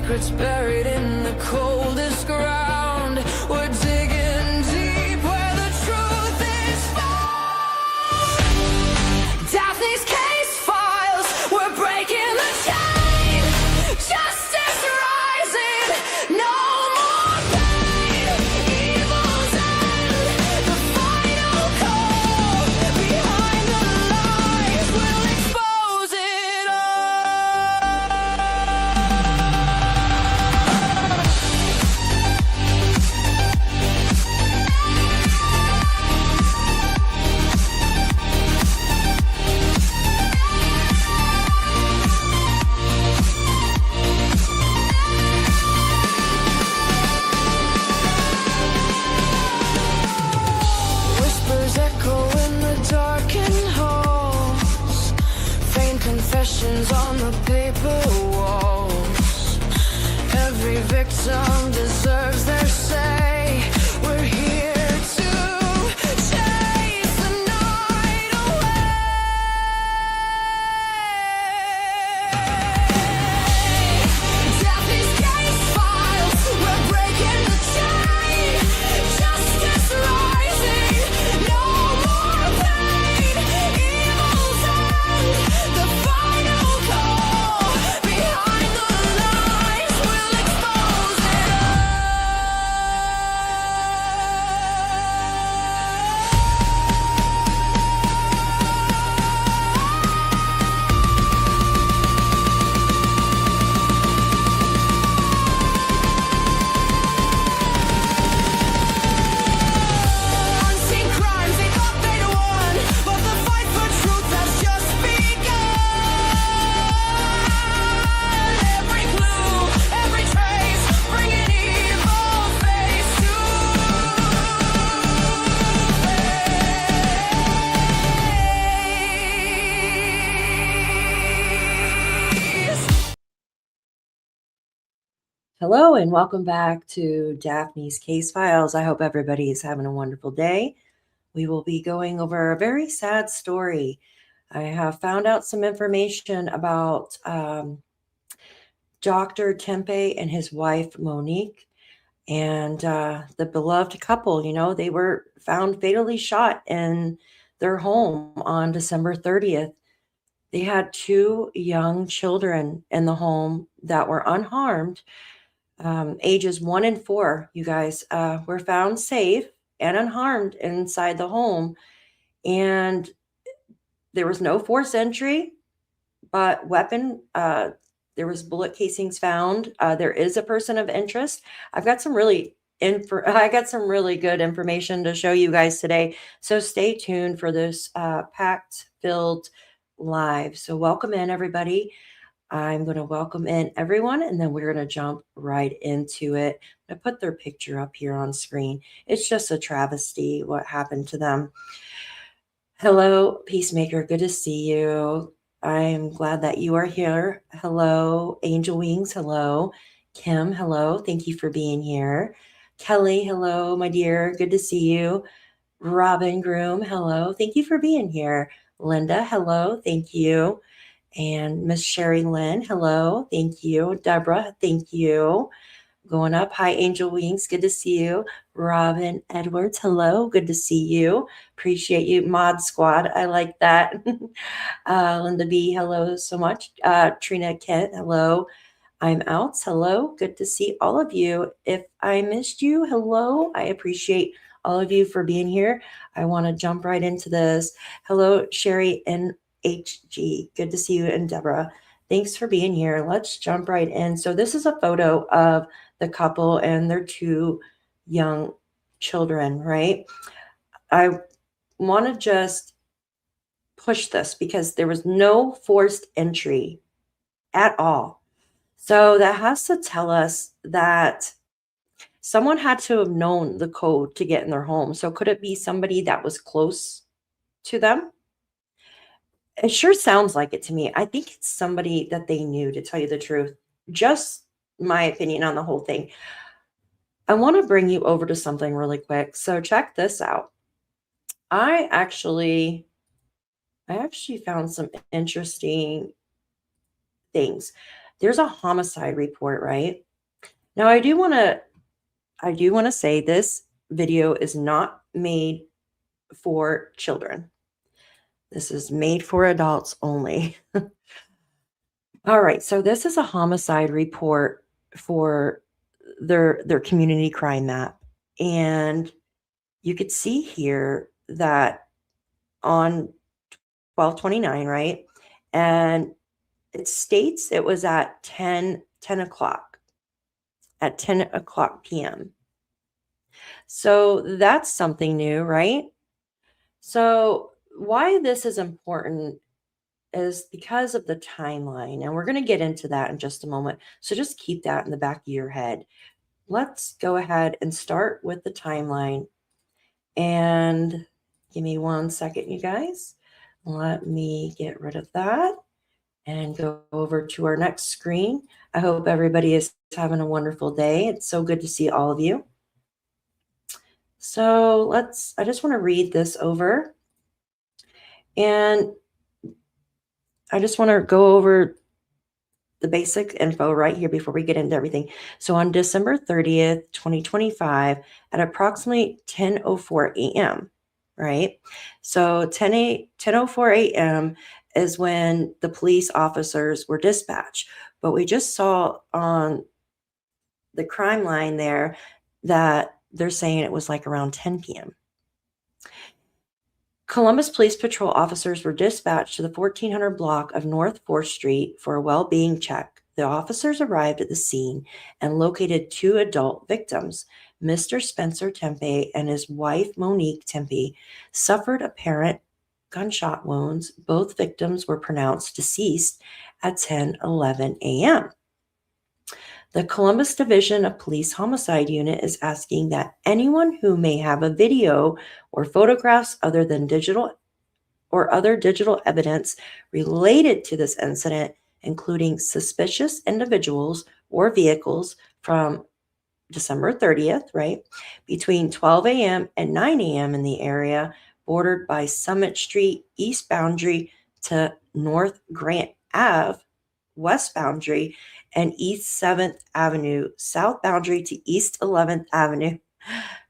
secrets buried in the coldest ground. We're digging deep where the truth is found. Daphne's case files, we're breaking the chain. Justice rising, no more pain. Evil's end, the final call. Behind the lies, we'll expose it Whispers echo in the darkened halls. Faint confessions on the paper walls. Every victim deserves their say. We're here to chase the night away. Daphne's case files, we're breaking the chain. Justice rising, no more pain. Evil's end, the final call. Behind the lies, we'll expose it Unseen crimes, they thought they'd won, but the fight for truth has just begun. Every clue, every trace, bringing evil face to face. Hello and welcome back to Daphne's Case Files. I hope everybody is having a wonderful day. We will be going over a very sad story. I have found out some information about Dr. Tepe and his wife, Monique, and the beloved couple. You know, they were found fatally shot in their home on December 30th. They had two young children in the home that were unharmed. Ages 1 and 4, you guys, were found safe and unharmed inside the home. And there was no forced entry, but there was bullet casings found. There is a person of interest. I got some really good information to show you guys today. So stay tuned for this packed filled live. So welcome in, everybody. I'm going to welcome in everyone, and then we're going to jump right into it. I put their picture up here on screen. It's just a travesty what happened to them. Hello, Peacemaker. Good to see you. I'm glad that you are here. Hello, Angel Wings. Hello, Kim. Hello. Thank you for being here. Kelly. Hello, my dear. Good to see you. Robin Groom. Hello. Thank you for being here. Linda. Hello. Thank you. And Miss Sherry Lynn, hello, thank you. Deborah, thank you. Going up, hi Angel Wings, good to see you. Robin Edwards, hello, good to see you. Appreciate you. Mod Squad, I like that. Linda B, hello so much. Trina Kent, hello. I'm out, hello, good to see all of you. If I missed you, hello, I appreciate all of you for being here. I want to jump right into this. Hello, Sherry and HG. Good to see you, and Deborah. Thanks for being here. Let's jump right in. So this is a photo of the couple and their two young children, right? I want to just push this because there was no forced entry at all. So that has to tell us that someone had to have known the code to get in their home. So could it be somebody that was close to them? It sure sounds like it to me. I think it's somebody that they knew, to tell you the truth. Just my opinion on the whole thing. I want to bring you over to something really quick. So check this out. I actually found some interesting things. there's a homicide report, right? Now I do want to say this video is not made for children. This is made for adults only. All right, so this is a homicide report for their community crime map. And you could see here that on 12/29, right? And it states it was at 10 o'clock, at 10 o'clock p.m. So that's something new, right? So why this is important is because of the timeline. And we're going to get into that in just a moment. So just keep that in the back of your head. Let's go ahead and start with the timeline. And give me 1 second, you guys. Let me get rid of that and go over to our next screen. I hope everybody is having a wonderful day. It's so good to see all of you. So I just want to read this over. And I just want to go over the basic info right here before we get into everything. So on December 30th, 2025, at approximately 10:04 a.m., right? So 10:04 a.m. is when the police officers were dispatched. But we just saw on the crime line there that they're saying it was like around 10 p.m. Columbus Police Patrol officers were dispatched to the 1400 block of North 4th Street for a well-being check. The officers arrived at the scene and located 2 adult victims. Mr. Spencer Tepe and his wife Monique Tepe suffered apparent gunshot wounds. Both victims were pronounced deceased at 10:11 a.m. The Columbus Division of Police Homicide Unit is asking that anyone who may have a video or photographs other than digital or other digital evidence related to this incident, including suspicious individuals or vehicles from December 30th, right, between 12 a.m. and 9 a.m. in the area bordered by Summit Street, east boundary to North Grant Ave, west boundary, and East 7th Avenue, south boundary to East 11th Avenue,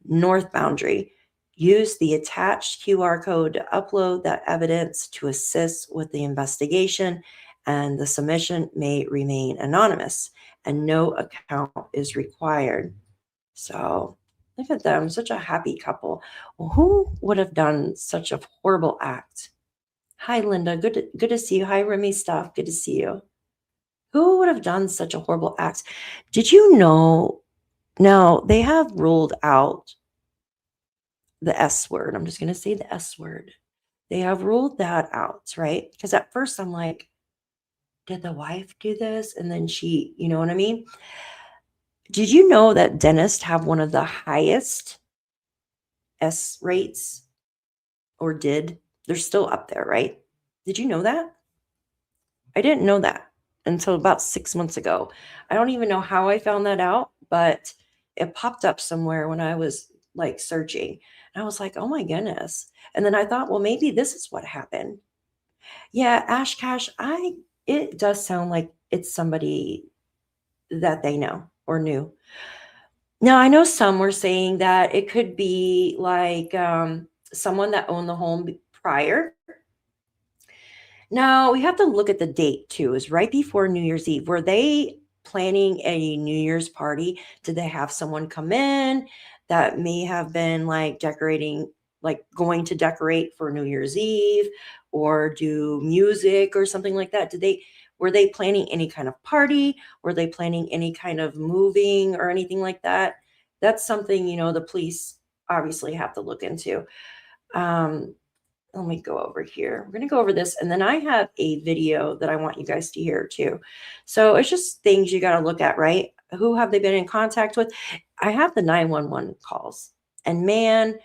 north boundary. Use the attached QR code to upload that evidence to assist with the investigation, and the submission may remain anonymous, and no account is required. So look at them, such a happy couple. Well, who would have done such a horrible act? Hi, Linda. Good to see you. Hi, Remy Stuff. Good to see you. Who would have done such a horrible act? Did you know? Now, they have ruled out the S word. I'm just going to say the S word. They have ruled that out, right? Because at first I'm like, did the wife do this? And then she, you know what I mean? Did you know that dentists have one of the highest S rates, or did? They're still up there, right? Did you know that? I didn't know that until about 6 months ago. I don't even know how I found that out, but it popped up somewhere when I was like searching. And I was like, oh my goodness. And then I thought, well, maybe this is what happened. Yeah, Ash Cash, it does sound like it's somebody that they know or knew. Now, I know some were saying that it could be like someone that owned the home prior. Now, we have to look at the date too. It was right before New Year's Eve. Were they planning a New Year's party? Did they have someone come in that may have been like decorating, like going to decorate for New Year's Eve or do music or something like that? Were they planning any kind of party? Were they planning any kind of moving or anything like that? That's something, the police obviously have to look into. Let me go over here. We're going to go over this. And then I have a video that I want you guys to hear too. So it's just things you got to look at, right? Who have they been in contact with? I have the 911 calls. And man,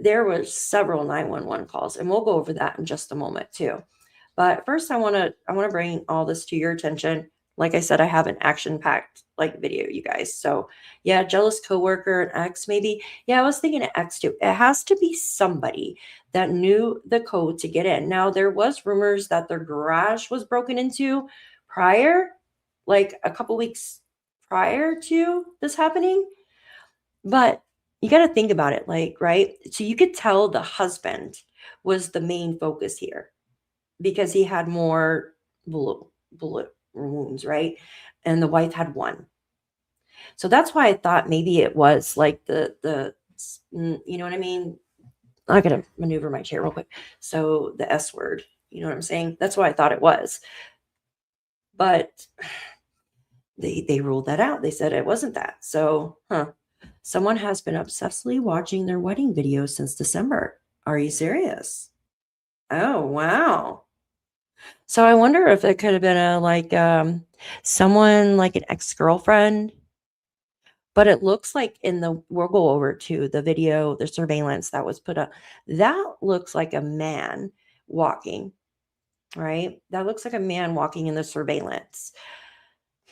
there were several 911 calls. And we'll go over that in just a moment too. But first I want to bring all this to your attention. Like I said, I have an action-packed video, you guys. So yeah, jealous coworker, an ex maybe. Yeah, I was thinking an ex too. It has to be somebody that knew the code to get in. Now, there was rumors that their garage was broken into prior, like a couple weeks prior to this happening. But you got to think about it, like, right? So you could tell the husband was the main focus here because he had more bullet wounds, right? And the wife had one. So that's why I thought maybe it was like you know what I mean? I'm gonna maneuver my chair real quick. So the S word, you know what I'm saying? That's what I thought it was. But they ruled that out. They said it wasn't that. So, someone has been obsessively watching their wedding videos since December. Are you serious? Oh, wow. So I wonder if it could have been someone like an ex-girlfriend, but it looks like we'll go over to the video, the surveillance that was put up. That looks like a man walking, right? That looks like a man walking in the surveillance.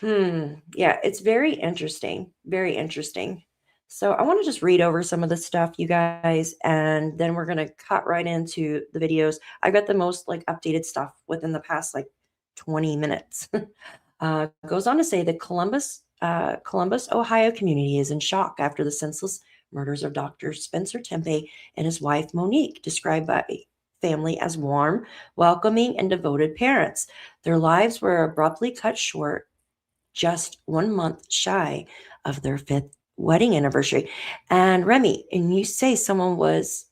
Yeah, it's very interesting. Very interesting. So I want to just read over some of the stuff, you guys, and then we're gonna cut right into the videos. I got the most like updated stuff within the past like 20 minutes. Goes on to say the Columbus, Ohio community is in shock after the senseless murders of Dr. Spencer Tempe and his wife Monique, described by family as warm, welcoming, and devoted parents. Their lives were abruptly cut short just 1 month shy of their 5th wedding anniversary. And Remy, and you say someone was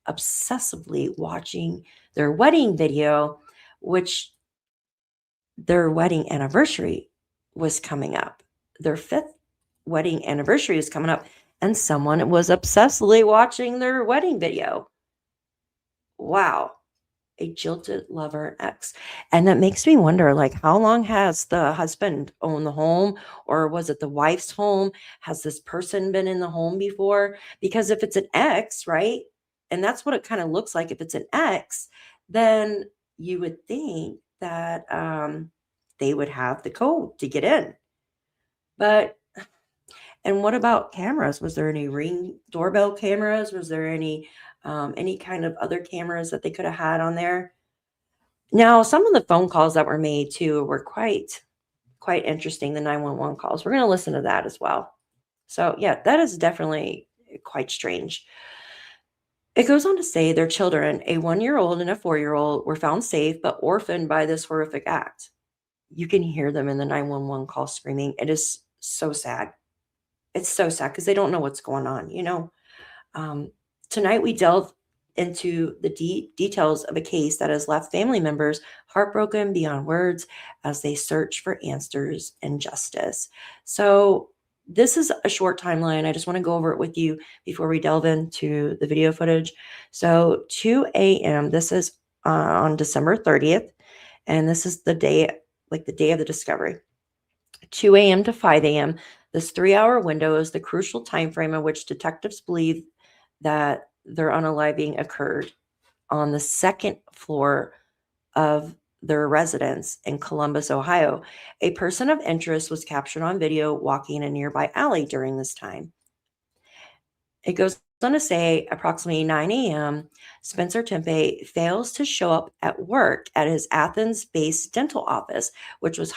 obsessively watching their wedding video, which their wedding anniversary was coming up. Their 5th wedding anniversary is coming up, and someone was obsessively watching their wedding video. Wow. A jilted lover and ex. And that makes me wonder, like, how long has the husband owned the home, or was it the wife's home? Has this person been in the home before? Because if it's an ex, right? And that's what it kind of looks like. If it's an ex, then you would think that they would have the code to get in. But and what about cameras? Was there any Ring doorbell cameras? Was there any kind of other cameras that they could have had on there? Now, some of the phone calls that were made too were quite interesting, the 911 calls. We're going to listen to that as well. So, yeah, that is definitely quite strange. It goes on to say their children, a 1-year-old and a 4-year-old, were found safe but orphaned by this horrific act. You can hear them in the 911 call screaming. It is so sad. It's so sad because they don't know what's going on, you know? Um, Tonight, we delve into the details of a case that has left family members heartbroken beyond words as they search for answers and justice. So, this is a short timeline. I just want to go over it with you before we delve into the video footage. So, 2 a.m., this is on December 30th, and this is the day, like the day of the discovery. 2 a.m. to 5 a.m. This 3-hour window is the crucial time frame in which detectives believe that their unaliving occurred on the 2nd floor of their residence in Columbus, Ohio. A person of interest was captured on video walking in a nearby alley during this time. It goes on to say approximately 9 a.m., Spencer Tempe fails to show up at work at his Athens based dental office, which was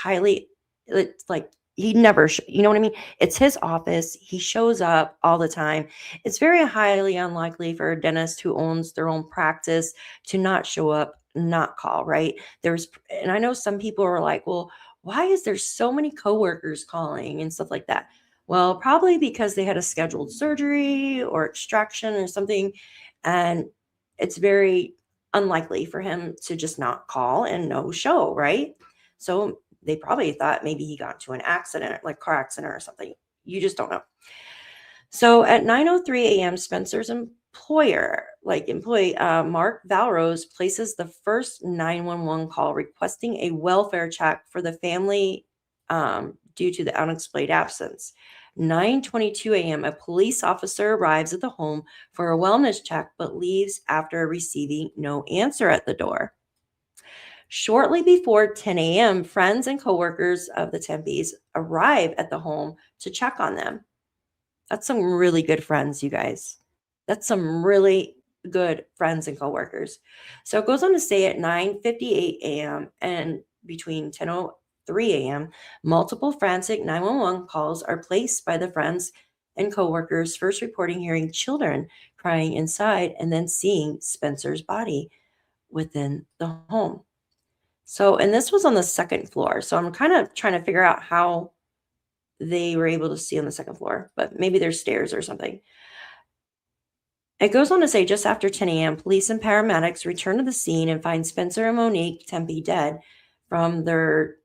it's like he never, you know what I mean? It's his office. He shows up all the time. It's very highly unlikely for a dentist who owns their own practice to not show up, not call, right? And I know some people are like, well, why is there so many coworkers calling and stuff like that? Well, probably because they had a scheduled surgery or extraction or something. And it's very unlikely for him to just not call and no show, right? So they probably thought maybe he got into an accident, like car accident or something. You just don't know. So at 9:03 a.m., Spencer's employee Mark Valrose places the first 911 call requesting a welfare check for the family due to the unexplained absence. 9:22 a.m., a police officer arrives at the home for a wellness check but leaves after receiving no answer at the door. Shortly before 10 a.m., friends and coworkers of the Tempes arrive at the home to check on them. That's some really good friends, you guys. That's some really good friends and coworkers. So it goes on to say at 9:58 a.m. and between 3 a.m., multiple frantic 911 calls are placed by the friends and coworkers, first reporting hearing children crying inside and then seeing Spencer's body within the home. So, and this was on the second floor. So I'm kind of trying to figure out how they were able to see on the second floor, but maybe there's stairs or something. It goes on to say just after 10 a.m., police and paramedics return to the scene and find Spencer and Monique Tempe dead from their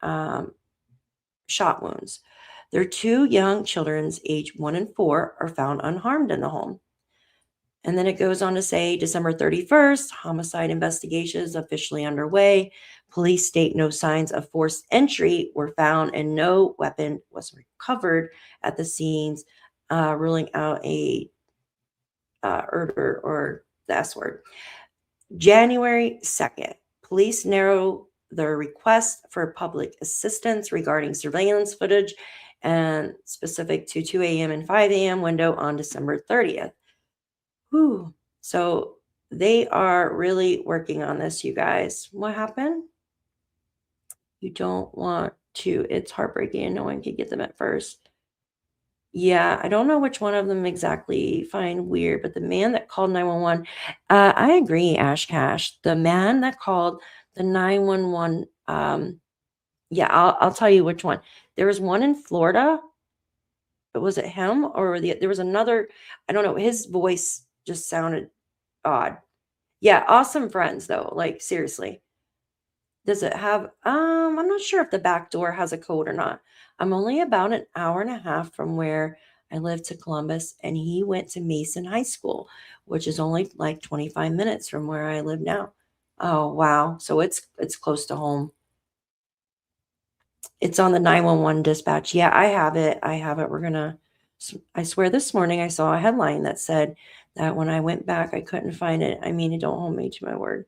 shot wounds. Their two young children, age 1 and 4, are found unharmed in the home. And then it goes on to say December 31st, homicide investigations officially underway. Police state no signs of forced entry were found and no weapon was recovered at the scenes, ruling out a murder or the S word. January 2nd, police narrow their request for public assistance regarding surveillance footage and specific to 2 a.m. and 5 a.m. window on December 30th. Whew. So they are really working on this, you guys. What happened? You don't want to. It's heartbreaking and no one can get them at first. Yeah, I don't know which one of them exactly find weird, but the man that called 911, I agree, Ash Cash. The man that called the 911, yeah, I'll tell you which one. There was one in Florida, but was it him or there was another? I don't know. His voice just sounded odd. Yeah, awesome friends though. Like seriously. Does it have I'm not sure if the back door has a code or not. I'm only about an hour and a half from where I live to Columbus, and he went to Mason High School, which is only like 25 minutes from where I live now. Oh, wow. So it's close to home. It's on the 911 dispatch. Yeah, I have it. I swear this morning I saw a headline that said that when I went back, I couldn't find it. I mean, don't hold me to my word.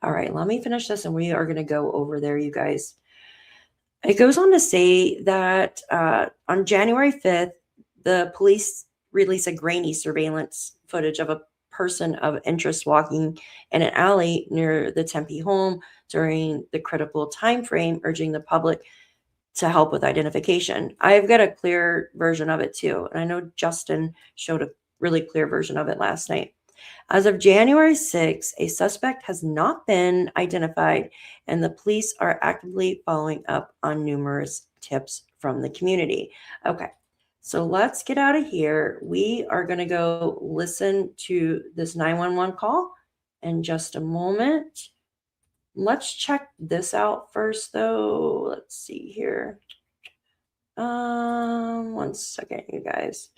All right, let me finish this and we are going to go over there, you guys. It goes on to say that on January 5th, the police release a grainy surveillance footage of a person of interest walking in an alley near the Tempe home during the critical time frame, urging the public to help with identification. I've got a clear version of it too, and I know Justin showed a really clear version of it last night. As of January 6th, a suspect has not been identified, and the police are actively following up on numerous tips from the community. Okay, so let's get out of here. We are going to go listen to this 911 call in just a moment. Let's check this out first, though. Let's see here. 1 second, you guys.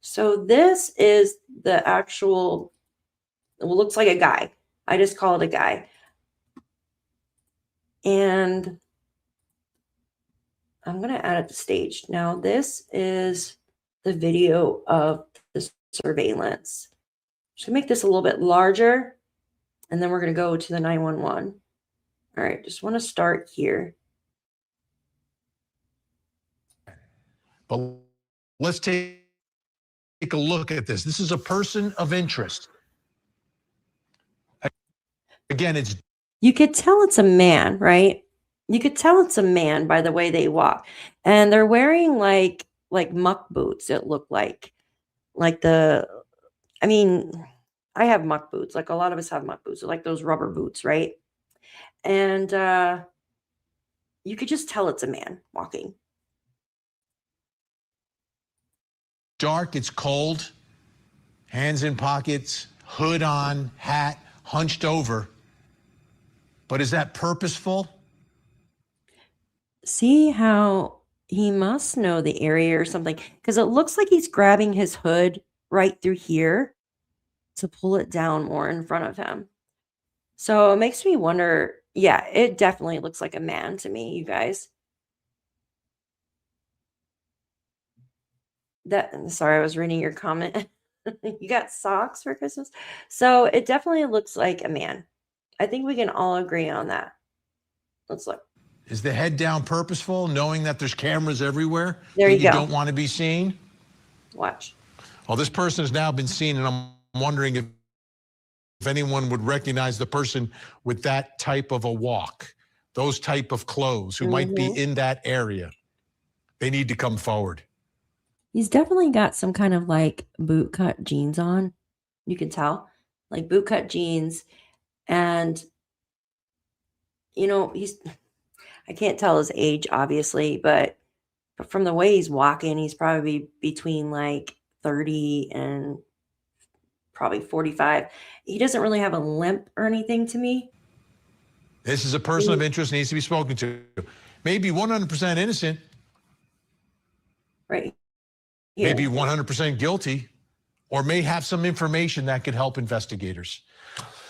So this is the actual, it looks like a guy. I just call it a guy. And I'm going to add it to stage. Now, this is the video of the surveillance. So make this a little bit larger, and then we're going to go to the 911. All right, just want to start here. But let's take a look at this. This is a person of interest. Again, you could tell it's a man, right? You could tell it's a man by the way they walk. And they're wearing like muck boots, it looked like. I mean, I have muck boots. Like a lot of us have muck boots. Like those rubber boots, right? And you could just tell it's a man walking. dark, it's cold, hands in pockets, hood on, hat, hunched over. But is that purposeful? See how he must know the area or something, because it looks like he's grabbing his hood right through here to pull it down more in front of him. So it makes me wonder. Yeah, it definitely looks like a man to me, you guys. Sorry, I was reading your comment. You got socks for Christmas? So it definitely looks like a man. I think we can all agree on that. Let's look. Is the head down purposeful, knowing that there's cameras everywhere There that you go. don't want to be seen? Watch. Well, this person has now been seen, and I'm wondering if anyone would recognize the person with that type of a walk. those type of clothes, who might be in that area, they need to come forward. He's definitely got some kind of like boot cut jeans on. You can tell, like boot cut jeans. And, you know, I can't tell his age, obviously, but from the way he's walking, he's probably between like 30 and probably 45. He doesn't really have a limp or anything to me. This is a person of interest, needs to be spoken to. Maybe 100% innocent, Right here. maybe 100% guilty, or may have some information that could help investigators.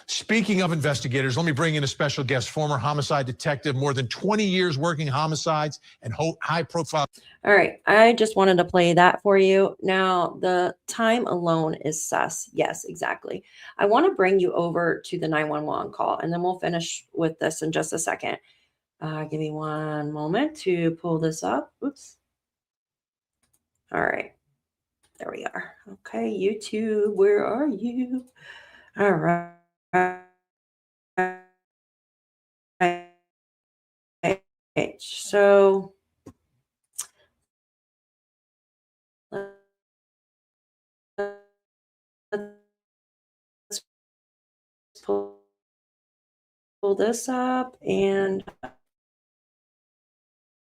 Speaking of investigators, let me bring in a special guest, former homicide detective, more than 20 years working homicides and high profile. All right. I just wanted to play that for you. Now, the time alone is sus. Yes, exactly. I want to bring you over to the 911 call, and then we'll finish with this in just a second. Give me one moment to pull this up. Oops. All right. There we are. Okay, YouTube, where are you? All right. So let's pull this up, and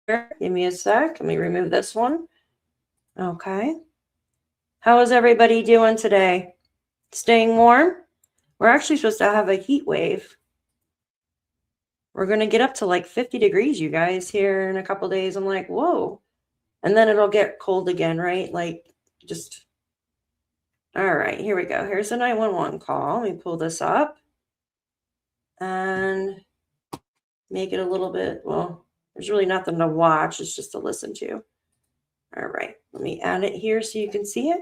give me a sec. Let me remove this one. Okay. How is everybody doing today? Staying warm? We're actually supposed to have a heat wave. We're going to get up to like 50 degrees, you guys, here in a couple days. I'm like, whoa. And then it'll get cold again, right? Like, just. All right, here we go. Here's the 911 call. Let me pull this up and make it a little bit, well, there's really nothing to watch. It's just to listen to. All right, let me add it here so you can see it.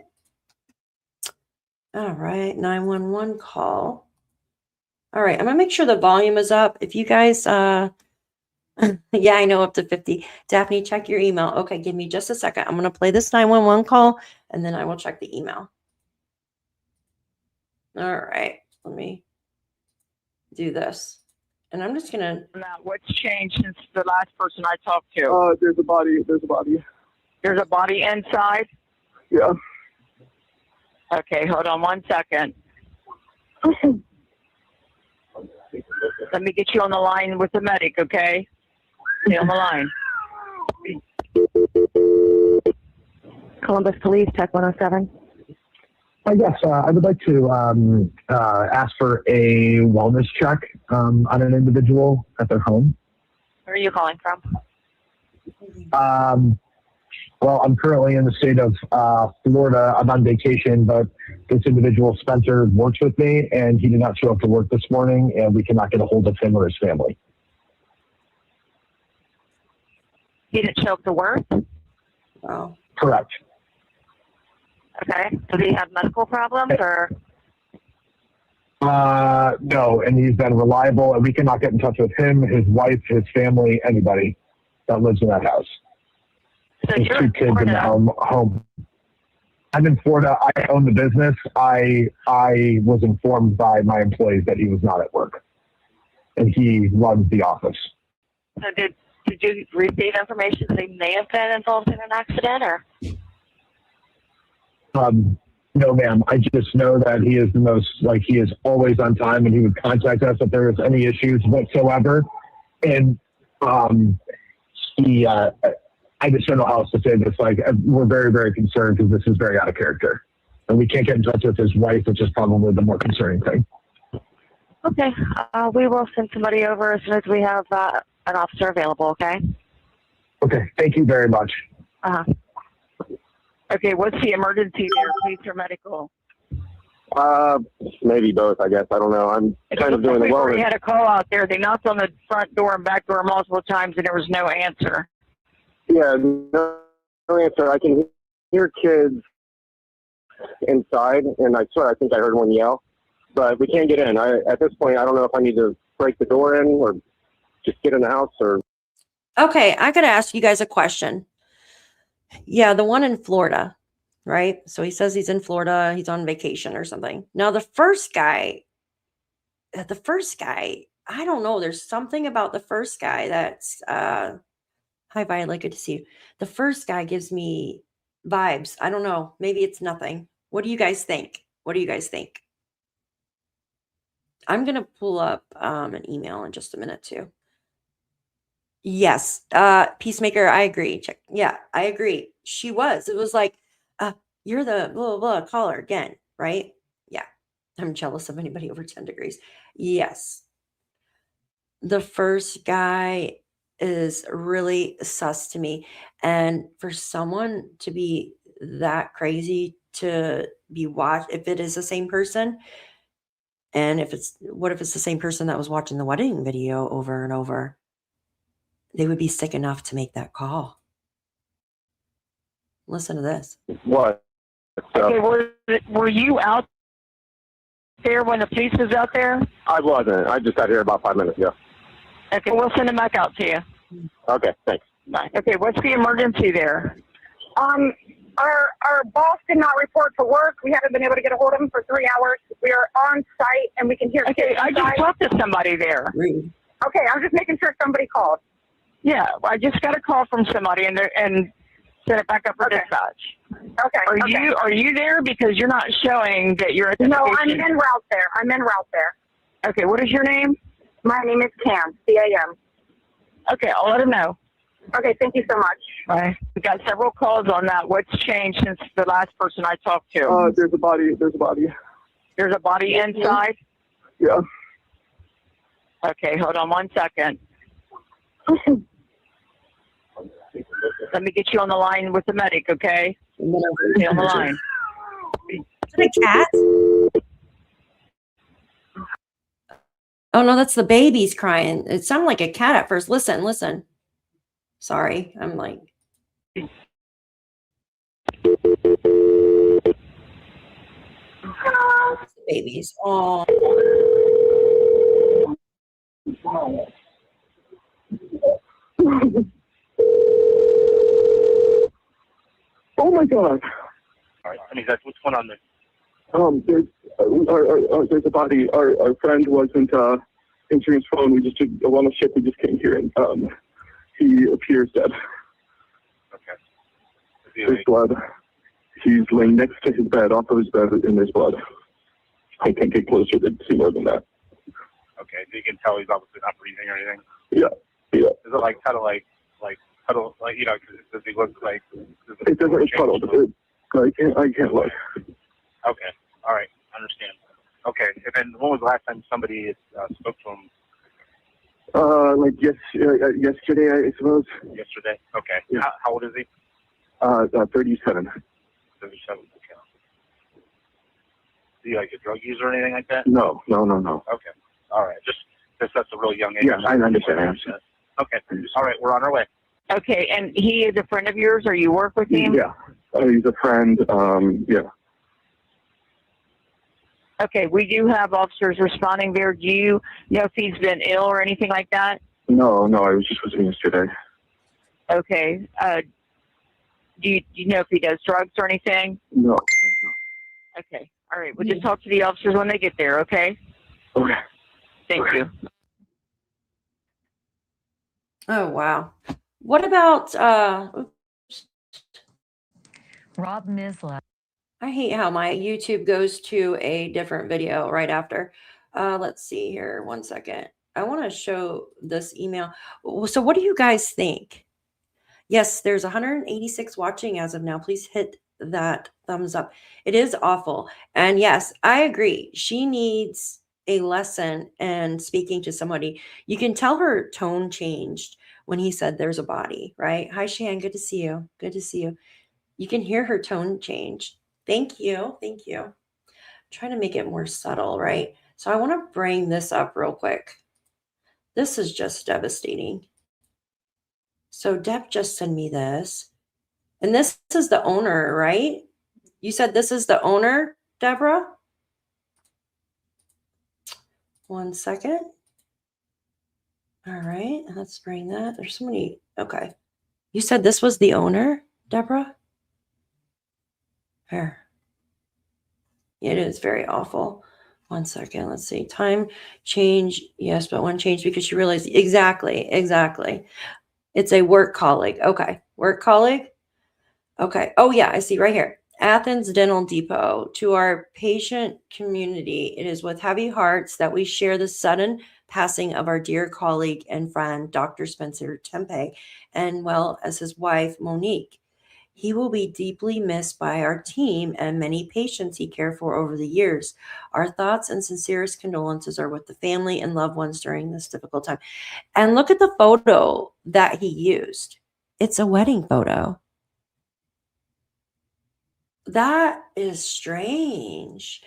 All right, 911 call. All right, I'm going to make sure the volume is up. If you guys, yeah, I know, up to 50. Daphne, check your email. Okay, give me just a second. I'm going to play this 911 call, and then I will check the email. All right, let me do this. And I'm just going to. Now, what's changed since the last person I talked to? There's a body. There's a body inside? Yeah. Okay, hold on one second. Let me get you on the line with the medic, okay? Stay on the line. Columbus Police, Tech 107. Yes, I would like to ask for a wellness check on an individual at their home. Where are you calling from? Well, I'm currently in the state of Florida. I'm on vacation, but this individual, Spencer, works with me, and he did not show up to work this morning, and we cannot get a hold of him or his family. He didn't show up to work? Oh. Correct. Okay. Does he have medical problems or? No, and he's been reliable, and we cannot get in touch with him, his wife, his family, anybody that lives in that house. So There's you're 2 in kids in the Florida. home. I'm in Florida. I own the business. I was informed by my employees that he was not at work, and he runs the office. So did you receive information that he may have been involved in an accident or? No, ma'am. I just know that he is he is always on time, and he would contact us if there was any issues whatsoever. And I just don't know how else to say this. Like, we're very, very concerned because this is very out of character. And we can't get in touch with his wife, which is probably the more concerning thing. Okay, we will send somebody over as soon as we have an officer available, okay? Okay, thank you very much. Okay, what's the emergency there, police or medical? Maybe both, I guess. I don't know. I'm kind of doing the We already wellness. had a call out there. They knocked on the front door and back door multiple times and there was no answer. Yeah, no answer. I can hear kids inside, and I swear I think I heard one yell, but we can't get in. At this point, I don't know if I need to break the door in or just get in the house or. Okay, I got to ask you guys a question. Yeah, the one in Florida, right? So he says he's in Florida, he's on vacation or something. Now the first guy I don't know. There's something about the first guy that's hi Violet, good to see you. The first guy gives me vibes. I don't know. Maybe it's nothing. What do you guys think? What do you guys think? I'm gonna pull up an email in just a minute too. Yes, Peacemaker, I agree. Check. Yeah, I agree. She was. It was like, you're the blah blah blah caller again, right? Yeah. I'm jealous of anybody over 10 degrees. Yes. The first guy is really sus to me. And for someone to be that crazy to be watched, if it is the same person, and what if it's the same person that was watching the wedding video over and over? They would be sick enough to make that call. Listen to this. What? Okay, were you out there when the police was out there? I wasn't. I just got here about 5 minutes ago. Okay, we'll send them back out to you. Okay, thanks. Bye. Okay, what's the emergency there? Our boss did not report to work. We haven't been able to get a hold of him for 3 hours. We are on site and we can hear. Okay, I just talked to somebody there. Rude. Okay, I'm just making sure somebody called. Yeah, I just got a call from somebody and sent it back up for dispatch. Okay. Are you there because you're not showing that you're at the No, I'm station? en route there. I'm en route there. Okay, what is your name? My name is Cam, C-A-M. Okay, I'll let him know. Okay, thank you so much. Bye. We got several calls on that. What's changed since the last person I talked to? There's a body. There's a body inside? Yeah. Okay, hold on 1 second. Let me get you on the line with the medic, okay? Stay on the line. Is it a cat? Oh no, that's the baby's crying. It sounded like a cat at first. Listen. Sorry, I'm like. Babies. Oh. Oh my God. All right, I mean, that's what's going on there. There's a body. Our friend wasn't answering his phone. We just did a run of ship. We just came here, and he appears dead. Okay. There's blood. He's laying next to his bed, off of his bed, and there's blood. I can't get closer to see more than that. Okay, so you can tell he's obviously not breathing or anything. Yeah. Is it like kind of like huddle, like, you know, does he look like? It doesn't look puddled. I can't look. Okay. All right. I understand. Okay. And then when was the last time somebody spoke to him? Yesterday, I suppose. Yesterday. Okay. Yeah. How old is he? 37. 37. Okay. Is he like a drug user or anything like that? No. Okay. All right. Just that's a real young age. Yeah, I understand. Okay. All right. We're on our way. Okay, and he is a friend of yours, or you work with him? Yeah. He's a friend. Yeah. Okay, we do have officers responding there. Do you know if he's been ill or anything like that? No, I was just visiting yesterday. Okay. Do you know if he does drugs or anything? No. Okay. All right. We'll just talk to the officers when they get there, okay? Okay. Thank you. Oh wow. What about Rob Misla? I hate how my YouTube goes to a different video right after. Let's see here. 1 second. I want to show this email. So what do you guys think? Yes, there's 186 watching as of now. Please hit that thumbs up. It is awful. And yes, I agree. She needs a lesson and speaking to somebody. You can tell her tone changed when he said there's a body, right? Hi, Shan. Good to see you. Good to see you. You can hear her tone change. Thank you. Thank you. I'm trying to make it more subtle, right? So I want to bring this up real quick. This is just devastating. So Deb just sent me this. And this is the owner, right? You said this is the owner, Deborah? 1 second. All right, let's bring that. There's so many. Okay. You said this was the owner, Deborah? Here. It is very awful. 1 second. Let's see. Time change. Yes, but one change because she realized exactly. It's a work colleague. Okay. Work colleague. Okay. Oh yeah, I see right here. Athens Dental Depot. To our patient community, it is with heavy hearts that we share the sudden passing of our dear colleague and friend, Dr. Spencer Tepe, and well as his wife, Monique. He will be deeply missed by our team and many patients he cared for over the years. Our thoughts and sincerest condolences are with the family and loved ones during this difficult time. And look at the photo that he used. It's a wedding photo. That is strange.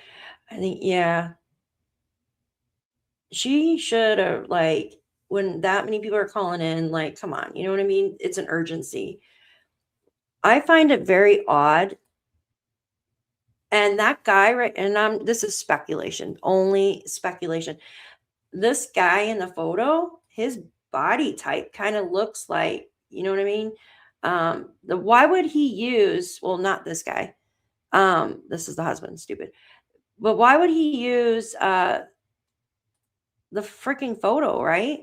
I think, yeah, she should have, like, when that many people are calling in, like, come on, you know what I mean? It's an urgency. I find it very odd. And that guy, right? And this is speculation, only speculation. This guy in the photo, his body type kind of looks like, you know what I mean? Why would he use, well, not this guy. This is the husband, stupid. But why would he use the freaking photo, right?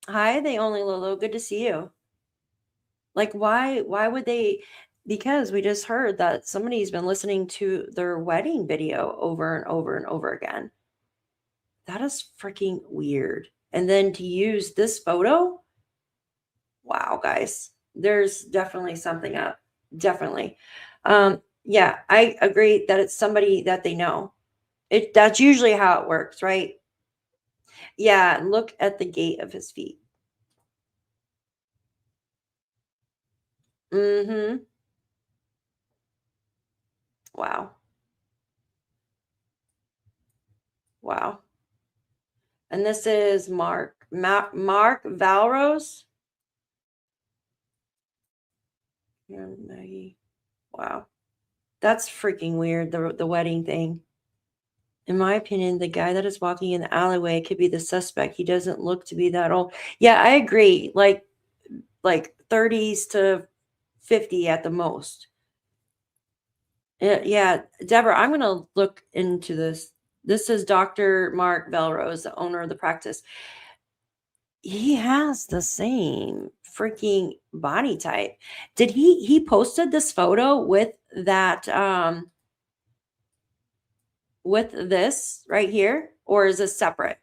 Hi, they only Lolo. Good to see you. Like, why would they? Because we just heard that somebody's been listening to their wedding video over and over and over again. That is freaking weird. And then to use this photo, wow, guys, there's definitely something up. Definitely. Yeah, I agree that it's somebody that they know. That's usually how it works, right? Yeah, look at the gait of his feet. Mm-hmm. Wow. Wow. And this is Mark Valrose. And Maggie. Wow. That's freaking weird, the wedding thing. In my opinion, the guy that is walking in the alleyway could be the suspect. He doesn't look to be that old. Yeah, I agree. Like 30s to 50 at the most. Yeah, Deborah, I'm going to look into this. This is Dr. Mark Belrose, the owner of the practice. He has the same freaking body type. Did he posted this photo with that with this right here, or is this separate?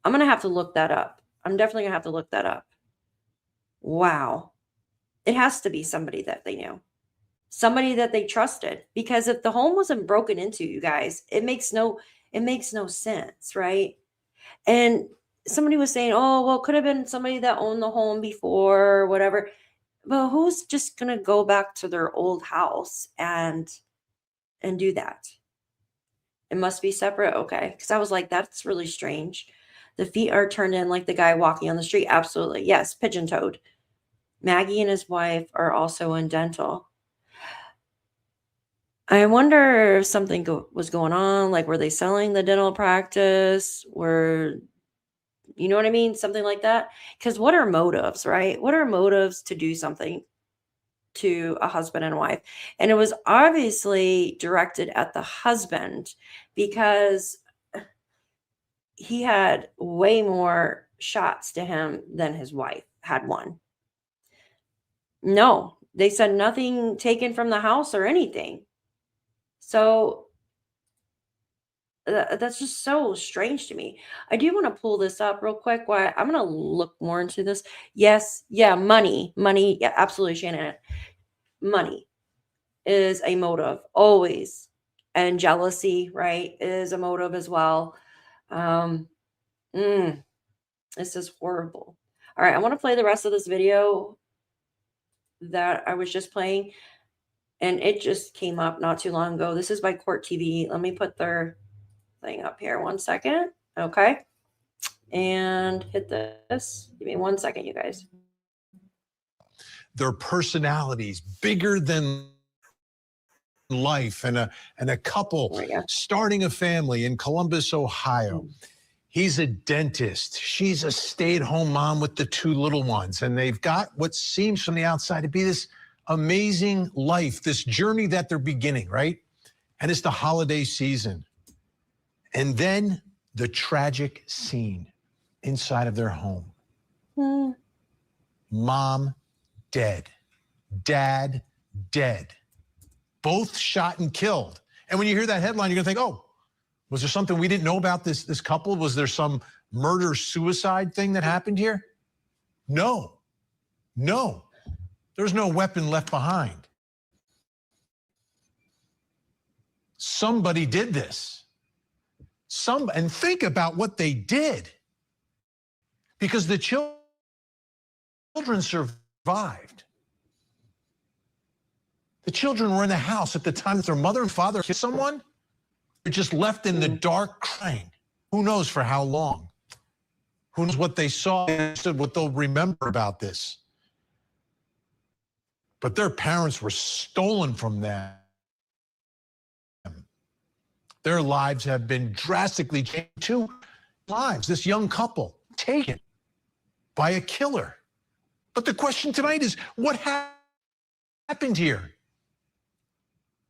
I'm going to have to look that up. I'm definitely going to have to look that up. Wow. It has to be somebody that they knew. Somebody that they trusted, because if the home wasn't broken into, you guys, it makes no sense, right? And somebody was saying, oh, well, it could have been somebody that owned the home before or whatever. Well, who's just going to go back to their old house and do that? It must be separate. Okay. Because I was like, that's really strange. The feet are turned in like the guy walking on the street. Absolutely. Yes. Pigeon-toed. Maggie and his wife are also in dental. I wonder if something was going on. Like, were they selling the dental practice? You know what I mean? Something like that. Because what are motives, right? What are motives to do something to a husband and wife? And it was obviously directed at the husband because he had way more shots to him than his wife had one. No, they said nothing taken from the house or anything. So that's just so strange to me. I do want to pull this up real quick. Why I'm going to look more into this. Yes. Yeah. Money. Yeah, absolutely. Shannon. Money is a motive always. And jealousy, right, is a motive as well. This is horrible. All right. I want to play the rest of this video that I was just playing. And it just came up not too long ago. This is by Court TV. Let me put their thing up here. 1 second. Okay. And hit this. Give me 1 second, you guys. Their personalities bigger than life, and a couple starting a family in Columbus, Ohio. He's a dentist. She's a stay-at-home mom with the 2 little ones. And they've got what seems from the outside to be this amazing life, this journey that they're beginning, right? And it's the holiday season. And then the tragic scene inside of their home. Mom dead. Dad dead. Both shot and killed. And when you hear that headline, you're going to think, oh, was there something we didn't know about this couple? Was there some murder-suicide thing that happened here? No. No. There's no weapon left behind. Somebody did this. And think about what they did. Because the children survived. The children were in the house at the time that their mother and father killed someone. They're just left in the dark crying. Who knows for how long? Who knows what they saw, what they'll remember about this. But their parents were stolen from them. Their lives have been drastically changed. 2 lives, this young couple taken by a killer. But the question tonight is, what happened here?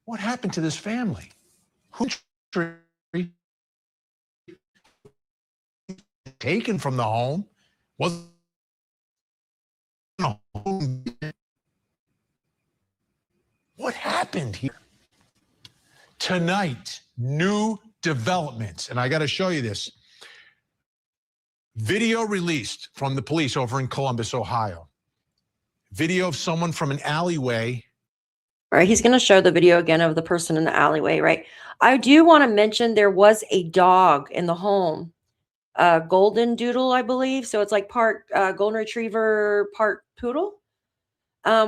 What happened to this family? Who taken from the home? Was a home? What happened here? Tonight, new developments, and I got to show you this. Video released from the police over in Columbus, Ohio. Video of someone from an alleyway. Right, he's going to show the video again of the person in the alleyway, right? I do want to mention there was a dog in the home, golden doodle, I believe. So it's like part golden retriever, part poodle,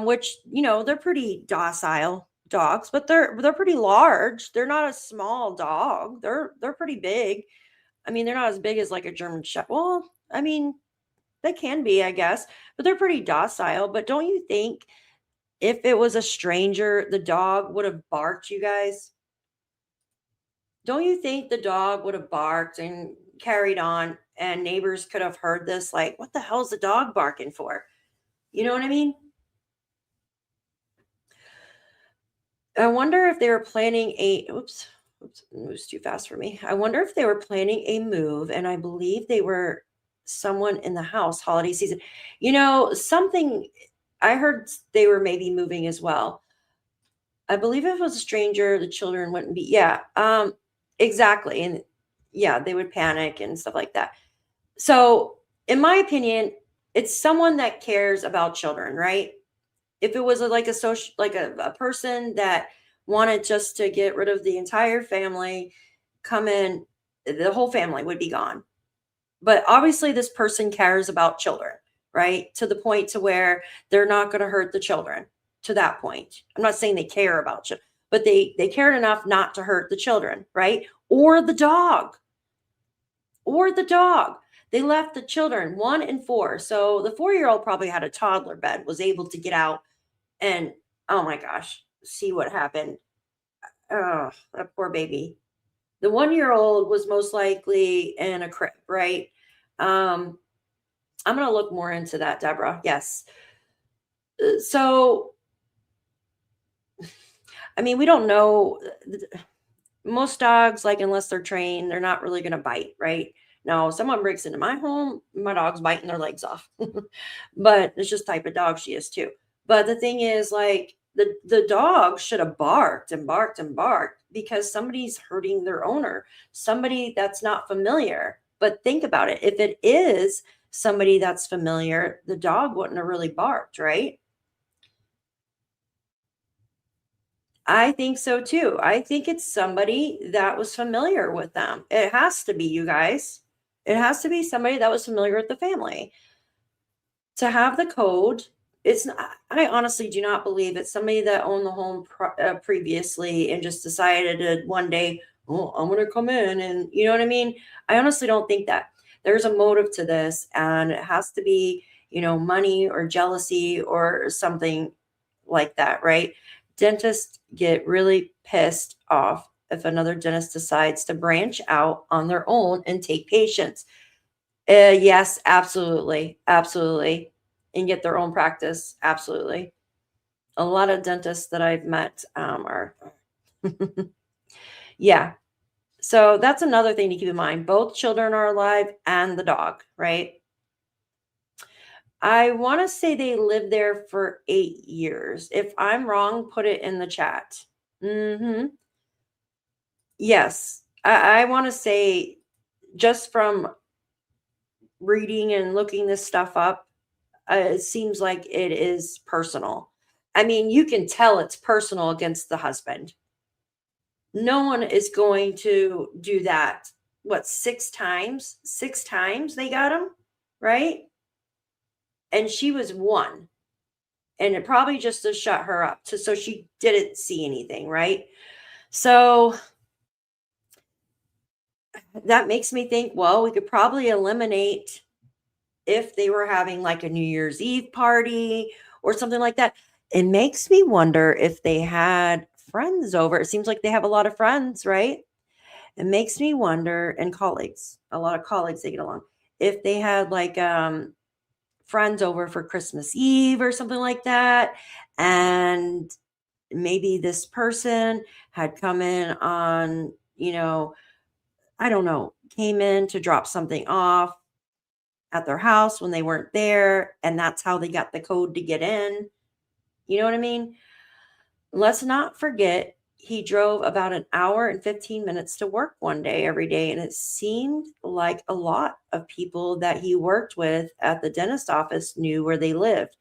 which, you know, they're pretty docile dogs, but they're pretty large. They're not a small dog. They're pretty big. I mean, they're not as big as like a German Shepherd. Well, I mean, they can be, I guess, but they're pretty docile. But don't you think if it was a stranger, the dog would have barked, you guys? Don't you think the dog would have barked and carried on and neighbors could have heard this? Like, what the hell is the dog barking for? You know what I mean? I wonder if they were planning a, oops, it moves too fast for me. I wonder if they were planning a move, and I believe they were someone in the house holiday season. You know, something, I heard they were maybe moving as well. I believe if it was a stranger, the children wouldn't be, exactly. And yeah, they would panic and stuff like that. So in my opinion, it's someone that cares about children, right? If it was like a social, like a person that wanted just to get rid of the entire family, come in, the whole family would be gone. But obviously this person cares about children, right? To the point to where they're not going to hurt the children to that point. I'm not saying they care about you, but they cared enough not to hurt the children, right? Or the dog. They left the children 1 and 4. So the 4-year-old probably had a toddler bed, was able to get out and, oh my gosh, see what happened. Oh, that poor baby. The 1-year-old was most likely in a crib, right? I'm going to look more into that, Deborah. Yes. So, I mean, we don't know. Most dogs, like, unless they're trained, they're not really going to bite, right? Now, if someone breaks into my home, my dog's biting their legs off. But it's just the type of dog she is too. But the thing is, like, the dog should have barked and barked and barked because somebody's hurting their owner, somebody that's not familiar. But think about it. If it is somebody that's familiar, the dog wouldn't have really barked, right? I think so too. I think it's somebody that was familiar with them. It has to be, you guys. It has to be somebody that was familiar with the family. To have the code, it's not, I honestly do not believe it's somebody that owned the home previously and just decided to one day, oh, I'm going to come in, and you know what I mean? I honestly don't think that. There's a motive to this, and it has to be, you know, money or jealousy or something like that, right? Dentists get really pissed off if another dentist decides to branch out on their own and take patients. Yes, absolutely. Absolutely. And get their own practice. Absolutely. A lot of dentists that I've met are Yeah. So that's another thing to keep in mind. Both children are alive and the dog, right? I want to say they lived there for 8 years. If I'm wrong, put it in the chat. Yes. I want to say, just from reading and looking this stuff up, it seems like it is personal. I mean, you can tell it's personal against the husband. No one is going to do that. What, 6 times? 6 times they got him, right? And she was 1. And it probably just to shut her up, so she didn't see anything, right? So that makes me think, well, we could probably eliminate if they were having like a New Year's Eve party or something like that. It makes me wonder if they had friends over. It seems like they have a lot of friends, right? It makes me wonder, and colleagues, a lot of colleagues, they get along. If they had like friends over for Christmas Eve or something like that, and maybe this person had come in on, I don't know, came in to drop something off at their house when they weren't there, and that's how they got the code to get in. You know what I mean? Let's not forget, he drove about an hour and 15 minutes to work one day every day, and it seemed like a lot of people that he worked with at the dentist office knew where they lived.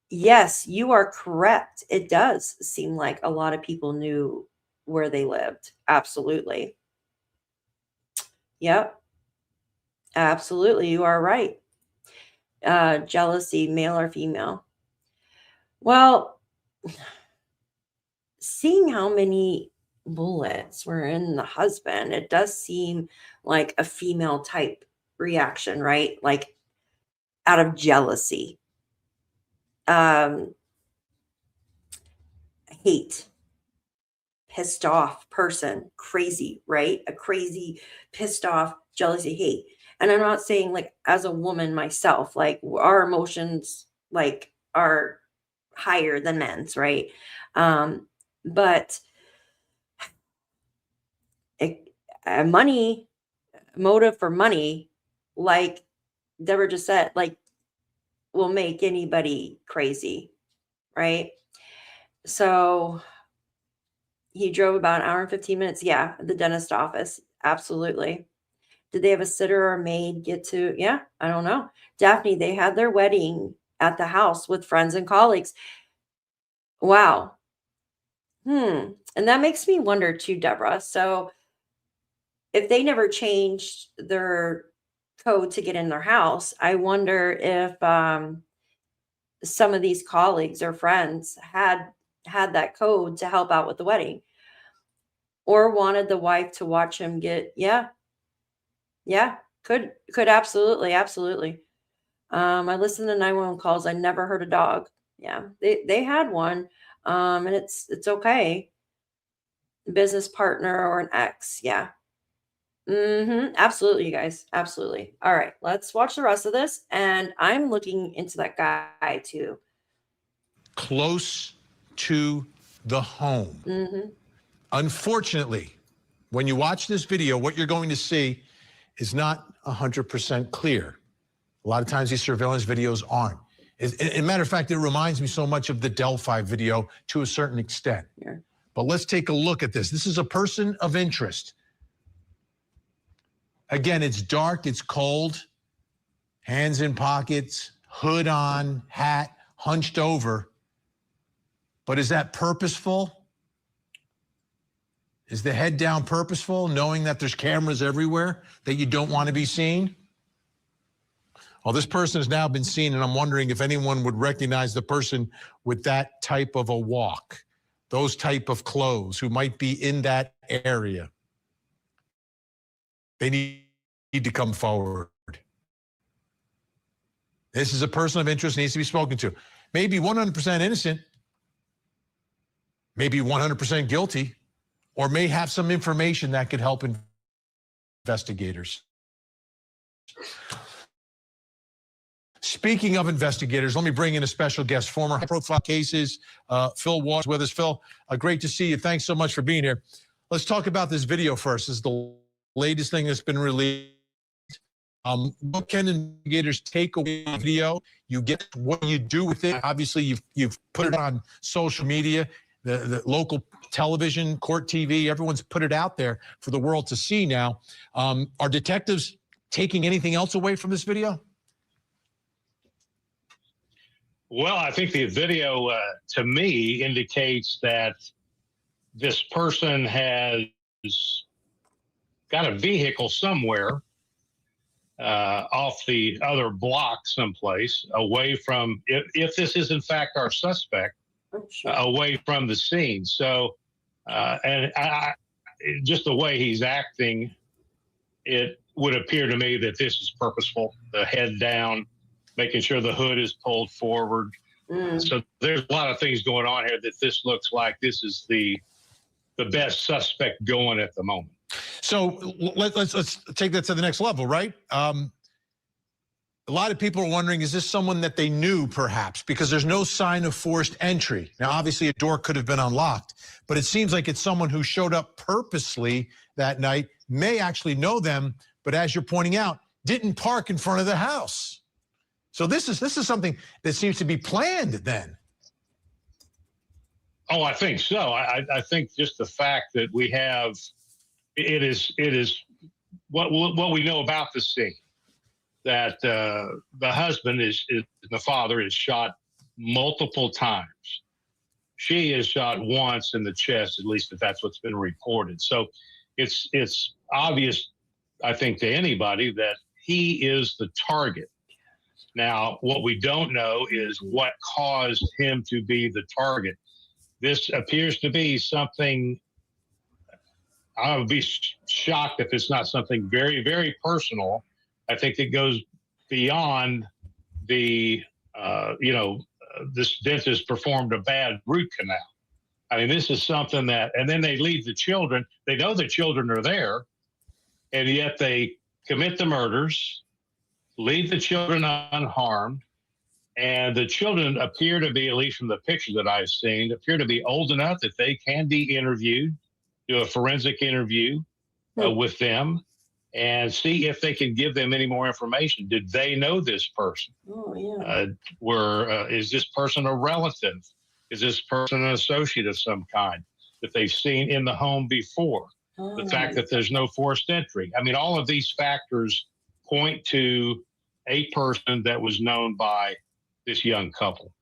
Yes, you are correct. It does seem like a lot of people knew where they lived. Absolutely. Yep. Absolutely. You are right. Jealousy, male or female. Well, seeing how many bullets were in the husband, it does seem like a female type reaction, right? Like out of jealousy, hate, pissed off person, crazy, right? A crazy, pissed off, jealousy, hate. And I'm not saying, like, as a woman myself, like, our emotions like are higher than men's, right? But a money motive for money, like Deborah just said, like, will make anybody crazy, right? So he drove about an hour and 15 minutes. Yeah, at the dentist office. Absolutely. Did they have a sitter or maid get to? Yeah, I don't know. Daphne, they had their wedding at the house with friends and colleagues. Wow. And that makes me wonder too, Deborah. So if they never changed their code to get in their house, I wonder if some of these colleagues or friends had that code to help out with the wedding, or wanted the wife to watch him get. Yeah, could absolutely. I listened to 911 calls. I never heard a dog. Yeah, they had one, and it's okay. Business partner or an ex. Yeah. Absolutely, you guys. Absolutely. All right, let's watch the rest of this. And I'm looking into that guy too. Close to the home. Unfortunately, when you watch this video, what you're going to see is not 100% clear. A lot of times these surveillance videos aren't. As a matter of fact, it reminds me so much of the Delphi video to a certain extent. Yeah. But let's take a look at this. This is a person of interest. Again, it's dark, it's cold, hands in pockets, hood on, hat, hunched over. But is that purposeful? Is the head down purposeful, knowing that there's cameras everywhere that you don't want to be seen? Well, this person has now been seen, and I'm wondering if anyone would recognize the person with that type of a walk, those type of clothes, who might be in that area. They need to come forward. This is a person of interest, needs to be spoken to. Maybe 100% innocent, maybe 100% guilty, or may have some information that could help investigators. Speaking of investigators, let me bring in a special guest, former high-profile cases. Phil Waters with us. Phil, great to see you. Thanks so much for being here. let's talk about this video first. This is the latest thing that's been released. What can investigators take away from the video? You get what you do with it. Obviously, you've put it on social media, the local television, court TV. Everyone's put it out there for the world to see now. Are detectives taking anything else away from this video? Well, I think the video, to me, indicates that this person has got a vehicle somewhere off the other block someplace, away from, if this is in fact our suspect, away from the scene. So, and just the way he's acting, it would appear to me that this is purposeful. The head down, making sure the hood is pulled forward. So there's a lot of things going on here that this looks like this is the best suspect going at the moment. So let's take that to the next level, right? A lot of people are wondering, is this someone that they knew perhaps? Because there's no sign of forced entry. Now, obviously, a door could have been unlocked, but it seems like it's someone who showed up purposely that night, may actually know them, but as you're pointing out, didn't park in front of the house. So this is something that seems to be planned then. Oh, I think so. I think just the fact that we have, it is what we know about the scene, that the husband the father is shot multiple times. She is shot once in the chest, at least if that's what's been reported. So it's obvious, I think, to anybody that he is the target. Now, what we don't know is what caused him to be the target. This appears to be something, I would be shocked if it's not something very, very personal. I think it goes beyond the, this dentist performed a bad root canal. I mean, this is something that, and then they leave the children. They know the children are there, and yet they commit the murders, leave the children unharmed, and the children appear to be, at least from the pictures that I've seen, appear to be old enough that they can be interviewed, do a forensic interview with them, and see if they can give them any more information. Did they know this person? Oh, yeah. Is this person a relative? Is this person an associate of some kind that they've seen in the home before? Oh. The fact that there's no forced entry. I mean, all of these factors point to a person that was known by this young couple.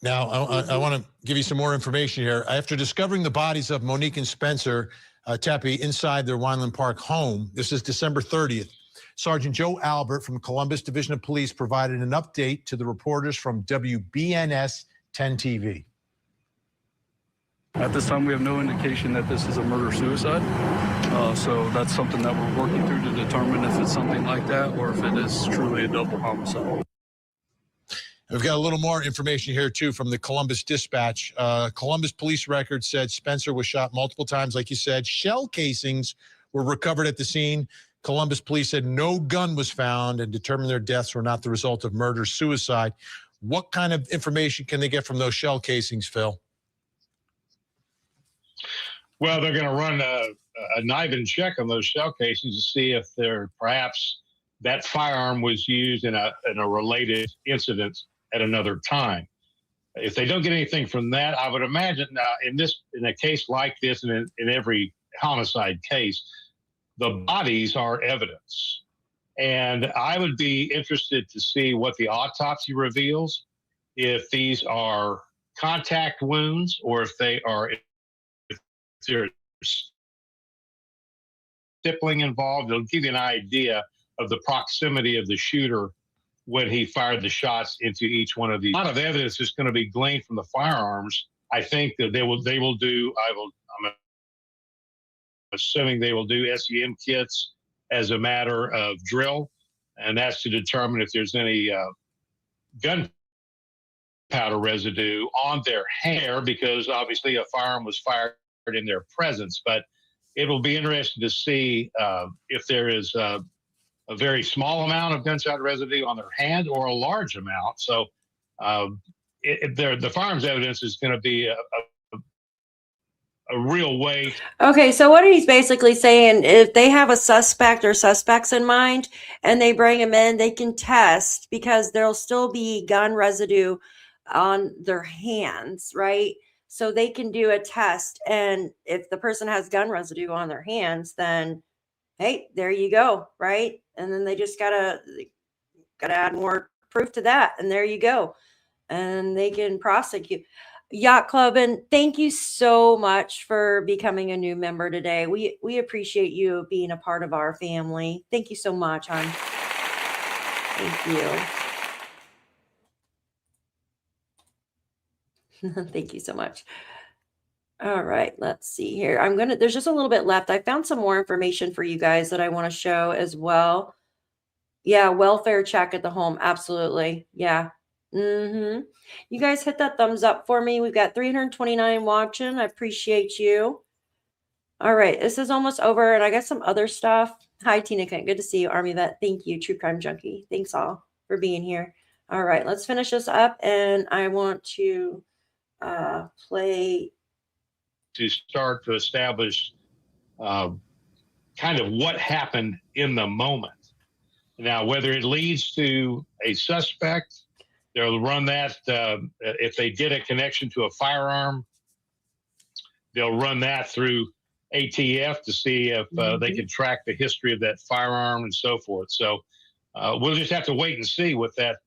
Now, I want to give you some more information here. After discovering the bodies of Monique and Spencer Tepe inside their Weinland Park home, this is December 30th, Sergeant Joe Albert from Columbus Division of Police provided an update to the reporters from WBNS 10 TV. At this time, we have no indication that this is a murder-suicide. So that's something that we're working through to determine if it's something like that or if it is truly a double homicide. We've got a little more information here, too, from the Columbus Dispatch. Columbus police records said Spencer was shot multiple times, like you said. Shell casings were recovered at the scene. Columbus police said no gun was found and determined their deaths were not the result of murder-suicide. What kind of information can they get from those shell casings, Phil? Well, they're going to run a knife and check on those shell casings to see if perhaps that firearm was used in a related incident at another time. If they don't get anything from that, I would imagine in a case like this, and in every homicide case, the bodies are evidence. And I would be interested to see what the autopsy reveals, if these are contact wounds or if there's stippling involved. It'll give you an idea of the proximity of the shooter when he fired the shots into each one of these. A lot of evidence is going to be gleaned from the firearms. I think that I'm assuming they will do SEM kits as a matter of drill, and that's to determine if there's any gunpowder residue on their hair, because obviously a firearm was fired in their presence. But it will be interesting to see if there is a very small amount of gunshot residue on their hand or a large amount. So the firearms evidence is going to be a a real way. Okay, so what he's basically saying, if they have a suspect or suspects in mind and they bring him in, they can test because there'll still be gun residue on their hands, right? So they can do a test. And if the person has gun residue on their hands, then hey, there you go, right? And then they just gotta add more proof to that, and there you go. And they can prosecute. Yacht Club, and thank you so much for becoming a new member today. We appreciate you being a part of our family. Thank you so much, hon. Thank you. Thank you so much. All right, let's see here. There's just a little bit left. I found some more information for you guys that I want to show as well. Yeah, welfare check at the home. Absolutely. Yeah. You guys hit that thumbs up for me. We've got 329 watching. I appreciate you. All right, this is almost over, and I got some other stuff. Hi, Tina Kent. Good to see you, Army Vet. Thank you, True Crime Junkie. Thanks all for being here. All right, let's finish this up, and I want to play. To start to establish kind of what happened in the moment. Now, whether it leads to a suspect, they'll run that. If they get a connection to a firearm, they'll run that through ATF to see if they can track the history of that firearm and so forth. So we'll just have to wait and see what that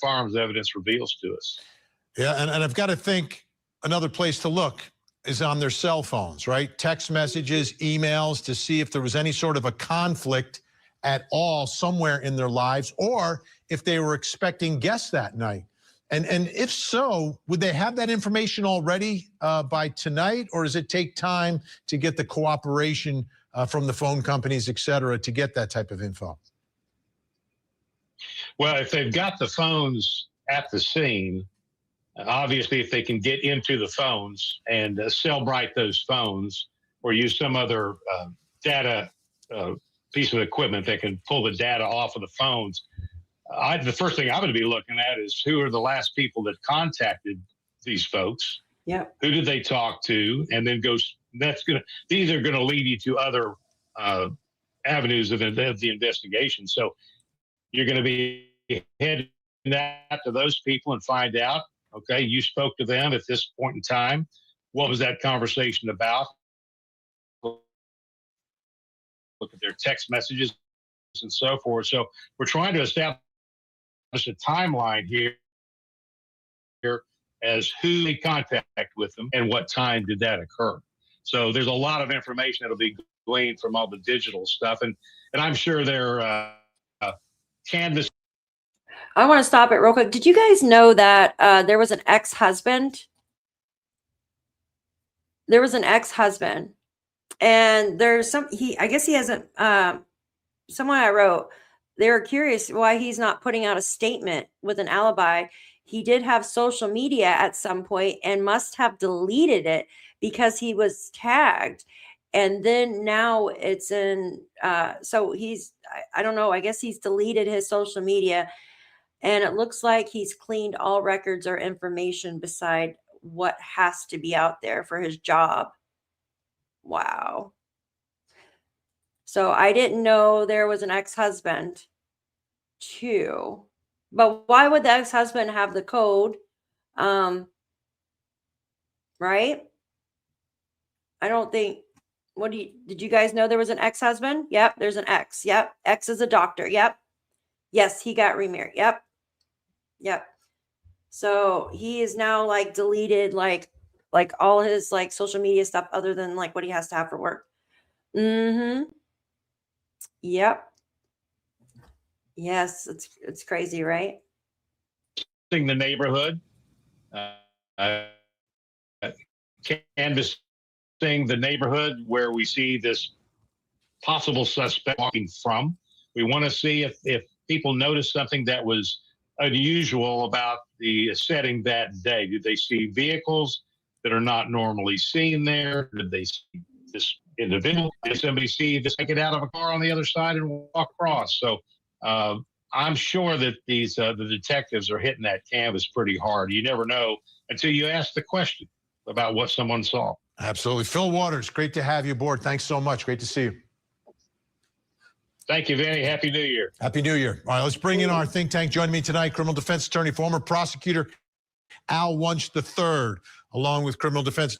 firearms evidence reveals to us. Yeah, and I've got to think another place to look is on their cell phones, right? Text messages, emails, to see if there was any sort of a conflict at all somewhere in their lives, or if they were expecting guests that night. And if so, would they have that information already by tonight, or does it take time to get the cooperation from the phone companies, et cetera, to get that type of info? Well, if they've got the phones at the scene, obviously if they can get into the phones and cell bright those phones or use some other data piece of equipment that can pull the data off of the phones, the first thing I'm going to be looking at is who are the last people that contacted these folks. Yeah. Who did they talk to? And then these are going to lead you to other avenues of the investigation. So you're going to be heading that to those people and find out, okay, you spoke to them at this point in time. What was that conversation about? Look at their text messages and so forth. So we're trying to establish a timeline here as who they contact with them and what time did that occur. So there's a lot of information that'll be gleaned from all the digital stuff, and I'm sure they're canvas. I want to stop it real quick. Did you guys know that there was an ex-husband? There was an ex-husband, and there's I guess he hasn't, someone I wrote, they were curious why he's not putting out a statement with an alibi. He did have social media at some point and must have deleted it because he was tagged. And then now it's in, so I don't know, I guess he's deleted his social media, and it looks like he's cleaned all records or information beside what has to be out there for his job. Wow. So I didn't know there was an ex-husband too. But why would the ex-husband have the code? Right? I don't think, did you guys know there was an ex-husband? Yep, there's an ex. Yep. Ex is a doctor. Yep. Yes, he got remarried. Yep. Yep. So he is now like deleted like all his like social media stuff other than like what he has to have for work. Yep. Yes, it's crazy, right? The neighborhood, canvassing the neighborhood where we see this possible suspect walking from. We want to see if people notice something that was unusual about the setting that day. Did they see vehicles that are not normally seen there? Did they see this individual? Did somebody see this get out of a car on the other side and walk across? So I'm sure that the detectives are hitting that canvas pretty hard. You never know until you ask the question about what someone saw. Absolutely. Phil Waters, great to have you aboard. Thanks so much. Great to see you. Thank you, Vinny. Happy New Year. Happy New Year. All right, let's bring in our think tank. Joining me tonight, criminal defense attorney, former prosecutor Al Wunsch III, along with criminal defense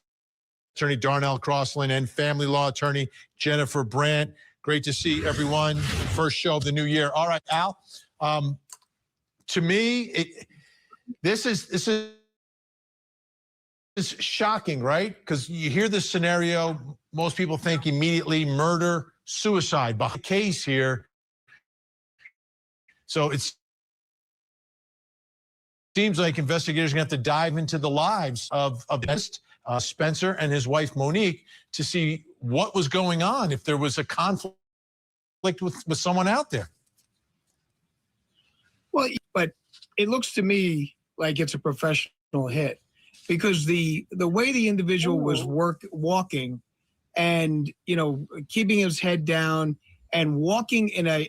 attorney Darnell Crossland and family law attorney Jennifer Brandt. Great to see everyone. First show of the new year. All right, Al. To me, this is shocking, right? Because you hear this scenario, most people think immediately murder, suicide. But the case here, so it seems like investigators are going to have to dive into the lives of Spencer and his wife Monique to see what was going on, if there was a conflict with someone out there. Well, but it looks to me like it's a professional hit, because the way the individual was walking and, you know, keeping his head down and walking in a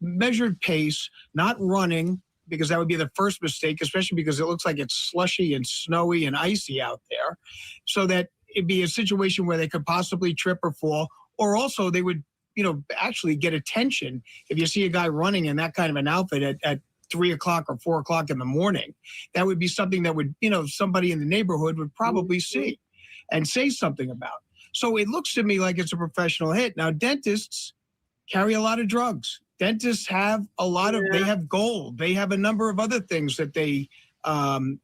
measured pace, not running, because that would be the first mistake, especially because it looks like it's slushy and snowy and icy out there. So that it'd be a situation where they could possibly trip or fall, or also they would, you know, actually get attention if you see a guy running in that kind of an outfit at 3 o'clock or 4 o'clock in the morning. That would be something that would, you know, somebody in the neighborhood would probably see and say something about. So it looks to me like it's a professional hit. Now, dentists carry a lot of drugs. Dentists have a lot of, they have gold. They have a number of other things that they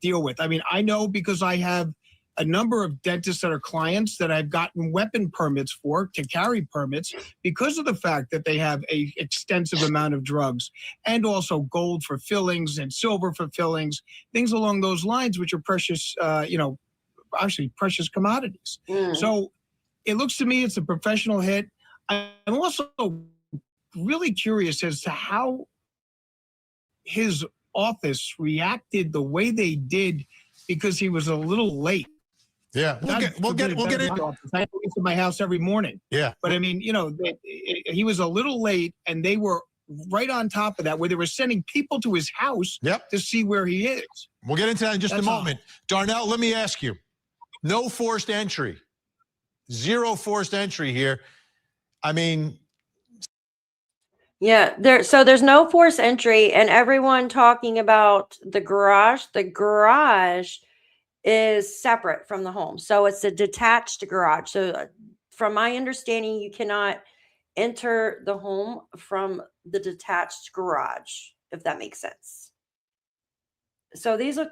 deal with. I mean, I know because I have a number of dentists that are clients that I've gotten weapon permits for, to carry permits, because of the fact that they have a extensive amount of drugs, and also gold for fillings and silver for fillings, things along those lines, which are precious, actually precious commodities. So it looks to me it's a professional hit. I'm also really curious as to how his office reacted the way they did, because he was a little late. Yeah, we'll get it. I go into my house every morning. Yeah, but I mean, you know, he was a little late, and they were right on top of that, where they were sending people to his house to see where he is. We'll get into that in just a moment. Darnell, let me ask you: no forced entry, zero forced entry here. I mean, yeah, so there's no forced entry, and everyone talking about the garage. The garage is separate from the home. So it's a detached garage. So from my understanding, you cannot enter the home from the detached garage, if that makes sense. So these look,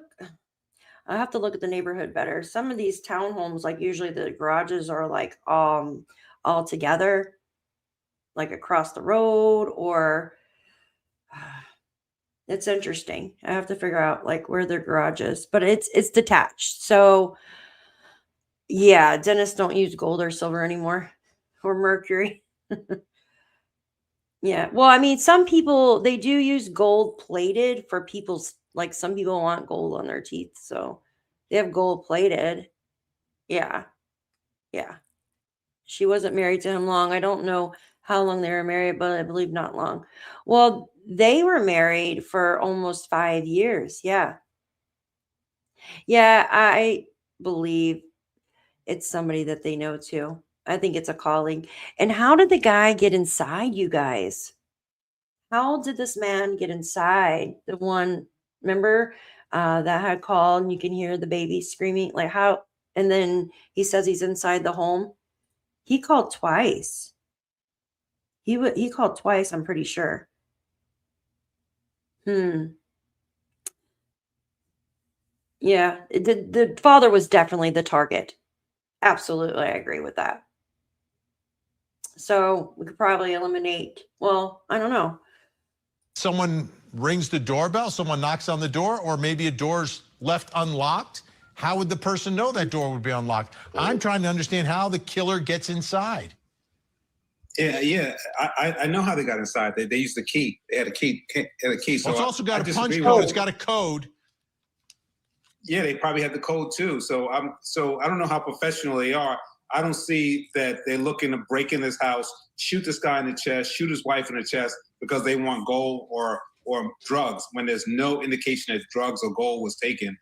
I have to look at the neighborhood better. Some of these townhomes, like usually the garages are like all together, like across the road, or it's interesting. I have to figure out like where their garage is, but it's detached. So yeah, dentists don't use gold or silver anymore, or mercury. Yeah. Well, I mean, some people, they do use gold plated for people's, like some people want gold on their teeth. So they have gold plated. Yeah. Yeah. She wasn't married to him long. I don't know how long they were married, but I believe not long. Well, they were married for almost 5 years. Yeah. Yeah, I believe it's somebody that they know too. I think it's a colleague. And how did the guy get inside, you guys? How did this man get inside? The one, remember, that had called, and you can hear the baby screaming, like how, and then he says he's inside the home. He called twice. He called twice, I'm pretty sure. Yeah, the father was definitely the target. Absolutely, I agree with that. So we could probably eliminate, well, I don't know. Someone rings the doorbell, someone knocks on the door, or maybe a door's left unlocked. How would the person know that door would be unlocked? I'm trying to understand how the killer gets inside. Yeah. I know how they got inside. They used the key. They had a key. So it's also got a punch code. It's got a code. Yeah, they probably had the code too. So I don't know how professional they are. I don't see that they're looking to break in this house, shoot this guy in the chest, shoot his wife in the chest because they want gold or drugs, when there's no indication that drugs or gold was taken.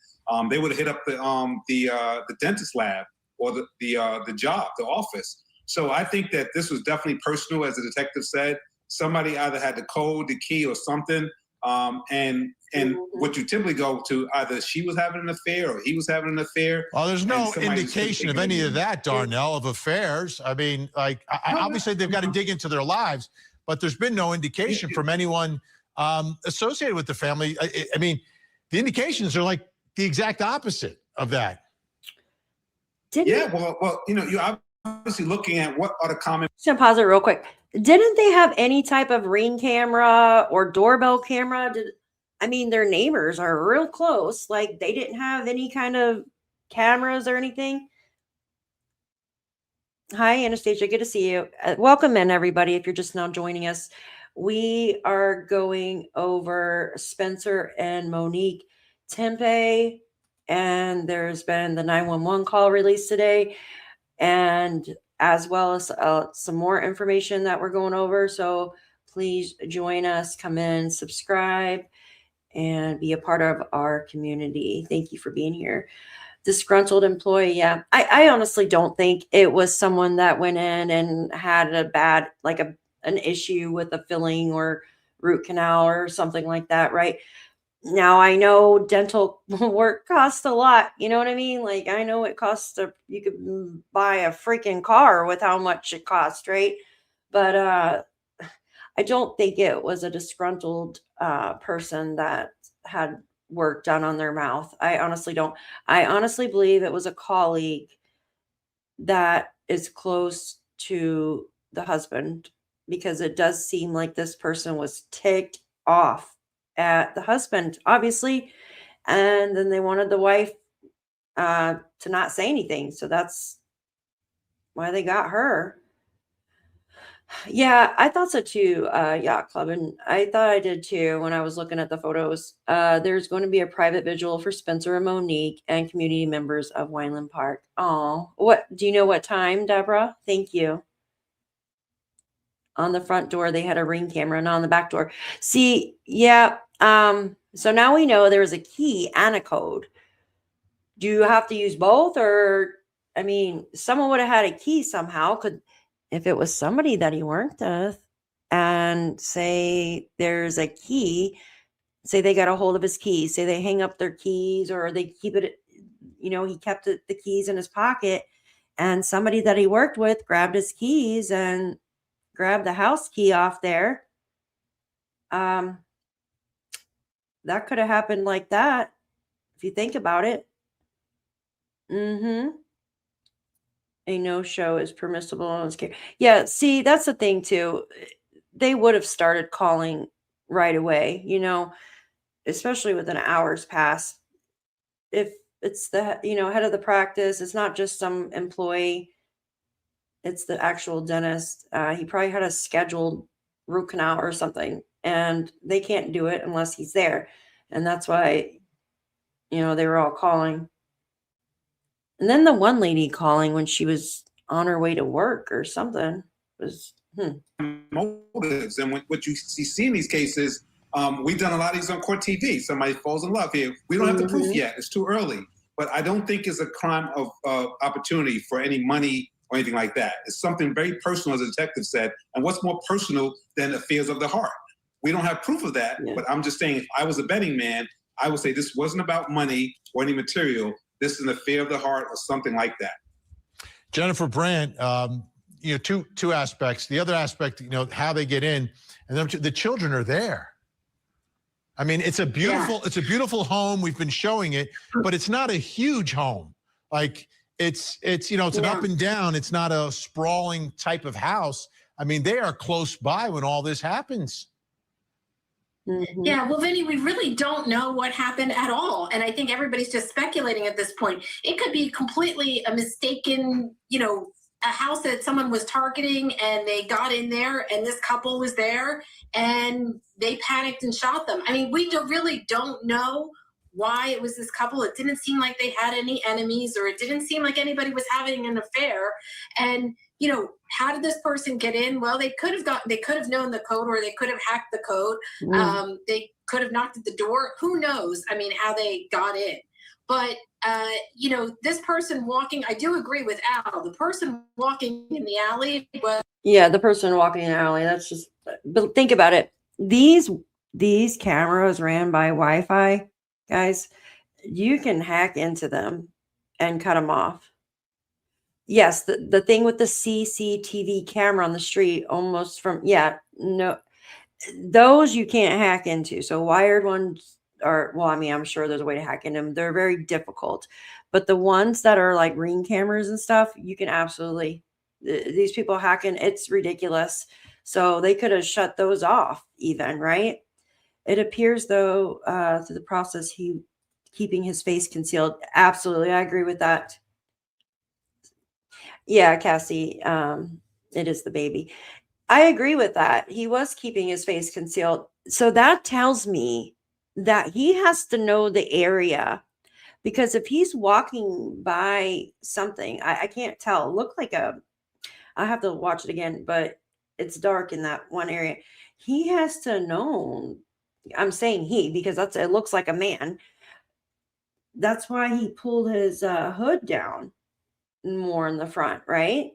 They would have hit up the dentist lab or the job, the office. So I think that this was definitely personal, as the detective said. Somebody either had the code, the key, or something. And what you typically go to, either she was having an affair or he was having an affair. Well, there's no somebody was indication of taking any it. of that, Darnell, of affairs. I mean, like, obviously they've got to dig into their lives, but there's been no indication from anyone associated with the family. I mean, the indications are like the exact opposite of that. Well, you know, you're obviously looking at what are the common. Just gonna pause it real quick. Didn't they have any type of Ring camera or doorbell camera? I mean, their neighbors are real close. Like, they didn't have any kind of cameras or anything. Hi, Anastasia. Good to see you. Welcome in, everybody. If you're just now joining us, we are going over Spencer and Monique Tepe, and there's been the 911 call released today, and as well as some more information that we're going over. So please join us, come in, subscribe, and be a part of our community. Thank you for being here. Disgruntled employee. Yeah. I honestly don't think it was someone that went in and had a bad, like an issue with a filling or root canal or something like that. Right. Now I know dental work costs a lot. You know what I mean? Like, I know it costs you could buy a freaking car with how much it costs. Right. But, I don't think it was a disgruntled person that had work done on their mouth. I honestly don't. I honestly believe it was a colleague that is close to the husband, because it does seem like this person was ticked off at the husband, obviously, and then they wanted the wife to not say anything. So that's why they got her. Yeah, I thought so too, Yacht Club, and I thought I did too when I was looking at the photos. There's going to be a private vigil for Spencer and Monique and community members of Weinland Park. Oh, what do you know what time, Deborah? Thank you. On the front door, they had a Ring camera, not on the back door. See, yeah. So now we know there was a key and a code. Do you have to use both, or I mean, someone would have had a key somehow. If it was somebody that he worked with, and say there's a key, say they got a hold of his keys, say they hang up their keys, or they keep it, you know, he kept the keys in his pocket, and somebody that he worked with grabbed his keys and grabbed the house key off there. That could have happened like that, if you think about it. A no-show is permissible on his care. Yeah, see, that's the thing too. They would have started calling right away, you know, especially within hours pass. If it's the, you know, head of the practice, it's not just some employee, it's the actual dentist. He probably had a scheduled root canal or something, and they can't do it unless he's there. And that's why, you know, they were all calling. And then the one lady calling when she was on her way to work or something was motives. And what you see in these cases, we've done a lot of these on court TV. Somebody falls in love here. We don't have the proof yet. It's too early. But I don't think it's a crime of opportunity for any money or anything like that. It's something very personal, as the detective said. And what's more personal than affairs of the heart? We don't have proof of that. Yeah. But I'm just saying, if I was a betting man, I would say this wasn't about money or any material. This is an affair of the heart or something like that. Jennifer Brandt, you know, two aspects. The other aspect, you know, how they get in, and then the children are there. I mean, it's a beautiful home. We've been showing it, but it's not a huge home. Like it's you know, it's an up and down. It's not a sprawling type of house. I mean, they are close by when all this happens. Yeah, well, Vinny, we really don't know what happened at all. And I think everybody's just speculating at this point. It could be completely a mistaken, you know, a house that someone was targeting, and they got in there and this couple was there and they panicked and shot them. I mean, we really don't know why it was this couple. It didn't seem like they had any enemies, or it didn't seem like anybody was having an affair. And, you know, how did this person get in? Well, they could have known the code, or they could have hacked the code. They could have knocked at the door. Who knows? I mean, how they got in. But you know, this person walking, I do agree with Al. The person walking in the alley was Yeah, the person walking in the alley. That's just. But think about it. These cameras ran by Wi-Fi, guys. You can hack into them and cut them off. Yes, the thing with the CCTV camera on the street, almost from no, those you can't hack into. So wired ones are, well, I mean, I'm sure there's a way to hack into them. They're very difficult, but the ones that are like Ring cameras and stuff, you can absolutely. These people hacking, it's ridiculous. So they could have shut those off, even, right? It appears though, through the process, he keeping his face concealed. Absolutely, I agree with that. Yeah, Cassie, it is the baby. I agree with that. He was keeping his face concealed. So that tells me that he has to know the area, because if he's walking by something, I can't tell. It looked like I have to watch it again, but it's dark in that one area. He has to know. I'm saying he because it looks like a man. That's why he pulled his hood down more in the front, right?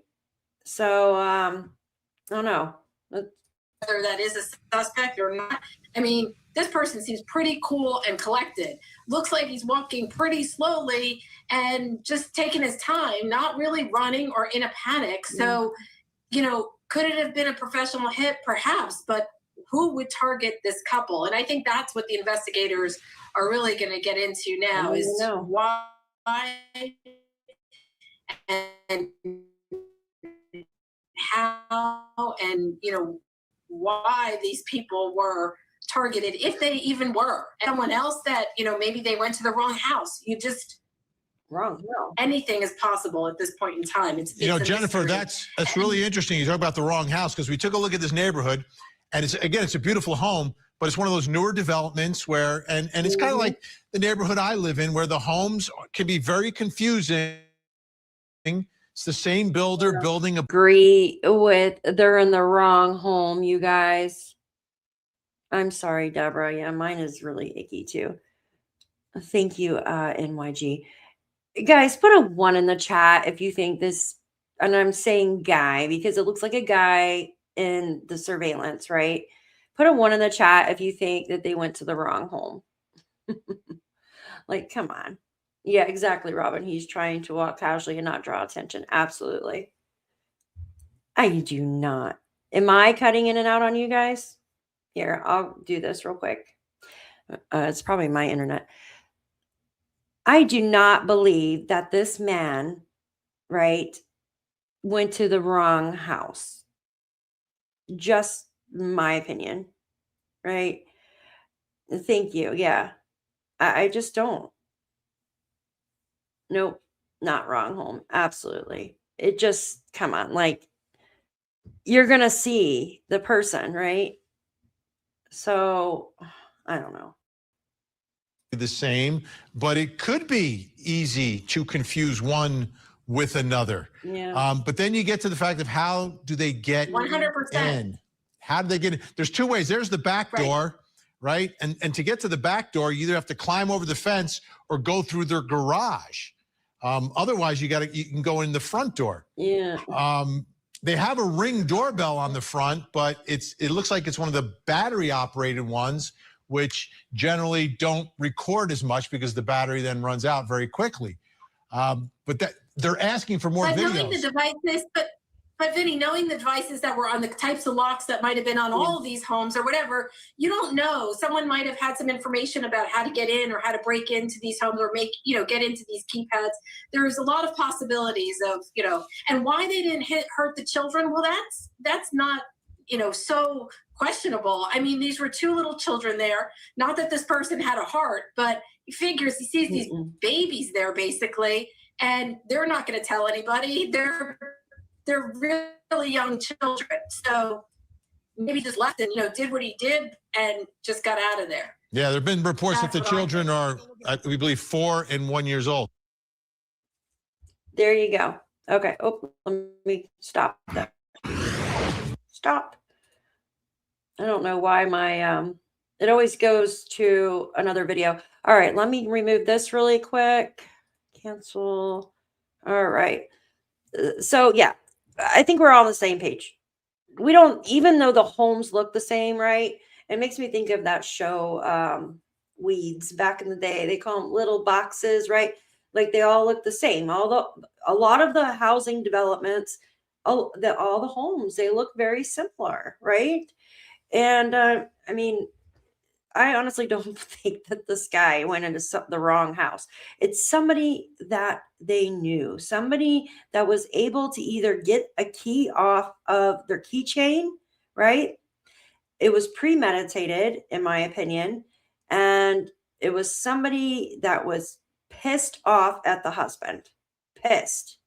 So I don't know. whether that is a suspect or not. I mean, this person seems pretty cool and collected. Looks like he's walking pretty slowly and just taking his time, not really running or in a panic. So, you know, could it have been a professional hit? Perhaps, but who would target this couple? And I think that's what the investigators are really going to get into now is why and how and, you know, why these people were targeted, if they even were. Someone else that, you know, maybe they went to the wrong house. You just wrong. No. Anything is possible at this point in time. It's you know, a Jennifer, mystery. that's really interesting. You talk about the wrong house because we took a look at this neighborhood, and it's a beautiful home, but it's one of those newer developments where and it's kind of like the neighborhood I live in, where the homes can be very confusing. It's the same builder building a. Agree with they're in the wrong home, you guys. I'm sorry, Deborah. Yeah, mine is really icky too. Thank you, NYG. Guys, put a 1 in the chat if you think this, and I'm saying guy because it looks like a guy in the surveillance, right? Put a 1 in the chat if you think that they went to the wrong home. Like, come on. Yeah, exactly, Robin. He's trying to walk casually and not draw attention. Absolutely. I do not. Am I cutting in and out on you guys? Here, I'll do this real quick. It's probably my internet. I do not believe that this man, right, went to the wrong house. Just my opinion, right? Thank you. Yeah. I just don't. Nope, not wrong home. Absolutely. It just, come on, like, you're going to see the person, right? So, I don't know. The same, but it could be easy to confuse one with another. Yeah. But then you get to the fact of how do they get 100%. in? How do they get in? There's 2 ways. There's the back door, right? And to get to the back door, you either have to climb over the fence or go through their garage. Otherwise, you can go in the front door. Yeah. They have a Ring doorbell on the front, but it looks like it's one of the battery operated ones, which generally don't record as much because the battery then runs out very quickly. But they're asking for more But videos. knowing the devices, but Vinny, knowing the devices that were on the types of locks that might have been on all of these homes or whatever, you don't know. Someone might have had some information about how to get in or how to break into these homes or get into these keypads. There's a lot of possibilities of, and why they didn't hurt the children. Well, that's not, so questionable. I mean, these were 2 little children there. Not that this person had a heart, but he sees these babies there basically, and they're not going to tell anybody. They're really young children. So maybe just left and, did what he did and just got out of there. Yeah, there have been reports that the children are, we believe, 4 and 1 years old. There you go. Okay. Oh, let me stop that. Stop. I don't know why my, it always goes to another video. All right, let me remove this really quick. Cancel. All right. So yeah, I think we're all on the same page. We don't, even though the homes look the same, right? It makes me think of that show, Weeds, back in the day. They call them little boxes, right? Like they all look the same. A lot of the housing developments, all the homes, they look very similar, right? And I mean, I honestly don't think that this guy went into the wrong house. It's somebody that they knew, somebody that was able to either get a key off of their keychain, right? It was premeditated, in my opinion. And it was somebody that was pissed off at the husband. Pissed.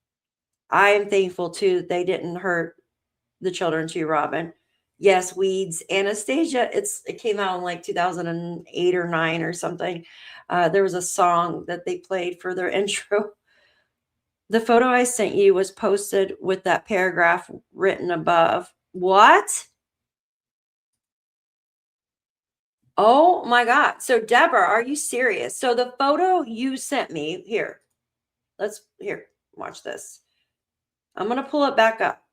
I am thankful too that they didn't hurt the children too, Robin. Yes, Weeds, Anastasia. It came out in like 2008 or 9 or something. There was a song that they played for their intro. The photo I sent you was posted with that paragraph written above. What? Oh my God. So Deborah, are you serious? So the photo you sent me here, watch this. I'm going to pull it back up.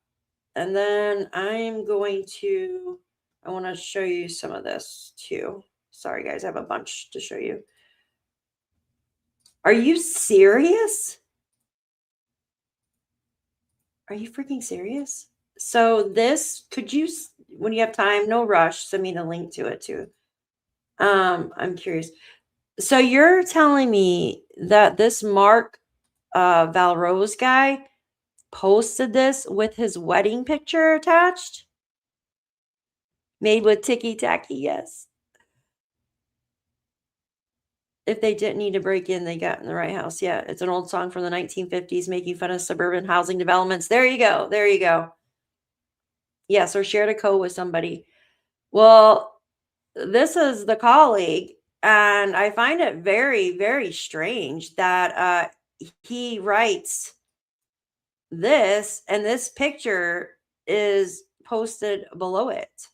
And then I want to show you some of this too. Sorry, guys, I have a bunch to show you. Are you serious? Are you freaking serious? So this, could you, when you have time, no rush, send me the link to it too. I'm curious. So you're telling me that this Mark Valrose guy posted this with his wedding picture attached? Made with ticky tacky, yes. If they didn't need to break in, they got in the right house. Yeah, it's an old song from the 1950s making fun of suburban housing developments. There you go. There you go. Yes, or shared a code with somebody. Well, this is the colleague, and I find it very, very strange that he writes this, and this picture is posted below it,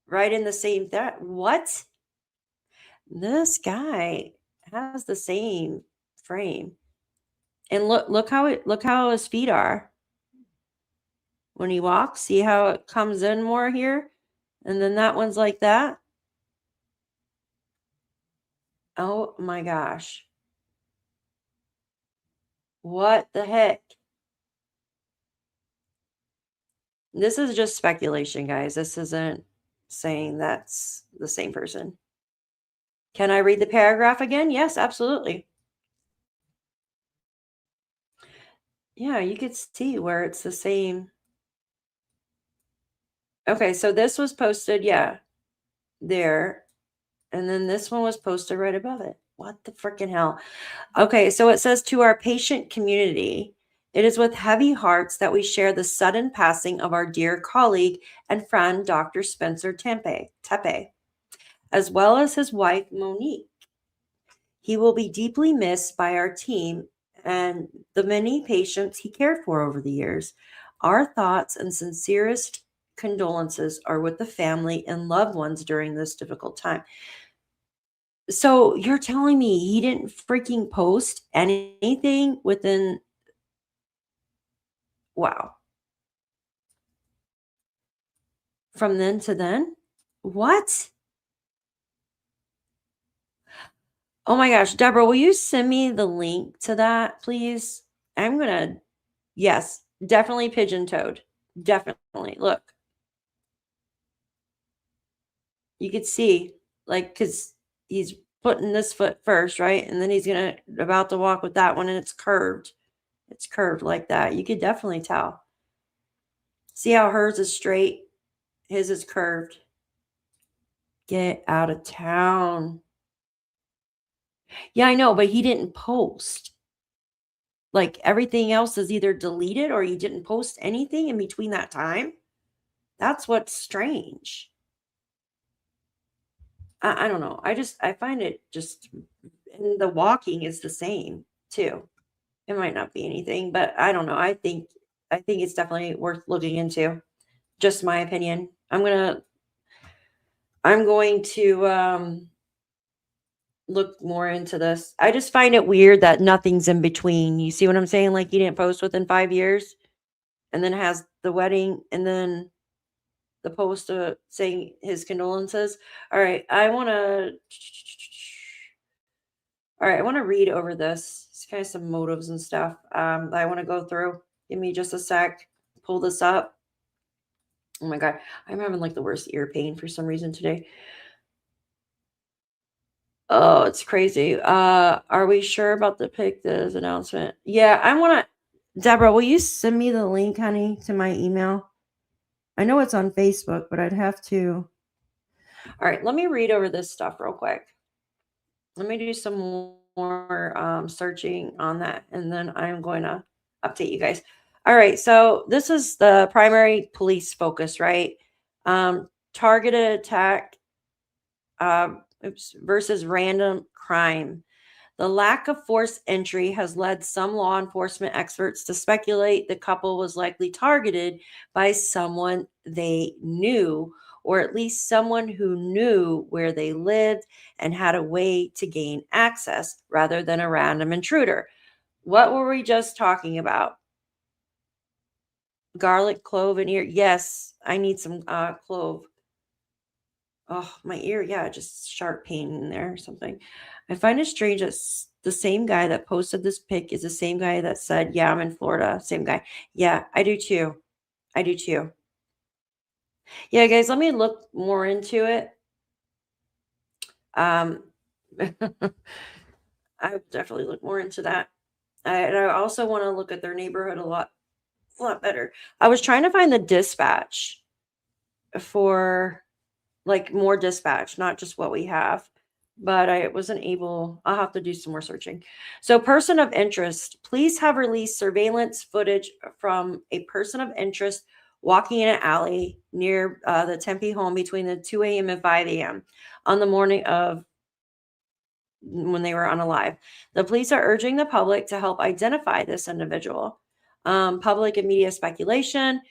right in the same thread. What? This guy has the same frame, and look how his feet are when he walks. See how it comes in more here, and then that one's like that. Oh my gosh. What the heck? This is just speculation, guys. This isn't saying that's the same person. Can I read the paragraph again? Yes, absolutely. Yeah, you could see where it's the same. Okay, so this was posted, yeah, there. And then this one was posted right above it. What the freaking hell? Okay, so it says, to our patient community, it is with heavy hearts that we share the sudden passing of our dear colleague and friend, Dr. Spencer Tepe, as well as his wife, Monique. He will be deeply missed by our team and the many patients he cared for over the years. Our thoughts and sincerest condolences are with the family and loved ones during this difficult time. So you're telling me he didn't freaking post anything within... Wow. From then to then? What? Oh my gosh, Deborah, will you send me the link to that, please? I'm gonna, yes, definitely pigeon-toed. Definitely. Look. You could see, like, because he's putting this foot first, right? And then he's about to walk with that one, and it's curved. It's curved like that. You could definitely tell. See how hers is straight? His is curved. Get out of town. Yeah, I know, but he didn't post. Like, everything else is either deleted or he didn't post anything in between that time. That's what's strange. I don't know. I find it just, and the walking is the same too. It might not be anything, but I don't know. I think it's definitely worth looking into. Just my opinion. I'm going to look more into this. I just find it weird that nothing's in between. You see what I'm saying? Like he didn't post within 5 years and then has the wedding and then the post saying his condolences. All right, I want to read over this. It's kind of some motives and stuff that I want to go through. Give me just a sec. Pull this up. Oh my God. I'm having like the worst ear pain for some reason today. Oh, it's crazy. Are we sure about the pick this announcement? Yeah, I want to. Deborah, will you send me the link, honey, to my email? I know it's on Facebook, but I'd have to. All right, let me read over this stuff real quick. Let me do some more searching on that, and then I'm going to update you guys. All right, so this is the primary police focus, right? Targeted attack versus random crime. The lack of forced entry has led some law enforcement experts to speculate the couple was likely targeted by someone they knew, or at least someone who knew where they lived and had a way to gain access rather than a random intruder. What were we just talking about? Garlic, clove, and ear. Yes, I need some clove. Oh, my ear. Yeah, just sharp pain in there or something. I find it strange that the same guy that posted this pic is the same guy that said, yeah, I'm in Florida. Same guy. Yeah, I do too. I do too. Yeah, guys, let me look more into it. I would definitely look more into that. And I also want to look at their neighborhood a lot better. I was trying to find the dispatch for like more dispatch, not just what we have, but I wasn't able. I'll have to do some more searching. So, person of interest, police have released surveillance footage from a person of interest walking in an alley near the Tempe home between the 2 a.m. and 5 a.m. on the morning of when they were unalive. The police are urging the public to help identify this individual. Public and media speculation.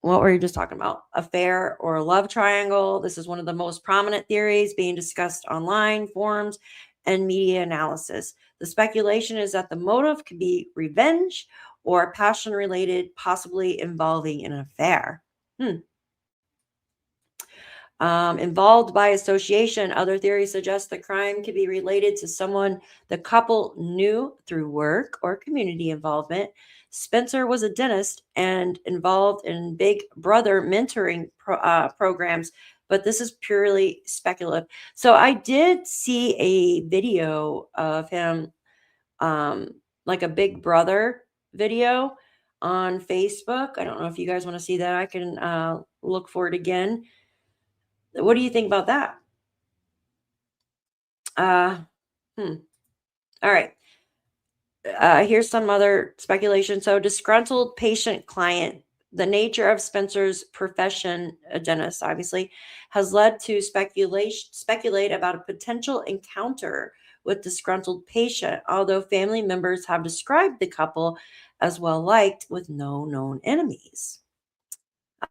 What were you just talking about? Affair or a love triangle. This is one of the most prominent theories being discussed online, forums, and media analysis. The speculation is that the motive could be revenge or passion related, possibly involving an affair. Involved by association. Other theories suggest the crime could be related to someone the couple knew through work or community involvement. Spencer was a dentist and involved in Big Brother mentoring programs, but this is purely speculative. So I did see a video of him, like a Big Brother video on Facebook. I don't know if you guys want to see that. I can look for it again. What do you think about that? All right. Here's some other speculation. So, disgruntled patient client. The nature of Spencer's profession, a dentist, obviously, has led to speculate about a potential encounter with disgruntled patient, although family members have described the couple as well liked with no known enemies.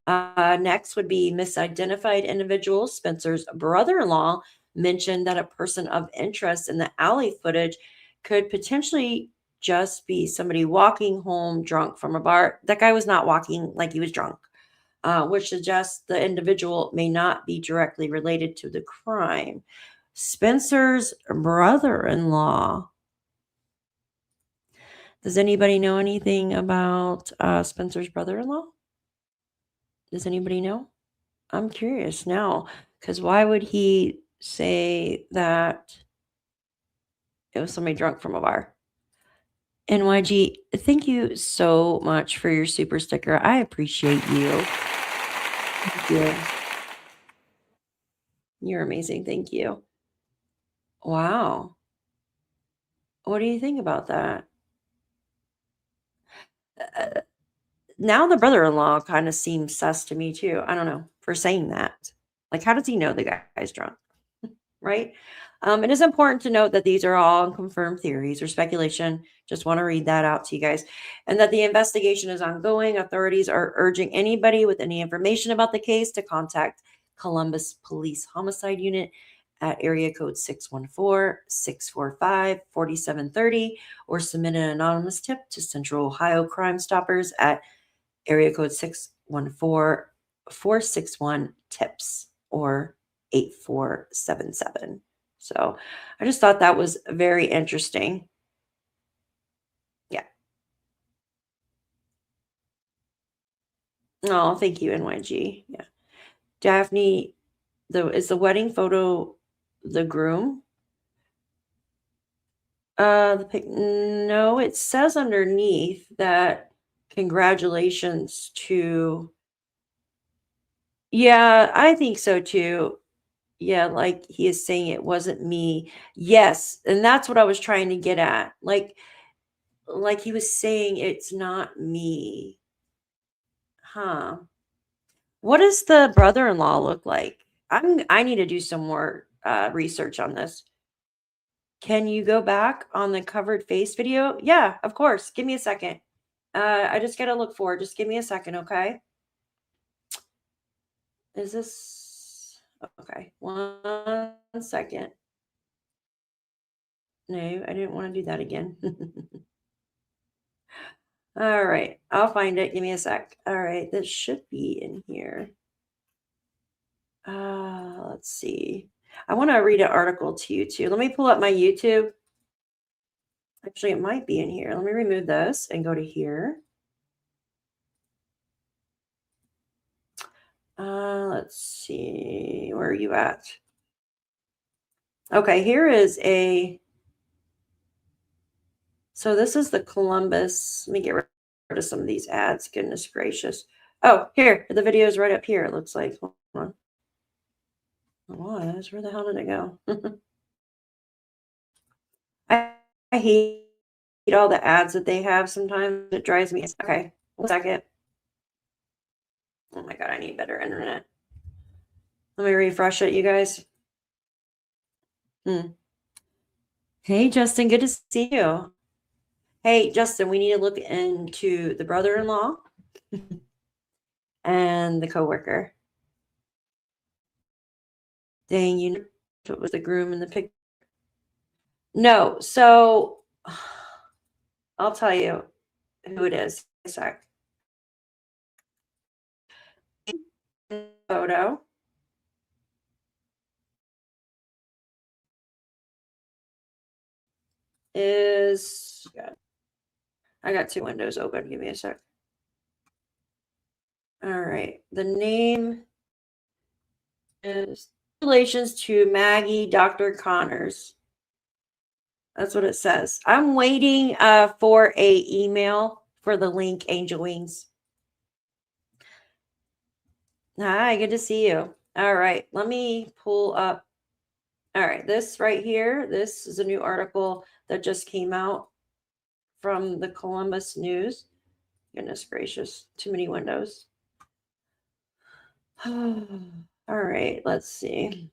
Next would be misidentified individuals. Spencer's brother-in-law mentioned that a person of interest in the alley footage could potentially just be somebody walking home drunk from a bar. That guy was not walking like he was drunk, which suggests the individual may not be directly related to the crime. Spencer's brother-in-law. Does anybody know anything about Spencer's brother-in-law? Does anybody know? I'm curious now, because why would he say that it was somebody drunk from a bar? NYG, thank you so much for your super sticker. I appreciate you. Thank you. You're amazing. Thank you. Wow. What do you think about that? Now the brother-in-law kind of seems sus to me too. I don't know, for saying that. Like, how does he know the guy's drunk? Right? It is important to note that these are all unconfirmed theories or speculation. Just want to read that out to you guys. And that the investigation is ongoing. Authorities are urging anybody with any information about the case to contact Columbus Police Homicide Unit at area code 614-645-4730 or submit an anonymous tip to Central Ohio Crime Stoppers at area code 614-461-TIPS or 8477. So I just thought that was very interesting. Yeah. Oh, thank you, NYG. Yeah. Daphne, is the wedding photo the groom? No, it says underneath that congratulations to. Yeah, I think so too. Yeah, like he is saying it wasn't me. Yes, and that's what I was trying to get at. Like he was saying it's not me. Huh. What does the brother-in-law look like? I need to do some more research on this. Can you go back on the covered face video? Yeah, of course. Give me a second. I just got to look for it. Just give me a second, okay? Is this okay? 1 second. No, I didn't want to do that again. All right, I'll find it. Give me a sec. All right, this should be in here. Let's see. I want to read an article to you too. Let me pull up my YouTube. Actually, it might be in here. Let me remove this and go to here. Let's see. Where are you at? Okay, here is a. So this is the Columbus. Let me get rid of some of these ads. Goodness gracious. Oh, here. The video is right up here, it looks like. Hold on. It was. Where the hell did it go? I hate all the ads that they have sometimes. It drives me. Okay, 1 second. Oh my God, I need better internet. Let me refresh it, you guys. Hey, Justin, good to see you. Hey, Justin, we need to look into the brother-in-law and the coworker. Dang, you know it was the groom in the picture. No, so I'll tell you who it is. A sec. Photo. Is I got 2 windows open. Give me a sec. All right. The name is Congratulations to Maggie Dr. Connors. That's what it says. I'm waiting for a email for the link, Angel Wings. Hi, good to see you. All right, let me pull up. All right, this right here, this is a new article that just came out from the Columbus News. Goodness gracious, too many windows. All right, let's see.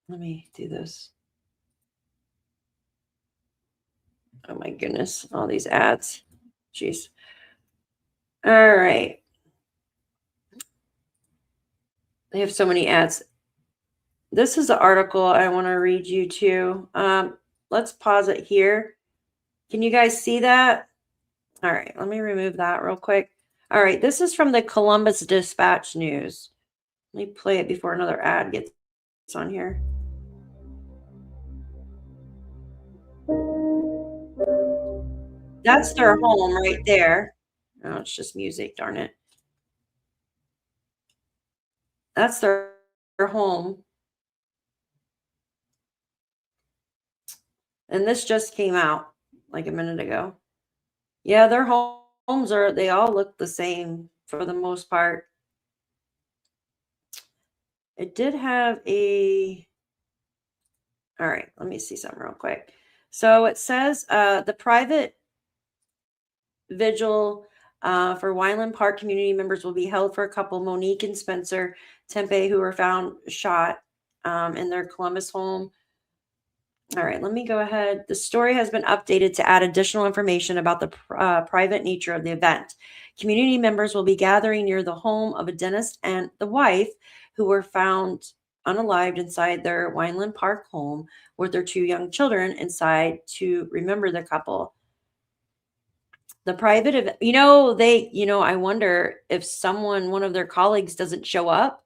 Let me do this. Oh my goodness, all these ads. Jeez. All right. They have so many ads. This is the article I want to read you to. Let's pause it here. Can you guys see that? All right, let me remove that real quick. All right, this is from the Columbus Dispatch News. Let me play it before another ad gets on here. That's their home right there. Oh, it's just music, darn it. That's their home. And this just came out like a minute ago. Yeah, their homes they all look the same for the most part. It did have all right, let me see something real quick. So it says the private vigil for Weinland Park community members will be held for a couple, Monique and Spencer Tepe, who were found shot in their Columbus home. All right, let me go ahead. The story has been updated to add additional information about the private nature of the event. Community members will be gathering near the home of a dentist and the wife who were found unalived inside their Weinland Park home with their 2 young children inside to remember the couple. The private event, I wonder if one of their colleagues doesn't show up.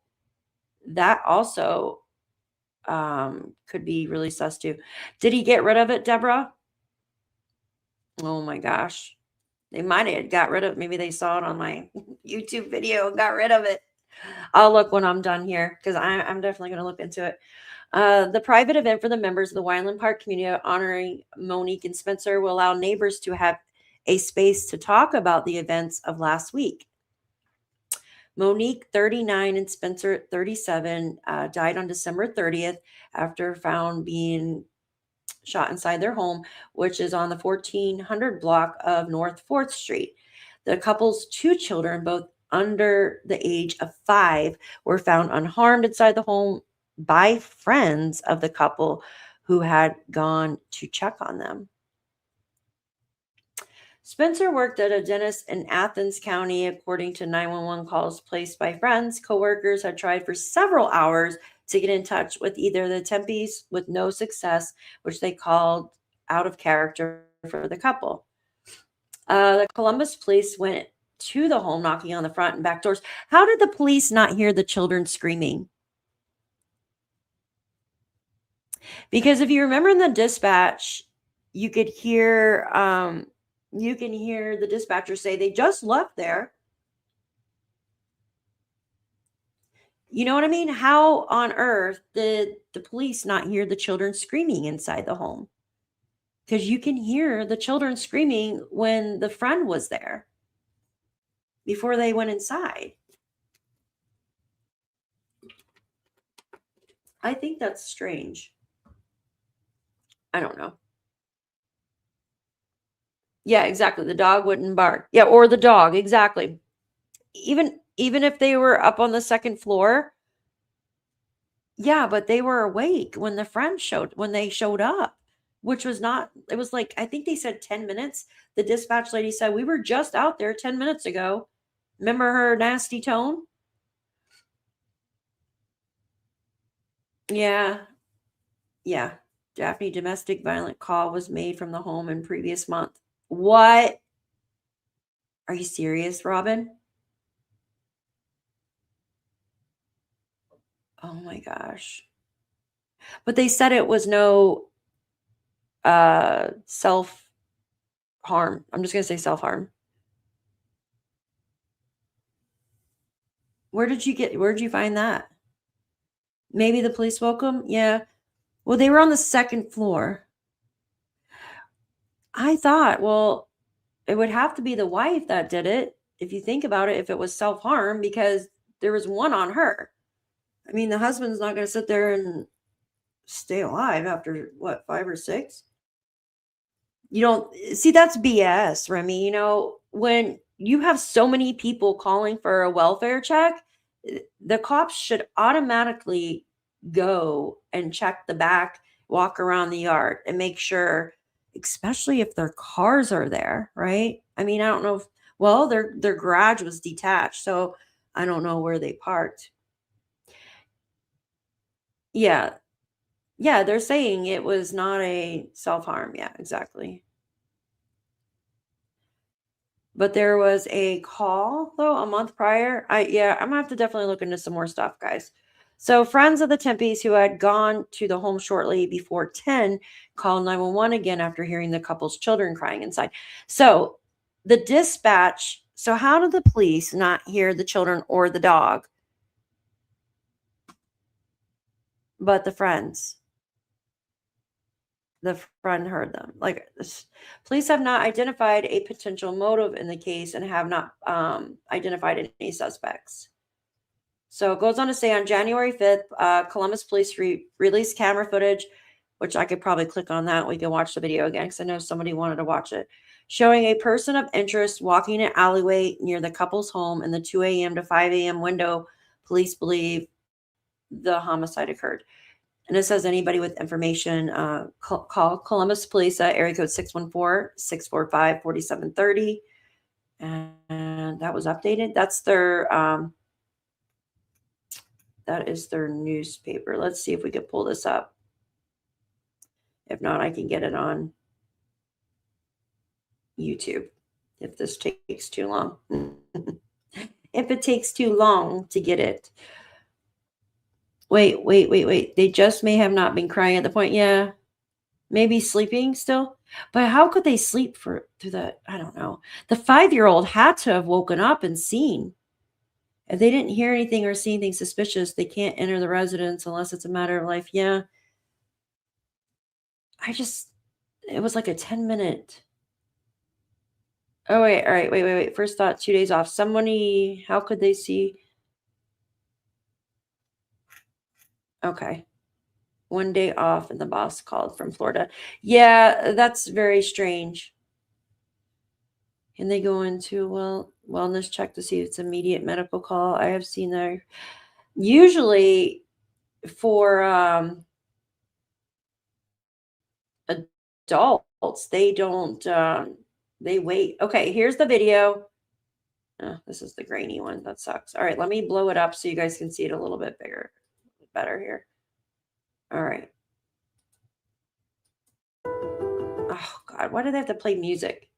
That also could be really sus too. Did he get rid of it, Deborah? Oh my gosh. They might have got rid of it. Maybe they saw it on my YouTube video and got rid of it. I'll look when I'm done here because I'm definitely going to look into it. The private event for the members of the Weinland Park community honoring Monique and Spencer will allow neighbors to have a space to talk about the events of last week. Monique, 39, and Spencer, 37, died on December 30th after found being shot inside their home, which is on the 1400 block of North 4th Street. The couple's 2 children, both under the age of 5, were found unharmed inside the home by friends of the couple who had gone to check on them. Spencer worked at a dentist in Athens County. According to 911 calls placed by friends, coworkers had tried for several hours to get in touch with either the Tempes with no success, which they called out of character for the couple. The Columbus police went to the home, knocking on the front and back doors. How did the police not hear the children screaming? Because if you remember in the dispatch, you could hear the dispatcher say they just left there. You know what I mean? How on earth did the police not hear the children screaming inside the home? Because you can hear the children screaming when the friend was there before they went inside. I think that's strange. I don't know. Yeah, exactly. The dog wouldn't bark. Yeah, or the dog, exactly. Even if they were up on the second floor. Yeah, but they were awake when they showed up, which was not, it was like, I think they said 10 minutes. The dispatch lady said, we were just out there 10 minutes ago. Remember her nasty tone? Yeah. Yeah. Daphne, domestic violent call was made from the home in previous month. What? Are you serious, Robin? Oh my gosh. But they said it was no self-harm. I'm just going to say self-harm. Where'd you find that? Maybe the police woke them? Yeah. Well, they were on the second floor. I thought, well, it would have to be the wife that did it. If you think about it, if it was self-harm, because there was one on her. I mean, the husband's not going to sit there and stay alive after what, 5 or 6? You don't see, that's BS, Remy. When you have so many people calling for a welfare check, the cops should automatically go and check the back, walk around the yard and make sure, especially if their cars are there, right? I mean, I don't know their garage was detached, so I don't know where they parked. Yeah. Yeah, they're saying it was not a self-harm. Yeah, exactly. But there was a call, though, a month prior. I'm gonna have to definitely look into some more stuff, guys. So friends of the Tempes who had gone to the home shortly before 10 called 911 again after hearing the couple's children crying inside. So the dispatch, so how did the police not hear the children or the dog? But the friends. The friend heard them. Police have not identified a potential motive in the case and have not identified any suspects. So it goes on to say on January 5th, Columbus police released camera footage, which I could probably click on that. We can watch the video again because I know somebody wanted to watch it, showing a person of interest walking an alleyway near the couple's home in the 2 a.m. to 5 a.m. window. Police believe the homicide occurred. And it says anybody with information, call Columbus Police at area code 614-645-4730. And that was updated. That's their That is their newspaper. Let's see if we can pull this up. If not, I can get it on YouTube if this takes too long. If it takes too long to get it. Wait. They just may have not been crying at the point. Yeah. Maybe sleeping still. But how could they sleep through that? I don't know. The 5-year-old had to have woken up and seen. If they didn't hear anything or see anything suspicious, they can't enter the residence unless it's a matter of life. Yeah. It was like a 10-minute. Oh, wait. All right. Wait. First thought, 2 days off. Somebody, how could they see? Okay. 1 day off, and the boss called from Florida. Yeah, that's very strange. Can they go into wellness check to see if it's immediate medical call? I have seen that. Usually for adults, they don't they wait. Okay, here's the video. Oh, this is the grainy one. That sucks. All right, let me blow it up so you guys can see it a little bit better here. All right. Oh God, why do they have to play music?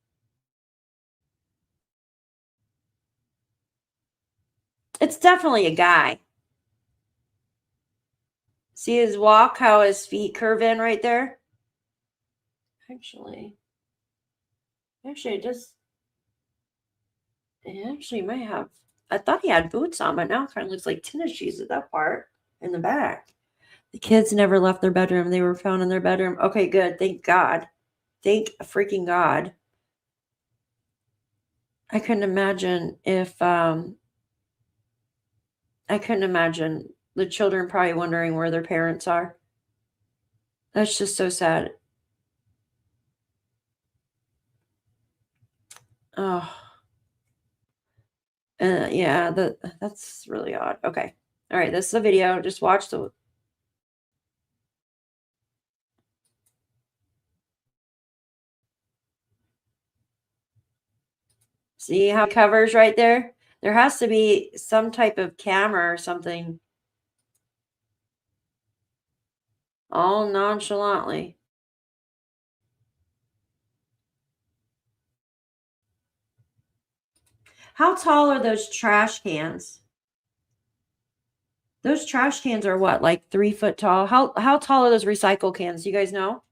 It's definitely a guy. See his walk, how his feet curve in right there? Actually, it does. It actually might have. I thought he had boots on, but now it kind of looks like tennis shoes at that part in the back. The kids never left their bedroom. They were found in their bedroom. Okay, good. Thank God. Thank freaking God. I couldn't imagine if I couldn't imagine the children probably wondering where their parents are. That's just so sad. Oh. Yeah, that's really odd. Okay. All right, this is a video. Just watch the. See how it covers right there? There has to be some type of camera or something. All nonchalantly. How tall are those trash cans? Those trash cans are what, like 3 foot tall? How tall are those recycle cans? You guys know?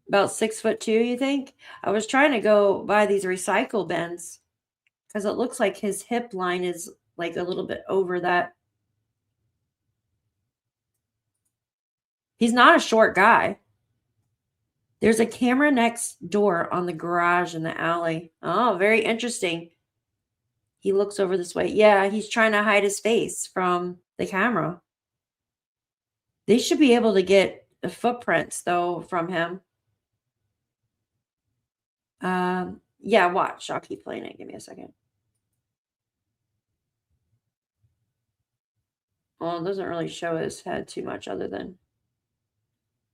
About 6'2", you think? I was trying to go buy these recycle bins because it looks like his hip line is like a little bit over that. He's not a short guy. There's a camera next door on the garage in the alley. Oh, very interesting. He looks over this way. Yeah, he's trying to hide his face from the camera. They should be able to get the footprints, though, from him. Yeah, watch. I'll keep playing it. Give me a second. Well, it doesn't really show his head too much other than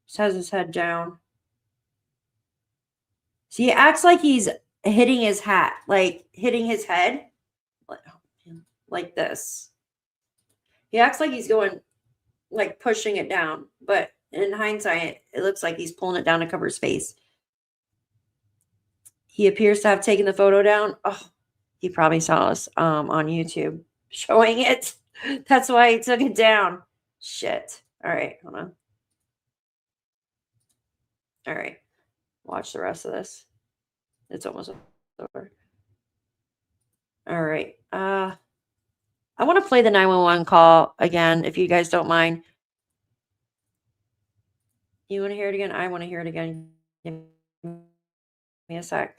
just has his head down. See, he acts like he's hitting his hat, like hitting his head like this. He acts like he's going, like pushing it down. But in hindsight, it looks like he's pulling it down to cover his face. He appears to have taken the photo down. Oh, he probably saw us on YouTube showing it. That's why he took it down. Shit. All right, hold on. All right. Watch the rest of this. It's almost over. All right. I want to play the 911 call again, if you guys don't mind. You want to hear it again? I want to hear it again. Give me a sec.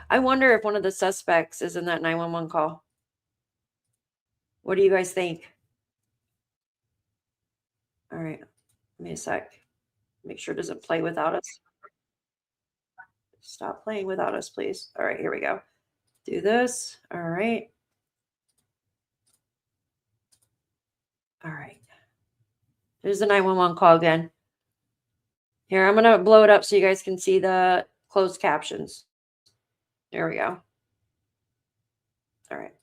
I wonder if one of the suspects is in that 911 call. What do you guys think? All right. Give me a sec. Make sure it doesn't play without us. Stop playing without us, please. All right, here we go. Do this. All right. All right. There's the 911 call again. Here, I'm going to blow it up so you guys can see the closed captions. There we go. All right.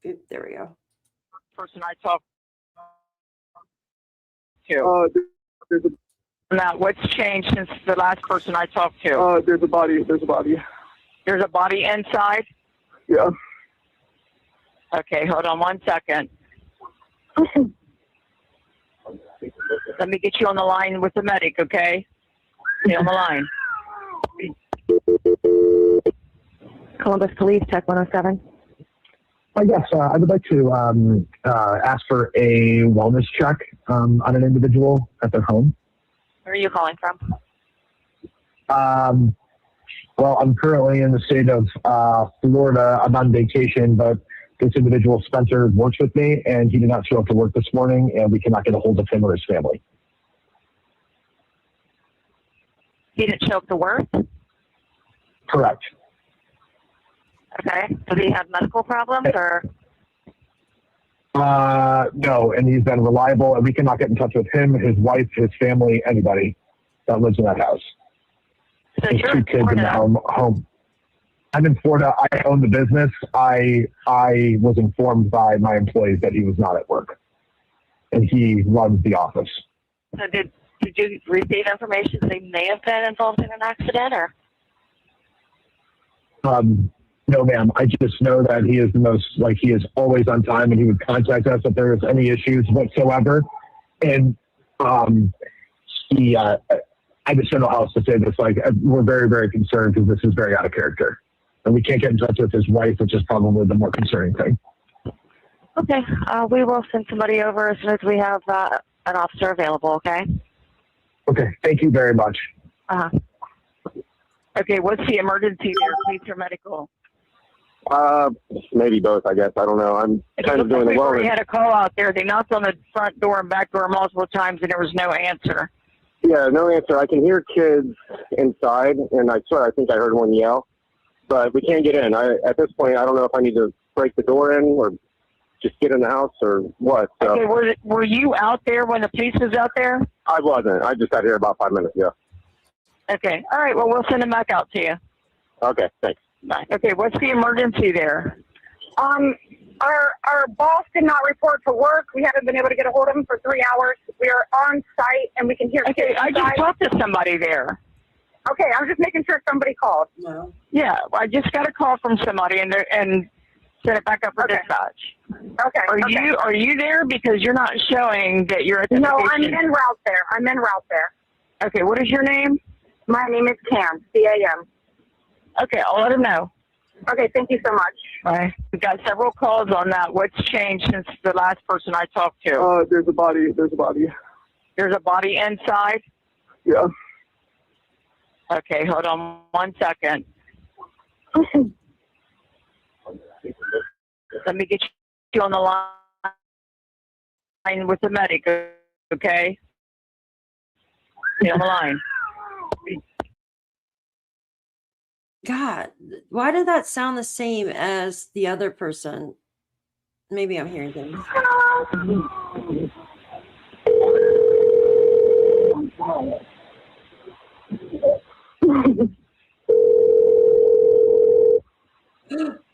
Oop, there we go. Person I talked to. Now, what's changed since the last person I talked to? There's a body. There's a body. There's a body inside? Yeah. Okay, hold on one second. Let me get you on the line with the medic, okay? Stay on the line. Columbus Police, Tech 107. Yes, I would like to ask for a wellness check on an individual at their home. Where are you calling from? Well, I'm currently in the state of Florida. I'm on vacation, but this individual, Spencer, works with me, and he did not show up to work this morning, and we cannot get a hold of him or his family. He didn't show up to work? Correct. Okay. Does he have medical problems or? No, and he's been reliable, and we cannot get in touch with him, his wife, his family, anybody that lives in that house. So There's you're 2 in kids in the Florida. home. I'm in Florida. I own the business. I was informed by my employees that he was not at work, and he runs the office. So did you receive information that he may have been involved in an accident or? No, ma'am. I just know that he is the most, he is always on time, and he would contact us if there was any issues whatsoever. And I just don't know how else to say this. We're very, very concerned because this is very out of character. And we can't get in touch with his wife, which is probably the more concerning thing. Okay. We will send somebody over as soon as we have an officer available, okay? Okay. Thank you very much. Okay, what's the emergency there, police or medical? Maybe both, I guess. I don't know. I'm kind of doing the We already wellness. had a call out there. They knocked on the front door and back door multiple times, and there was no answer. Yeah, no answer. I can hear kids inside, and I swear I think I heard one yell, but we can't get in. At this point, I don't know if I need to break the door in or just get in the house or what. So. Okay, were you out there when the police was out there? I wasn't. I just got here about 5 minutes ago. Okay, all right. Well, we'll send them back out to you. Okay, thanks. Bye. Okay, what's the emergency there? Our boss did not report to work. We haven't been able to get a hold of him for 3 hours. We are on site and we can hear. Okay, kids I inside. just talked to somebody there. Okay, I'm just making sure somebody called. No. Yeah, I just got a call from somebody and sent it back up for dispatch. Okay. Are you there because you're not showing that you're at the No, I'm location? en route there. I'm en route there. Okay, what is your name? My name is Cam, C-A-M. Okay, I'll let him know. Okay, thank you so much. Bye. We've got several calls on that. What's changed since the last person I talked to? There's a body. There's a body. There's a body inside? Yeah. Okay, hold on one second. Let me get you on the line with the medic, okay? Stay on the line. God, why did that sound the same as the other person? Maybe I'm hearing things.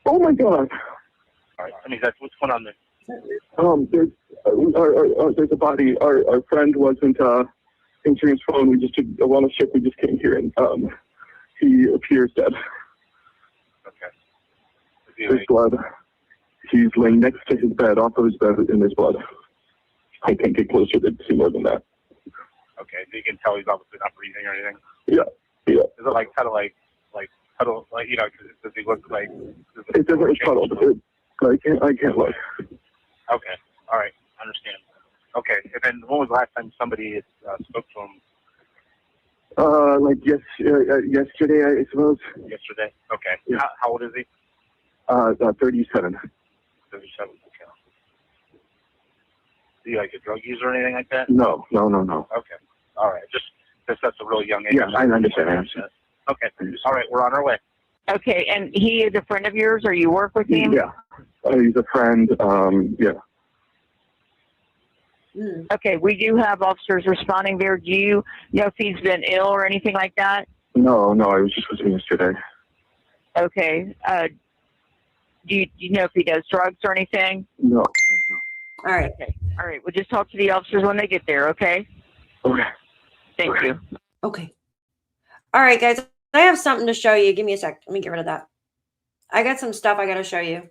Oh my God. All right, I mean, that's what's going on there. There's a body. Our friend wasn't answering his phone. We just did a wellness check. We just came here, and he appears dead. Okay. There's blood. He's laying next to his bed, off of his bed, in his blood. I can't get closer to see more than that. Okay, so you can tell he's obviously not breathing or anything. Yeah. Is it like kind of like huddle, like, you know, does he look like? It doesn't look puddled. I can't look. Okay, all right, understand. Okay, and then when was the last time somebody spoke to him? Yesterday, I suppose. Yesterday. Okay. Yeah. How old is he? 37. 37. Okay. Is he like a drug user or anything like that? No. Okay. All right. Just because that's a really young age. Yeah, I understand. Okay. All right. We're on our way. Okay, and he is a friend of yours, or you work with him? Yeah. He's a friend. Yeah. Okay, we do have officers responding there. Do you know if he's been ill or anything like that? No, I was just with him yesterday. Okay. Do you know if he does drugs or anything? No. All right. Okay. All right. We'll just talk to the officers when they get there, okay? Okay. Thank you. Okay. All right, guys. I have something to show you. Give me a sec. Let me get rid of that. I got some stuff I got to show you.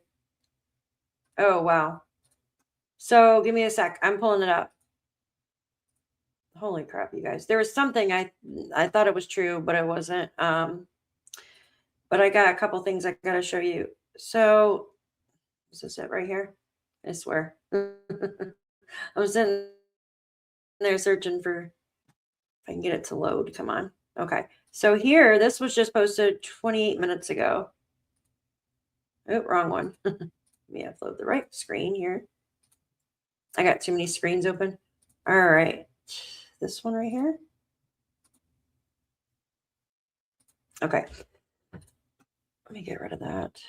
Oh, wow. So give me a sec. I'm pulling it up. Holy crap, you guys. There was something I thought it was true, but it wasn't. But I got a couple things I got to show you. So is this it right here? I swear. I was in there searching for, if I can get it to load. Come on. Okay. So here, this was just posted 28 minutes ago. Oh, wrong one. Let me upload the right screen here. I got too many screens open. All right. This one right here. Okay. Let me get rid of that.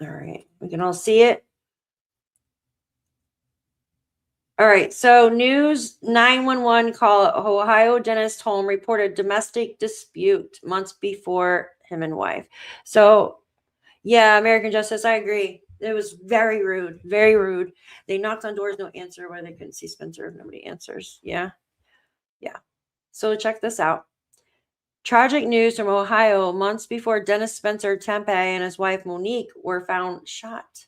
All right. We can all see it. All right. So news 911 call at Ohio dentist home reported domestic dispute months before him and wife. So yeah, American Justice, I agree. It was very rude, very rude. They knocked on doors, no answer. Why they couldn't see Spencer if nobody answers. Yeah. Yeah. So check this out. Tragic news from Ohio months before Dennis Spencer Tepe and his wife Monique were found shot.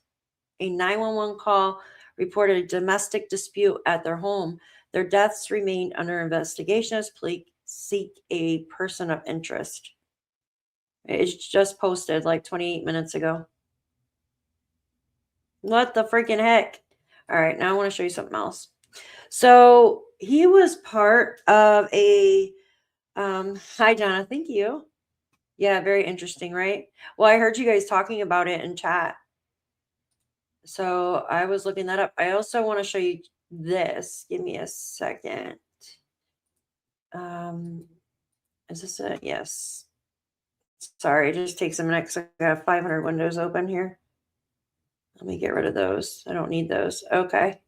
A 911 call reported a domestic dispute at their home. Their deaths remained under investigation as police seek a person of interest. It's just posted like 28 minutes ago. What the freaking heck? All right, now I want to show you something else. So he was part of a hi Donna, thank you. Yeah, very interesting, right? Well, I heard you guys talking about it in chat. So I was looking that up. I also want to show you this. Give me a second. Is this it? Yes. Sorry, it just takes a minute because I got 500 windows open here. Let me get rid of those. I don't need those. Okay.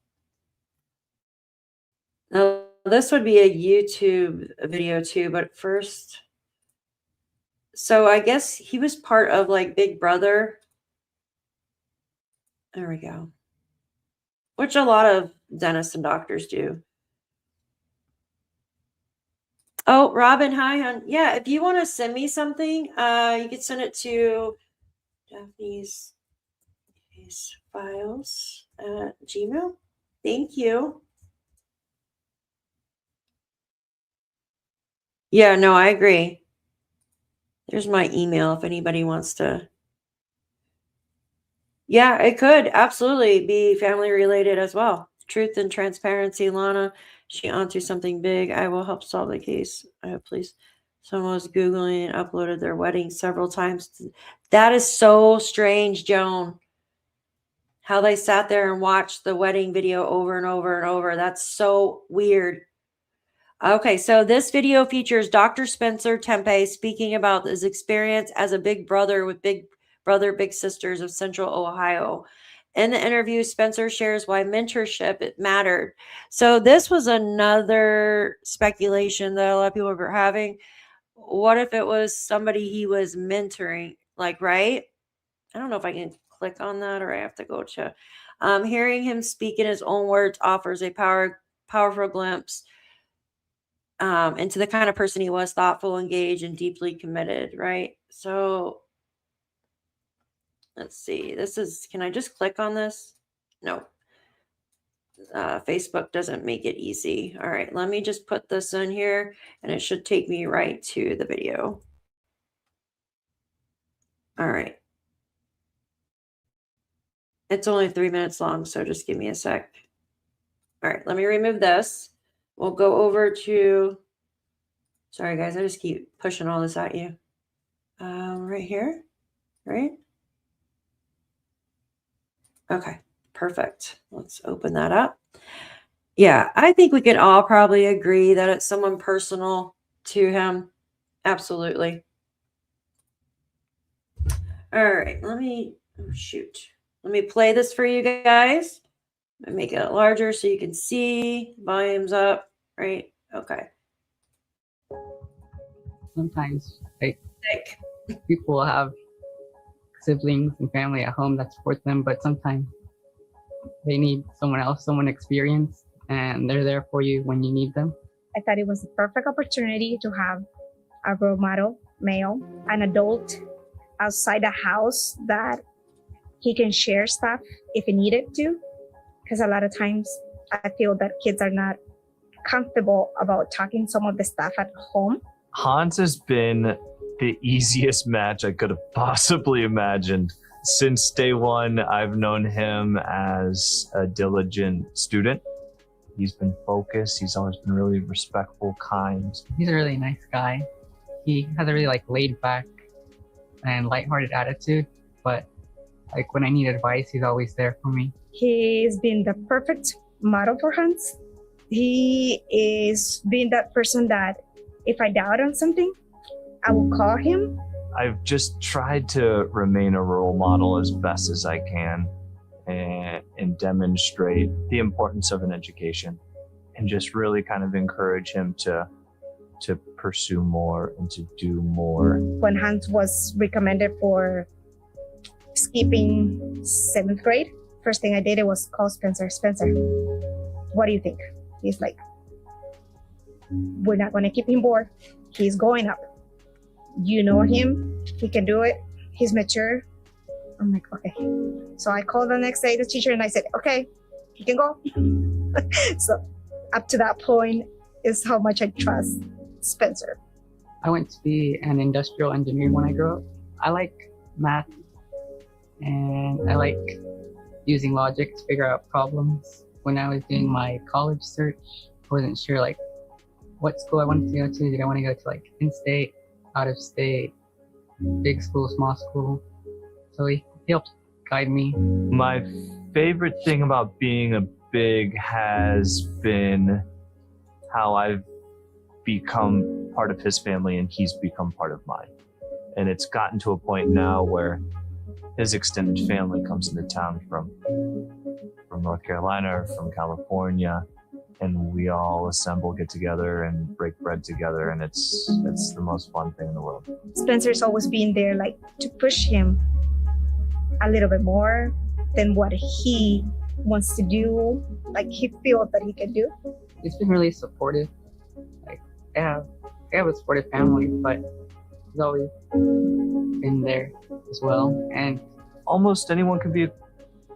Now, this would be a YouTube video too, but first. So I guess he was part of like Big Brother. There we go. Which a lot of dentists and doctors do. Oh, Robin, hi, hon. Yeah, if you want to send me something, you can send it to Daphne's Files at Gmail. Thank you. Yeah, no, I agree. There's my email if anybody wants to. Yeah, it could absolutely be family related as well. Truth and transparency, Lana. She onto something big. I will help solve the case. Please. Someone was Googling and uploaded their wedding several times. That is so strange, Joan. How they sat there and watched the wedding video over and over and over. That's so weird. Okay, so this video features Dr. Spencer Tempe speaking about his experience as a big brother with Big Brother, Big Sisters of Central Ohio. In the interview, Spencer shares why mentorship mattered. So this was another speculation that a lot of people were having. What if it was somebody he was mentoring? Like, right? I don't know if I can click on that or I have to go to. Hearing him speak in his own words offers a powerful glimpse into the kind of person he was, thoughtful, engaged, and deeply committed, right? So let's see. This is, can I just click on this? No. Facebook doesn't make it easy. All right, let me just put this in here and it should take me right to the video. All right. It's only 3 minutes long, so just give me a sec. All right, let me remove this. We'll go over to, sorry guys, I just keep pushing all this at you. Right here, right? Okay, perfect. Let's open that up. Yeah, I think we could all probably agree that it's someone personal to him. Absolutely. All right, let me, oh shoot. Let me play this for you guys. Make it larger so you can see. Volume's up, right? Okay. sometimes like people have siblings and family at home that support them, but sometimes they need someone else, someone experienced, and they're there for you when you need them. I thought it was a perfect opportunity to have a role model, male, an adult outside the house that he can share stuff if he needed to. Because a lot of times I feel that kids are not comfortable about talking some of the stuff at home. Hans has been the easiest match I could have possibly imagined. Since day one, I've known him as a diligent student. He's been focused. He's always been really respectful, kind. He's a really nice guy. He has a really like laid back and lighthearted attitude, but like when I need advice, he's always there for me. He's been the perfect model for Hans. He is being that person that if I doubt on something, I will call him. I've just tried to remain a role model as best as I can and demonstrate the importance of an education and just really kind of encourage him to pursue more and to do more. When Hans was recommended for skipping 7th grade, first thing I did was call Spencer. Spencer, what do you think? He's like, we're not going to keep him bored. He's going up. You know him. He can do it. He's mature. I'm like, okay. So I called the next day the teacher and I said, okay, he can go. So up to that point is how much I trust Spencer. I went to be an industrial engineer when I grew up. I like math and I like using logic to figure out problems. When I was doing my college search, I wasn't sure like what school I wanted to go to. Did I want to go to like in-state, out of state, big school, small school? So he helped guide me. My favorite thing about being a big has been how I've become part of his family and he's become part of mine. And it's gotten to a point now where his extended family comes into town from North Carolina or from California, and we all assemble, get together, and break bread together, and it's the most fun thing in the world. Spencer's always been there, like to push him a little bit more than what he wants to do, like he feels that he can do. He's been really supportive. Like, I have a supportive family, but he's always been there as well. And almost anyone can be a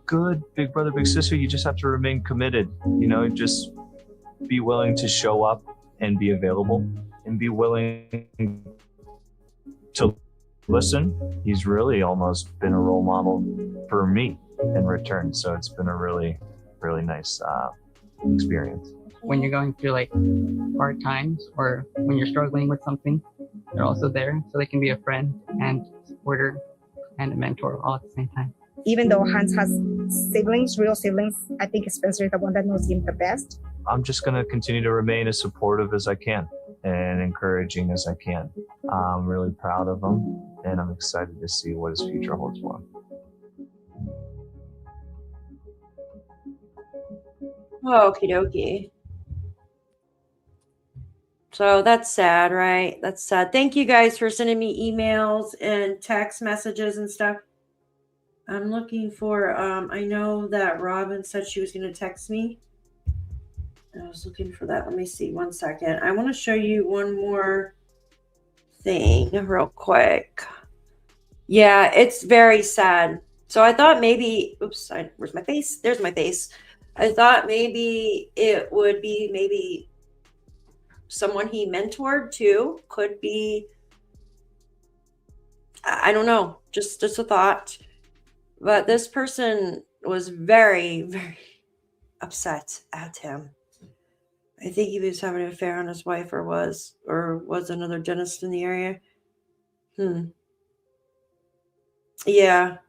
good big brother, big sister. You just have to remain committed, you know, just be willing to show up and be available and be willing to listen. He's really almost been a role model for me in return. So it's been a really, really nice experience. When you're going through like hard times or when you're struggling with something, they're also there. So they can be a friend and supporter and a mentor all at the same time. Even though Hans has siblings, real siblings, I think Spencer is the one that knows him the best. I'm just going to continue to remain as supportive as I can and encouraging as I can. I'm really proud of him and I'm excited to see what his future holds for him. Okie dokie. So that's sad, right? That's sad. Thank you guys for sending me emails and text messages and stuff. I'm looking for, I know that Robin said she was going to text me. I was looking for that. Let me see 1 second. I want to show you one more thing real quick. Yeah, it's very sad. So I thought maybe, oops, where's my face? There's my face. I thought maybe it would be maybe someone he mentored too. Could be, I don't know, just a thought. But this person was very, very upset at him. I think he was having an affair on his wife or was another dentist in the area. Yeah.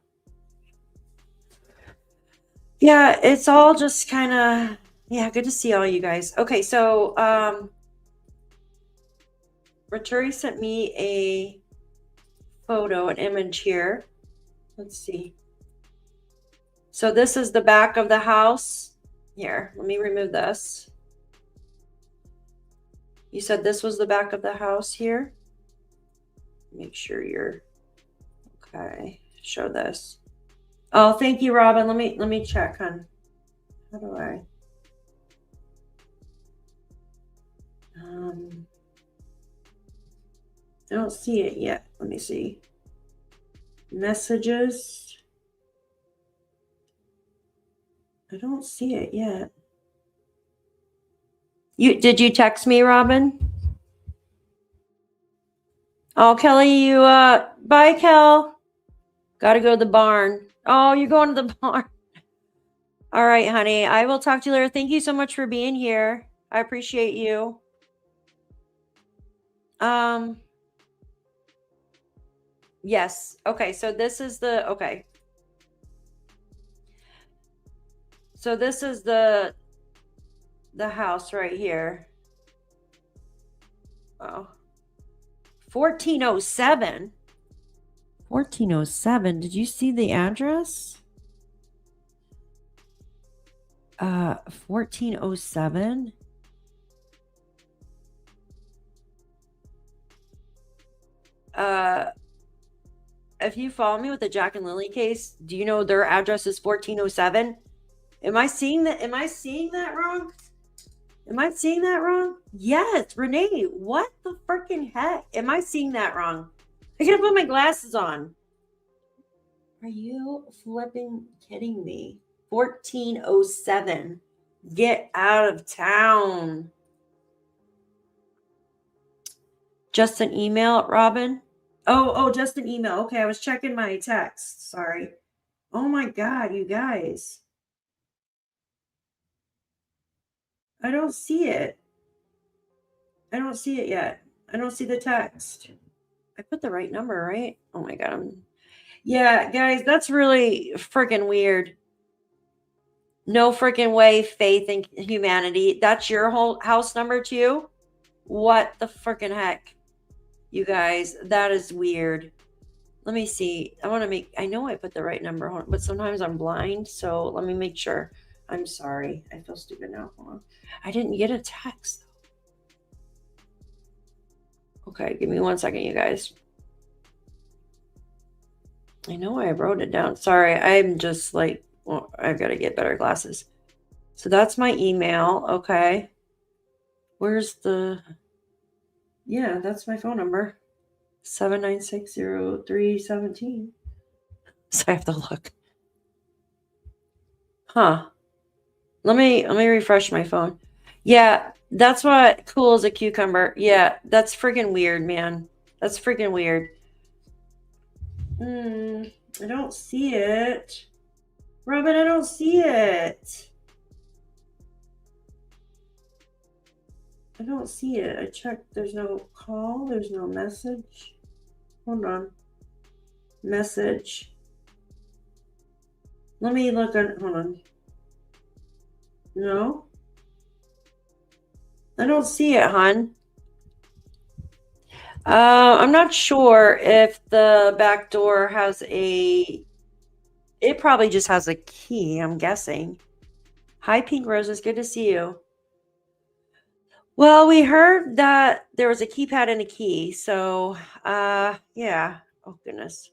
Yeah, it's all just kind of, yeah, good to see all you guys. Okay, so Raturi sent me a photo, an image here. Let's see. So this is the back of the house. Here, let me remove this. You said this was the back of the house here? make sure you're okay. Show this. Oh, thank you, Robin. Let me check, hon. How do I? I don't see it yet. Let me see. Messages. I don't see it yet. Did you text me, Robin? Oh, Kelly, you bye, Kel. Gotta go to the barn. Oh, you're going to the barn. All right, honey. I will talk to you later. Thank you so much for being here. I appreciate you. Yes. Okay, so this is the okay. So this is the house right here. Oh. 1407. 1407. Did you see the address? 1407. If you follow me with the Jack and Lily case, do you know their address is 1407? Am I seeing that? Am I seeing that wrong? Am I seeing that wrong? Yes, Renee. What the freaking heck? Am I seeing that wrong? I gotta put my glasses on. Are you flipping kidding me? 1407. Get out of town. Just an email, Robin? Oh, just an email. Okay, I was checking my text. Sorry. Oh my God, you guys. I don't see it. I don't see it yet. I don't see the text. I put the right number, right? Oh my God. Yeah, guys, that's really freaking weird. No freaking way, faith in humanity. That's your whole house number too? What the freaking heck? You guys, that is weird. Let me see. I know I put the right number, but sometimes I'm blind. So let me make sure. I'm sorry. I feel stupid now. Hold on. I didn't get a text. Okay, give me 1 second, you guys. I know I wrote it down. Sorry, I'm just like, well, I've got to get better glasses. So that's my email. Okay. Where's yeah, that's my phone number. 7960317. So I have to look. Huh. Let me refresh my phone. Yeah, that's what cool as a cucumber. Yeah, that's freaking weird, man. That's freaking weird. I don't see it. Robin, I don't see it. I don't see it. I checked. There's no call. There's no message. Hold on. Message. Let me look on. Hold on. No. I don't see it, hon. I'm not sure if the back door has it probably just has a key, I'm guessing. Hi, Pink Roses. Good to see you. Well, we heard that there was a keypad and a key. So, yeah. Oh, goodness.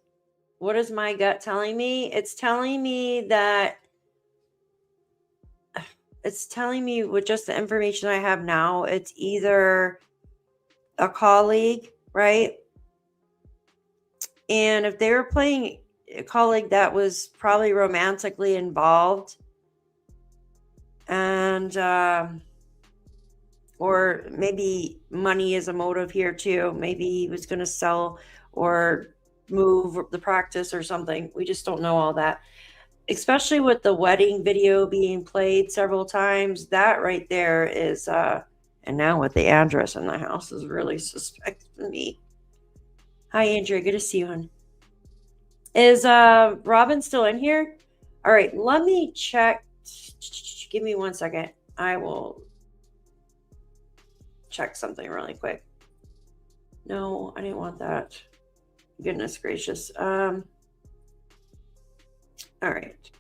What is my gut telling me? It's telling me with just the information I have now, it's either a colleague, right? And if they were playing a colleague that was probably romantically involved and or maybe money is a motive here too. Maybe he was going to sell or move the practice or something. We just don't know all that. Especially with the wedding video being played several times, that right there is and now with the address in the house is really suspect to me. Hi, Andrea. Good to see you, hon. Is Robin still in here? All right, let me check. Give me 1 second. I will check something really quick. No, I didn't want that. Goodness gracious. All right.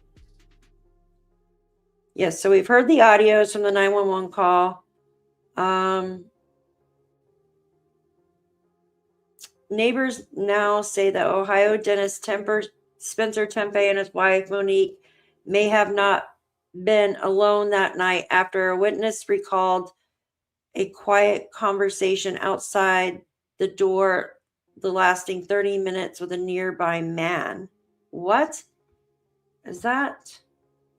Yes, so we've heard the audios from the 911 call. Neighbors now say that Ohio dentist Spencer Tepe and his wife Monique may have not been alone that night after a witness recalled a quiet conversation outside the door, the lasting 30 minutes with a nearby man. What is that?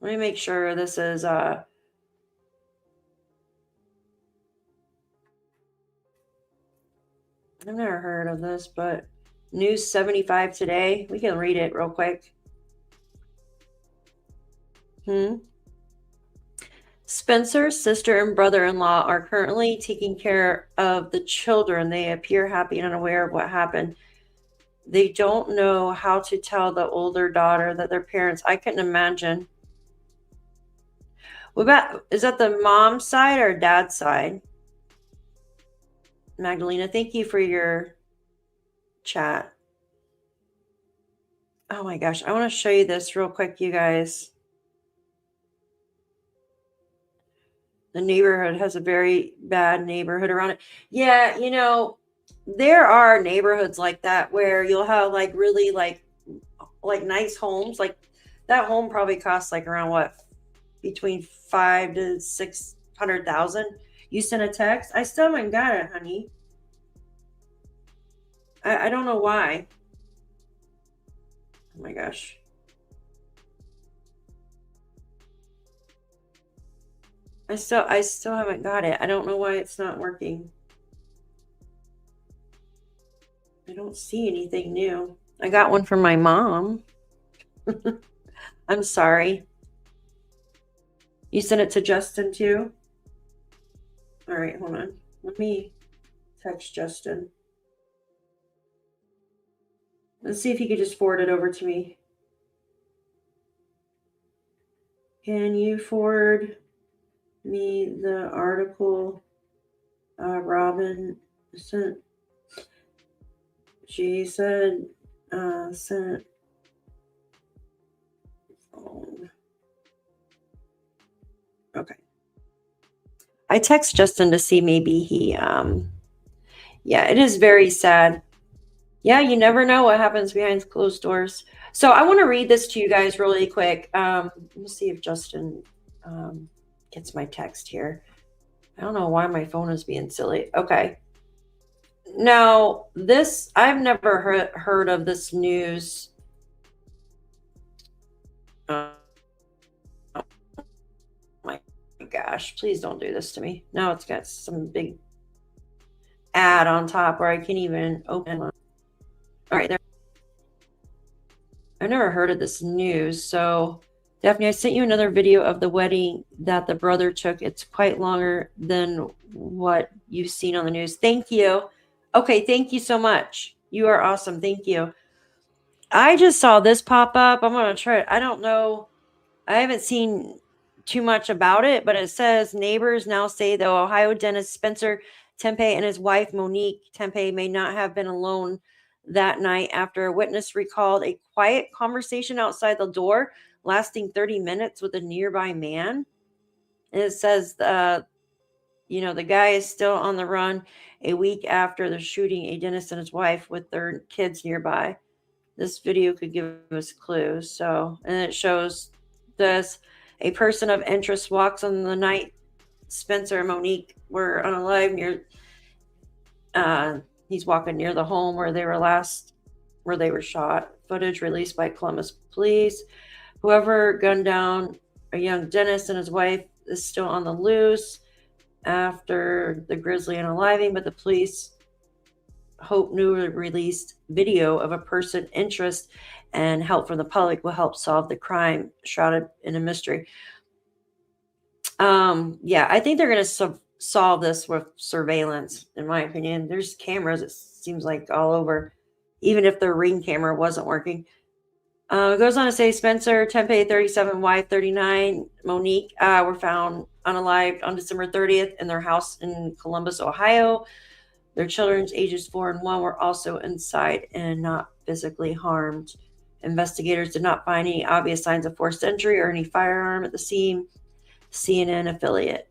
Let me make sure this is I've never heard of this, but News 75 today. We can read it real quick. Spencer's sister and brother-in-law are currently taking care of the children. They appear happy and unaware of what happened. They don't know how to tell the older daughter that their parents. I couldn't imagine. What about, is that the mom's side or dad's side? Magdalena, thank you for your chat. Oh my gosh, I want to show you this real quick, you guys. The neighborhood has a very bad neighborhood around it. Yeah, you know, there are neighborhoods like that where you'll have like really like nice homes. Like that home probably costs like around what, between 500 to 600,000. You sent a text. I still haven't got it, honey. I don't know why. Oh my gosh. I still haven't got it. I don't know why it's not working. I don't see anything new. I got one from my mom. I'm sorry. You sent it to Justin too? All right, hold on. Let me text Justin. Let's see if he could just forward it over to me. Can you forward me the article Robin sent? She said sent phone. Okay. I text Justin to see maybe he yeah, it is very sad. Yeah, you never know what happens behind closed doors. So I want to read this to you guys really quick. Let me see if Justin gets my text here. I don't know why my phone is being silly. Okay. Now, this, I've never heard of this news. Oh my gosh, please don't do this to me. Now it's got some big ad on top where I can't even open it. All right, there. I've never heard of this news. So, Daphne, I sent you another video of the wedding that the brother took. It's quite longer than what you've seen on the news. Thank you. Okay, thank you so much. You are awesome. Thank you. I just saw this pop up. I'm going to try it. I don't know. I haven't seen too much about it, but it says neighbors now say the Ohio dentist Spencer Tepe and his wife Monique Tepe may not have been alone that night after a witness recalled a quiet conversation outside the door lasting 30 minutes with a nearby man. And it says, you know, the guy is still on the run a week after the shooting, a dentist and his wife with their kids nearby. This video could give us clues. So, and it shows this. A person of interest walks on the night Spencer and Monique were unalive near, he's walking near the home where they were shot. Footage released by Columbus police. Whoever gunned down a young dentist and his wife is still on the loose after the grisly unaliving, but the police hope newly released video of a person interest and help from the public will help solve the crime shrouded in a mystery. Yeah, I think they're going to solve this with surveillance, in my opinion. There's cameras, it seems like, all over, even if their Ring camera wasn't working. It goes on to say Spencer Tepe, 37, wife 39, Monique were found unalived on December 30th in their house in Columbus, Ohio. Their children's ages 4 and 1 were also inside and not physically harmed. Investigators did not find any obvious signs of forced entry or any firearm at the scene. CNN affiliate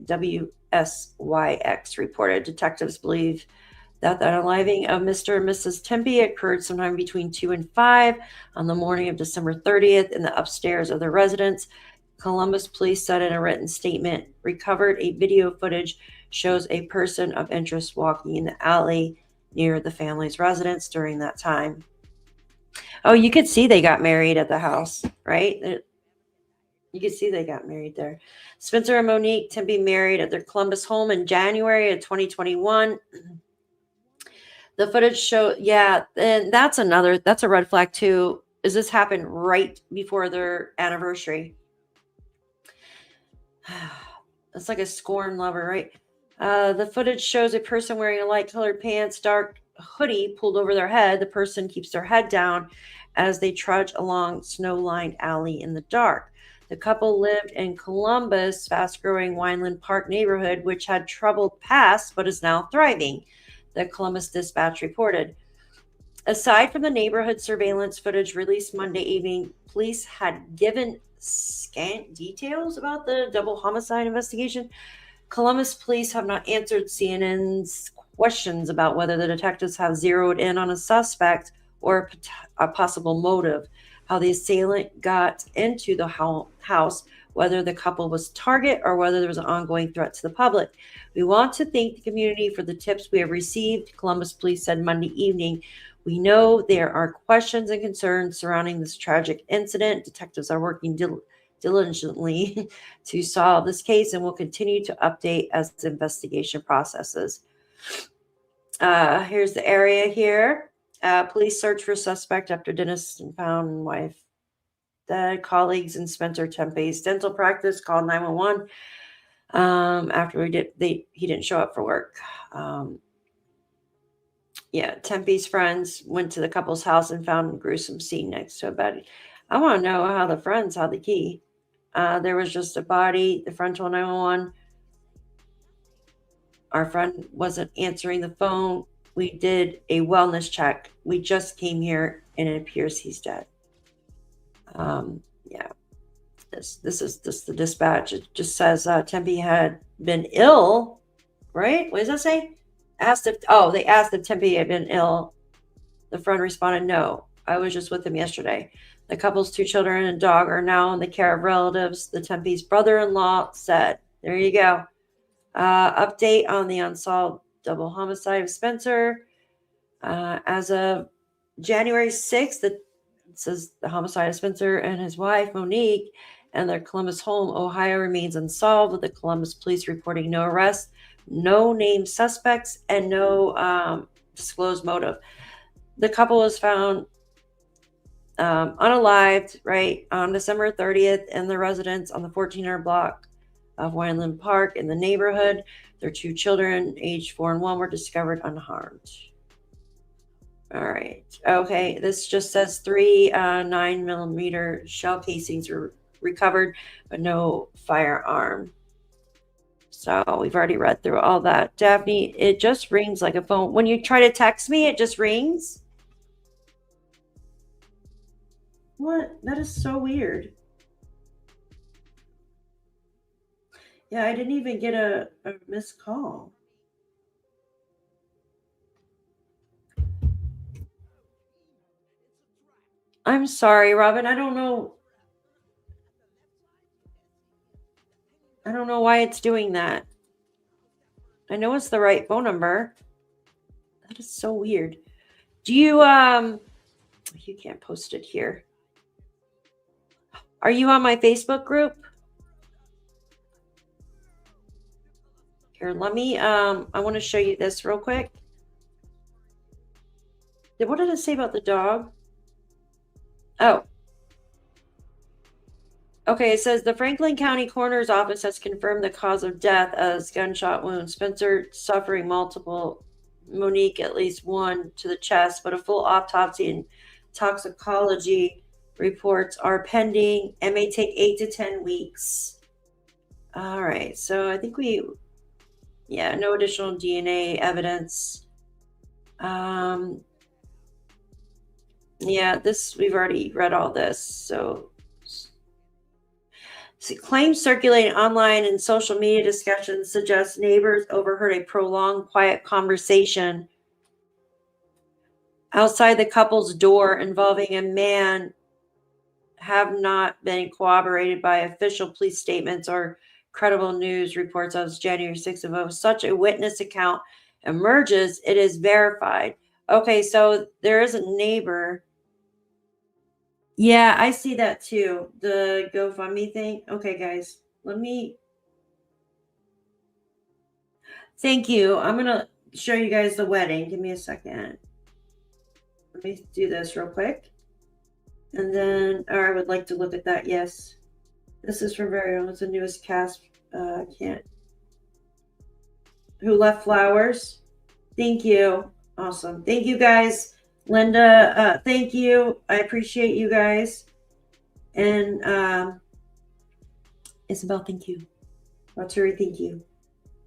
WSYX reported detectives believe That the unaliving of Mr. and Mrs. Tempe occurred sometime between 2 and 5 on the morning of December 30th in the upstairs of their residence. Columbus police said in a written statement, recovered a video footage shows a person of interest walking in the alley near the family's residence during that time. Oh, you could see they got married at the house, right? You could see they got married there. Spencer and Monique Tempe married at their Columbus home in January of 2021. The footage show, yeah, and that's a red flag too. Is this happened right before their anniversary? It's like a scorn lover, right? The footage shows a person wearing a light colored pants, dark hoodie pulled over their head. The person keeps their head down as they trudge along snow-lined alley in the dark. The couple lived in Columbus, fast-growing Weinland Park neighborhood, which had troubled past but is now thriving, the Columbus Dispatch reported. Aside from the neighborhood surveillance footage released Monday evening, police had given scant details about the double homicide investigation. Columbus police have not answered CNN's questions about whether the detectives have zeroed in on a suspect or a possible motive, how the assailant got into the house, whether the couple was target or whether there was an ongoing threat to the public. We want to thank the community for the tips we have received, Columbus police said Monday evening. We know there are questions and concerns surrounding this tragic incident. Detectives are working diligently to solve this case and will continue to update as the investigation processes. Here's the area here. Police search for suspect after dentist and found wife dead. Colleagues in Spencer Tempe's dental practice called 911 after he didn't show up for work. Tempe's friends went to the couple's house and found a gruesome scene next to a bed. I want to know how the friends had the key. There was just a body. The friend told 911. Our friend wasn't answering the phone. We did a wellness check. We just came here and it appears he's dead. This is the dispatch. It just says Tempe had been ill, right? What does that say? They asked if Tempe had been ill. The friend responded, no, I was just with him yesterday. The couple's 2 children and a dog are now in the care of relatives, the Tempe's brother-in-law said. There you go. Update on the unsolved double homicide of Spencer. As of January 6th, it says the homicide of Spencer and his wife, Monique, and their Columbus home, Ohio, remains unsolved, with the Columbus police reporting no arrests, no named suspects, and no disclosed motive. The couple was found unalived, right, on December 30th in their residence on the 1400 block of Weinland Park in the neighborhood. Their 2 children, aged 4 and 1, were discovered unharmed. All right. Okay. This just says 3 9mm shell casings were recovered, but no firearm. So we've already read through all that. Daphne, it just rings like a phone. When you try to text me, it just rings. What? That is so weird. Yeah, I didn't even get a missed call. I'm sorry, Robin. I don't know why it's doing that. I know it's the right phone number. That is so weird. Do you you can't post it here. Are you on my Facebook group? Here, let me I want to show you this real quick. What did it say about the dog? Oh. Okay, it says the Franklin County Coroner's Office has confirmed the cause of death as gunshot wound. Spencer suffering multiple, Monique at least 1 to the chest, but a full autopsy and toxicology reports are pending and may take 8 to 10 weeks. All right, so I think no additional DNA evidence. We've already read all this. So claims circulating online and social media discussions suggest neighbors overheard a prolonged quiet conversation outside the couple's door involving a man have not been corroborated by official police statements or credible news reports as January 6th of 0. Such a witness account emerges, it is verified. Okay, so there is a neighbor. Yeah, I see that too. The GoFundMe thing. Okay, guys, let me. Thank you. I'm going to show you guys the wedding. Give me a second. Let me do this real quick. And then, or I would like to look at that. Yes. This is from very own. It's the newest cast. Can't. Who left flowers? Thank you. Awesome. Thank you guys. Linda, thank you. I appreciate you guys. And Isabel, thank you. Rotary, thank you.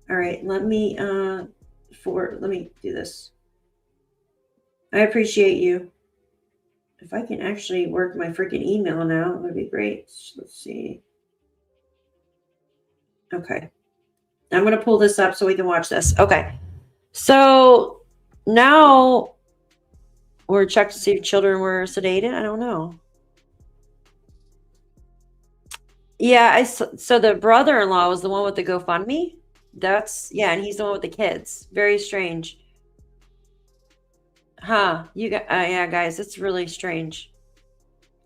All right, let me do this. I appreciate you. If I can actually work my freaking email now, it would be great. Let's see. Okay. I'm going to pull this up so we can watch this. Okay. So now we're checking to see if children were sedated. I don't know. Yeah, so the brother-in-law was the one with the GoFundMe. Yeah, and he's the one with the kids. Very strange. Huh. Yeah, guys, it's really strange.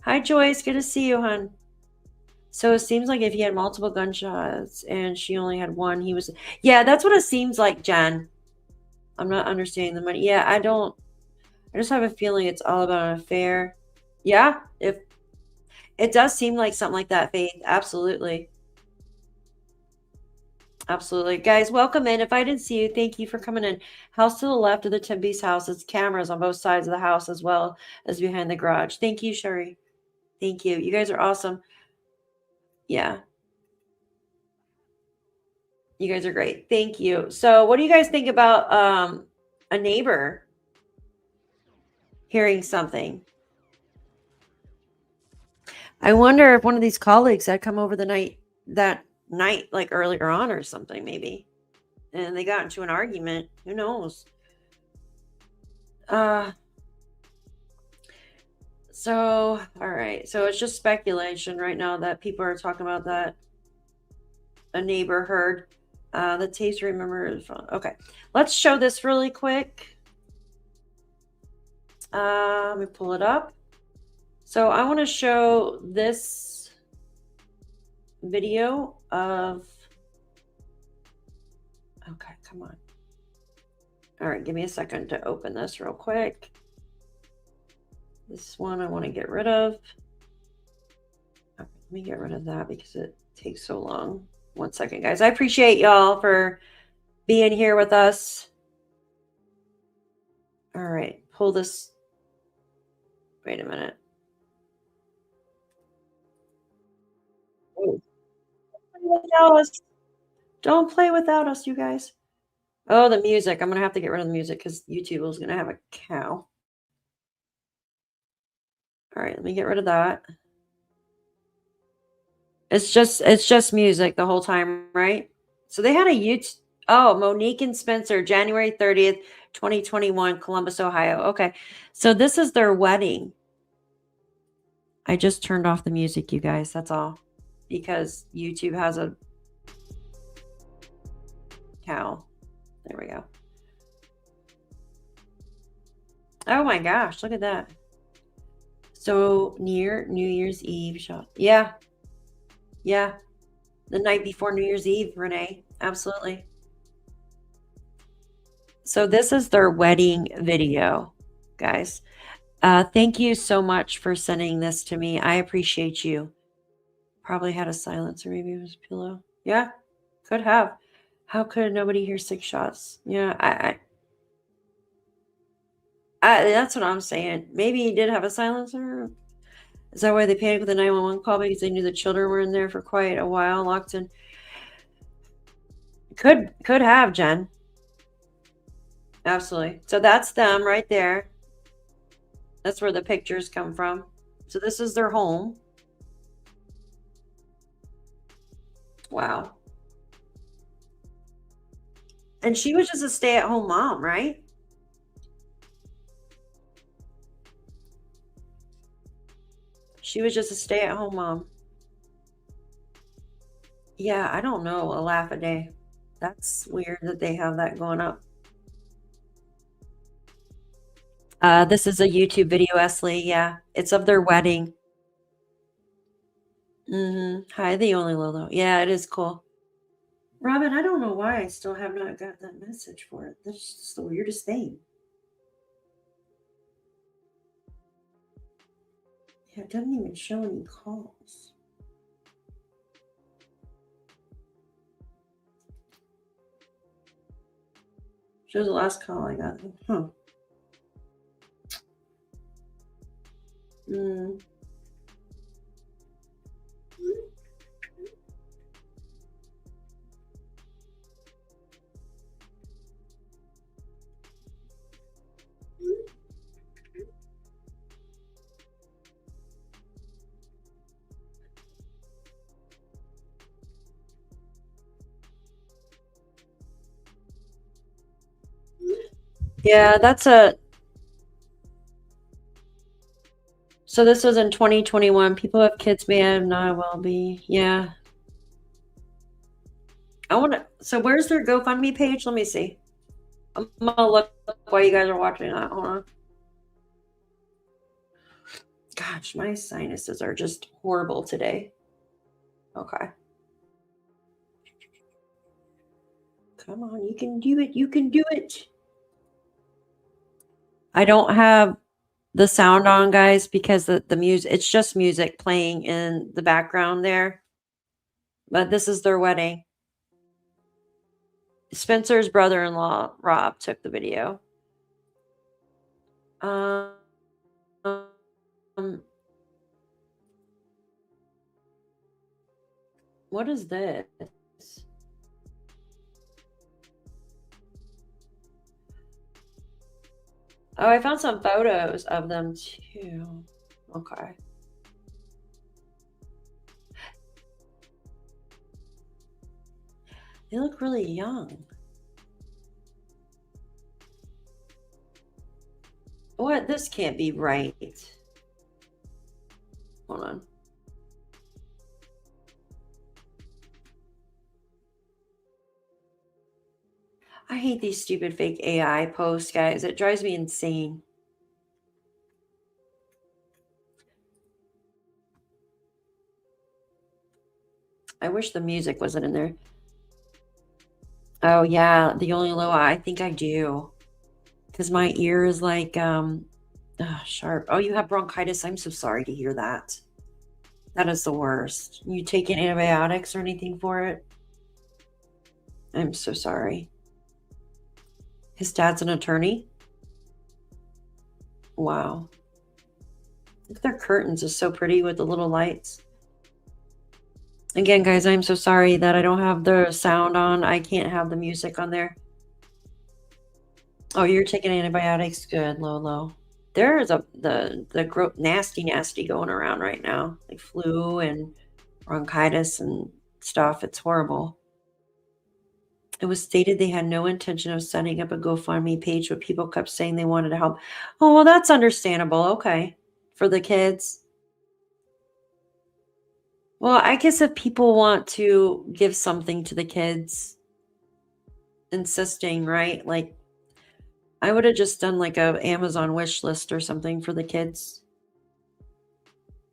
Hi, Joyce. Good to see you, hon. So it seems like if he had multiple gunshots and she only had one, he was. Yeah, that's what it seems like, Jen. I'm not understanding the money. Yeah, I just have a feeling it's all about an affair. Yeah, if it does seem like something like that, Faith. Absolutely. Absolutely. Guys, welcome in. If I didn't see you, thank you for coming in. House to the left of the Tempe's house. It's cameras on both sides of the house as well as behind the garage. Thank you, Sherry. Thank you. You guys are awesome. Yeah. You guys are great. Thank you. So what do you guys think about a neighbor hearing something? I wonder if one of these colleagues had come over that night, like earlier on or something, maybe. And they got into an argument. Who knows? So, all right. So it's just speculation right now that people are talking about that a neighbor heard. The taste remember. Okay. Let's show this really quick. Let me pull it up. So I want to show this video of. Okay, come on. All right, give me a second to open this real quick. This one I want to get rid of. Okay, let me get rid of that because it takes so long. 1 second, guys. I appreciate y'all for being here with us. All right, pull this. Wait a minute. Don't play without us, you guys. Oh, the music. I'm going to have to get rid of the music because YouTube is going to have a cow. All right, let me get rid of that. It's just music the whole time, right? So they had a YouTube. Oh, Monique and Spencer, January 30th, 2021, Columbus, Ohio. Okay. So this is their wedding. I just turned off the music, you guys. That's all. Because YouTube has a cow. There we go. Oh my gosh, look at that. So near New Year's Eve shot. Yeah. Yeah. The night before New Year's Eve, Renee. Absolutely. So this is their wedding video, guys. Thank you so much for sending this to me. I appreciate you. Probably had a silencer, maybe it was a pillow. Yeah, could have. How could nobody hear 6 shots? Yeah, I that's what I'm saying. Maybe he did have a silencer. Is that why they panicked with the 911 call? Because they knew the children were in there for quite a while, locked in. Could have, Jen. Absolutely. So that's them right there. That's where the pictures come from. So this is their home. Wow. And she was just a stay-at-home mom, right? She was just a stay-at-home mom. Yeah, I don't know. A laugh a day. That's weird that they have that going up. This is a YouTube video, Esley. Yeah, it's of their wedding. Hi, the only Lolo. Yeah, it is cool. Robin, I don't know why I still have not got that message for it. That's just the weirdest thing. Yeah, it doesn't even show any calls. Shows the last call I got. Huh. Yeah, that's a. So this was in 2021. People have kids may have not well be. Yeah. I want to. So where's their GoFundMe page? Let me see. I'm gonna look while you guys are watching that. Hold on. Gosh, my sinuses are just horrible today. Okay. Come on, you can do it. You can do it. I don't have the sound on, guys, because the music, it's just music playing in the background there. But this is their wedding. Spencer's brother-in-law, Rob, took the video. What is this? Oh, I found some photos of them too. Okay. They look really young. What? This can't be right. Hold on. I hate these stupid fake AI posts, guys. It drives me insane. I wish the music wasn't in there. Oh, yeah. The only low, I think I do. Because my ear is like, sharp. Oh, you have bronchitis. I'm so sorry to hear that. That is the worst. You taking antibiotics or anything for it? I'm so sorry. His dad's an attorney? Wow. Look at their curtains. It's so pretty with the little lights. Again, guys, I'm so sorry that I don't have the sound on. I can't have the music on there. Oh, you're taking antibiotics? Good, Lolo. There's the nasty going around right now. Like flu and bronchitis and stuff. It's horrible. It was stated they had no intention of setting up a GoFundMe page, but people kept saying they wanted to help. Oh, well, that's understandable. Okay. For the kids. Well, I guess if people want to give something to the kids, insisting, right? Like, I would have just done like a Amazon wish list or something for the kids.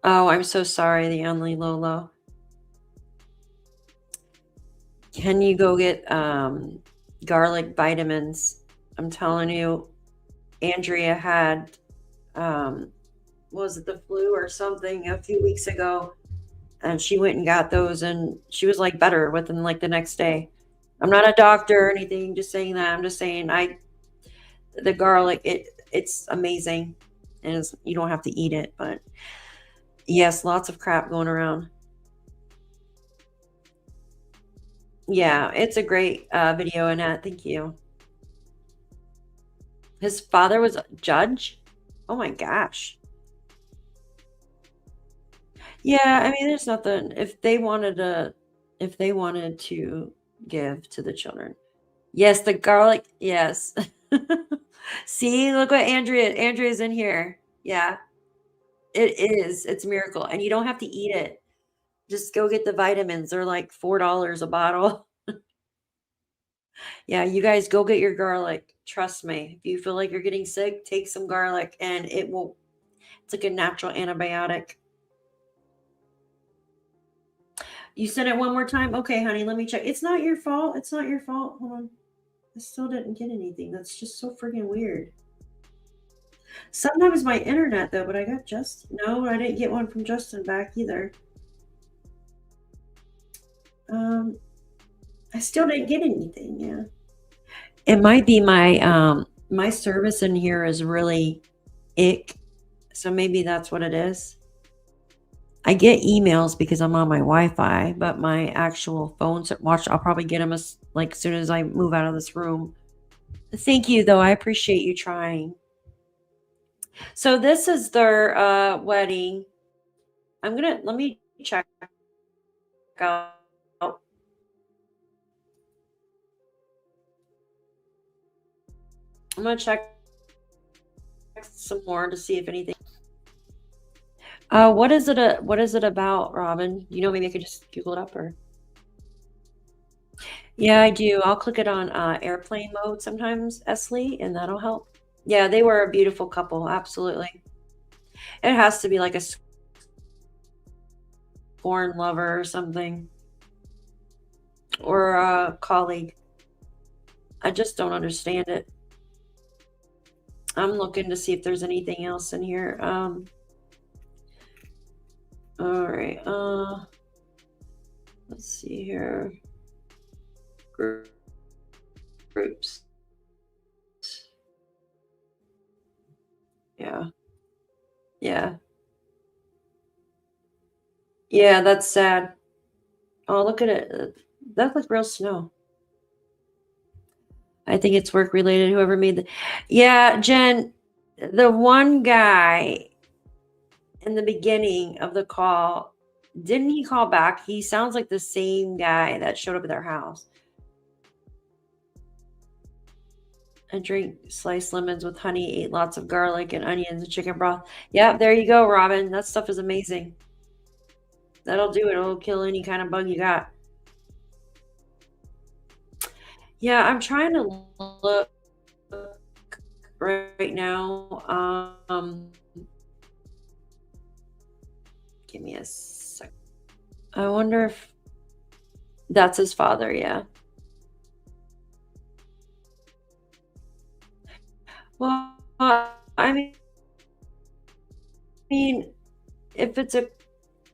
Oh, I'm so sorry, the only Lolo. Can you go get garlic vitamins? I'm telling you, Andrea had, was it the flu or something a few weeks ago? And she went and got those and she was like better within like the next day. I'm not a doctor or anything, just saying that. I'm just saying the garlic, it's amazing. And you don't have to eat it, but yes, lots of crap going around. Yeah, it's a great video, Annette. Thank you. His father was a judge? Oh my gosh. Yeah, I mean, there's nothing. If they wanted to give to the children. Yes, the garlic. Yes. See, look what Andrea's in here. Yeah. It is. It's a miracle. And you don't have to eat it. Just go get the vitamins. They're like $4 a bottle. Yeah, you guys go get your garlic. Trust me. If you feel like you're getting sick, take some garlic and it's like a natural antibiotic. You said it one more time? Okay, honey, let me check. It's not your fault. It's not your fault. Hold on. I still didn't get anything. That's just so freaking weird. Sometimes my internet though, but I got no, I didn't get one from Justin back either. I still didn't get anything. Yeah. It might be my my service in here is really ick. So maybe that's what it is. I get emails because I'm on my Wi-Fi, but my actual phones watch. I'll probably get them as soon as I move out of this room. Thank you, though. I appreciate you trying. So this is their wedding. Let me check out. I'm gonna check some more to see if anything. What is it about, Robin? Maybe I could just Google it up or. Yeah, I do. I'll click it on airplane mode sometimes, Esley, and that'll help. Yeah, they were a beautiful couple. Absolutely. It has to be like a sworn lover or something. Or a colleague. I just don't understand it. I'm looking to see if there's anything else in here. All right. Let's see here. Groups. Yeah. Yeah. Yeah, that's sad. Oh, look at it. That looks real snow. I think it's work related. Whoever made the. Yeah, Jen, the one guy in the beginning of the call, didn't he call back? He sounds like the same guy that showed up at their house. I drink sliced lemons with honey, ate lots of garlic and onions and chicken broth. Yeah, there you go, Robin. That stuff is amazing. That'll do it. It'll kill any kind of bug you got. Yeah, I'm trying to look right now. Give me a sec. I wonder if that's his father. Yeah. Well, I mean, if it's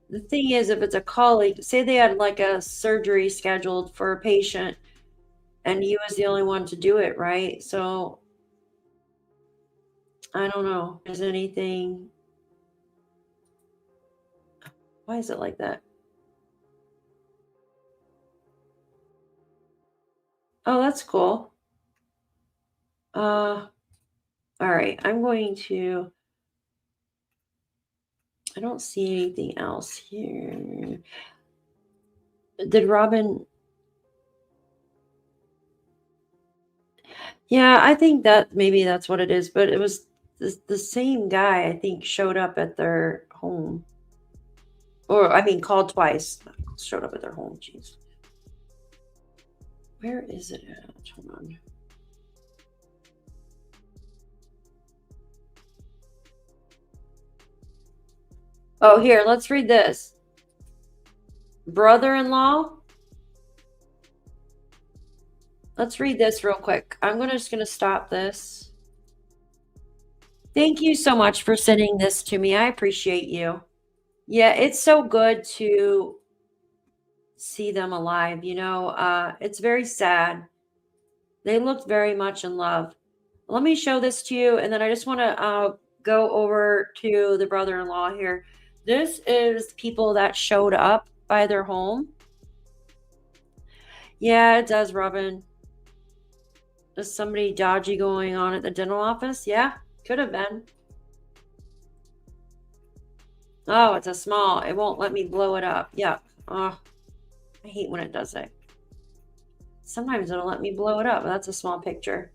the thing is, if it's a colleague, say they had like a surgery scheduled for a patient and he was the only one to do it, right? So I don't know. Is anything? Why is it like that? Oh, that's cool. All right. I'm going to. I don't see anything else here. Did Robin? Yeah, I think that maybe that's what it is, but it was the same guy, I think, showed up at their home. Or, I mean, called twice. Showed up at their home. Jeez. Where is it at? Hold on. Oh, here, let's read this. Brother-in-law. Let's read this real quick. I'm just going to stop this. Thank you so much for sending this to me. I appreciate you. Yeah, it's so good to see them alive. It's very sad. They looked very much in love. Let me show this to you, and then I just want to go over to the brother-in-law here. This is people that showed up by their home. Yeah, it does, Robin. Is somebody dodgy going on at the dental office? Yeah, could have been. Oh, it's a small. It won't let me blow it up. Yeah. Oh, I hate when it does that. Sometimes it'll let me blow it up. That's a small picture.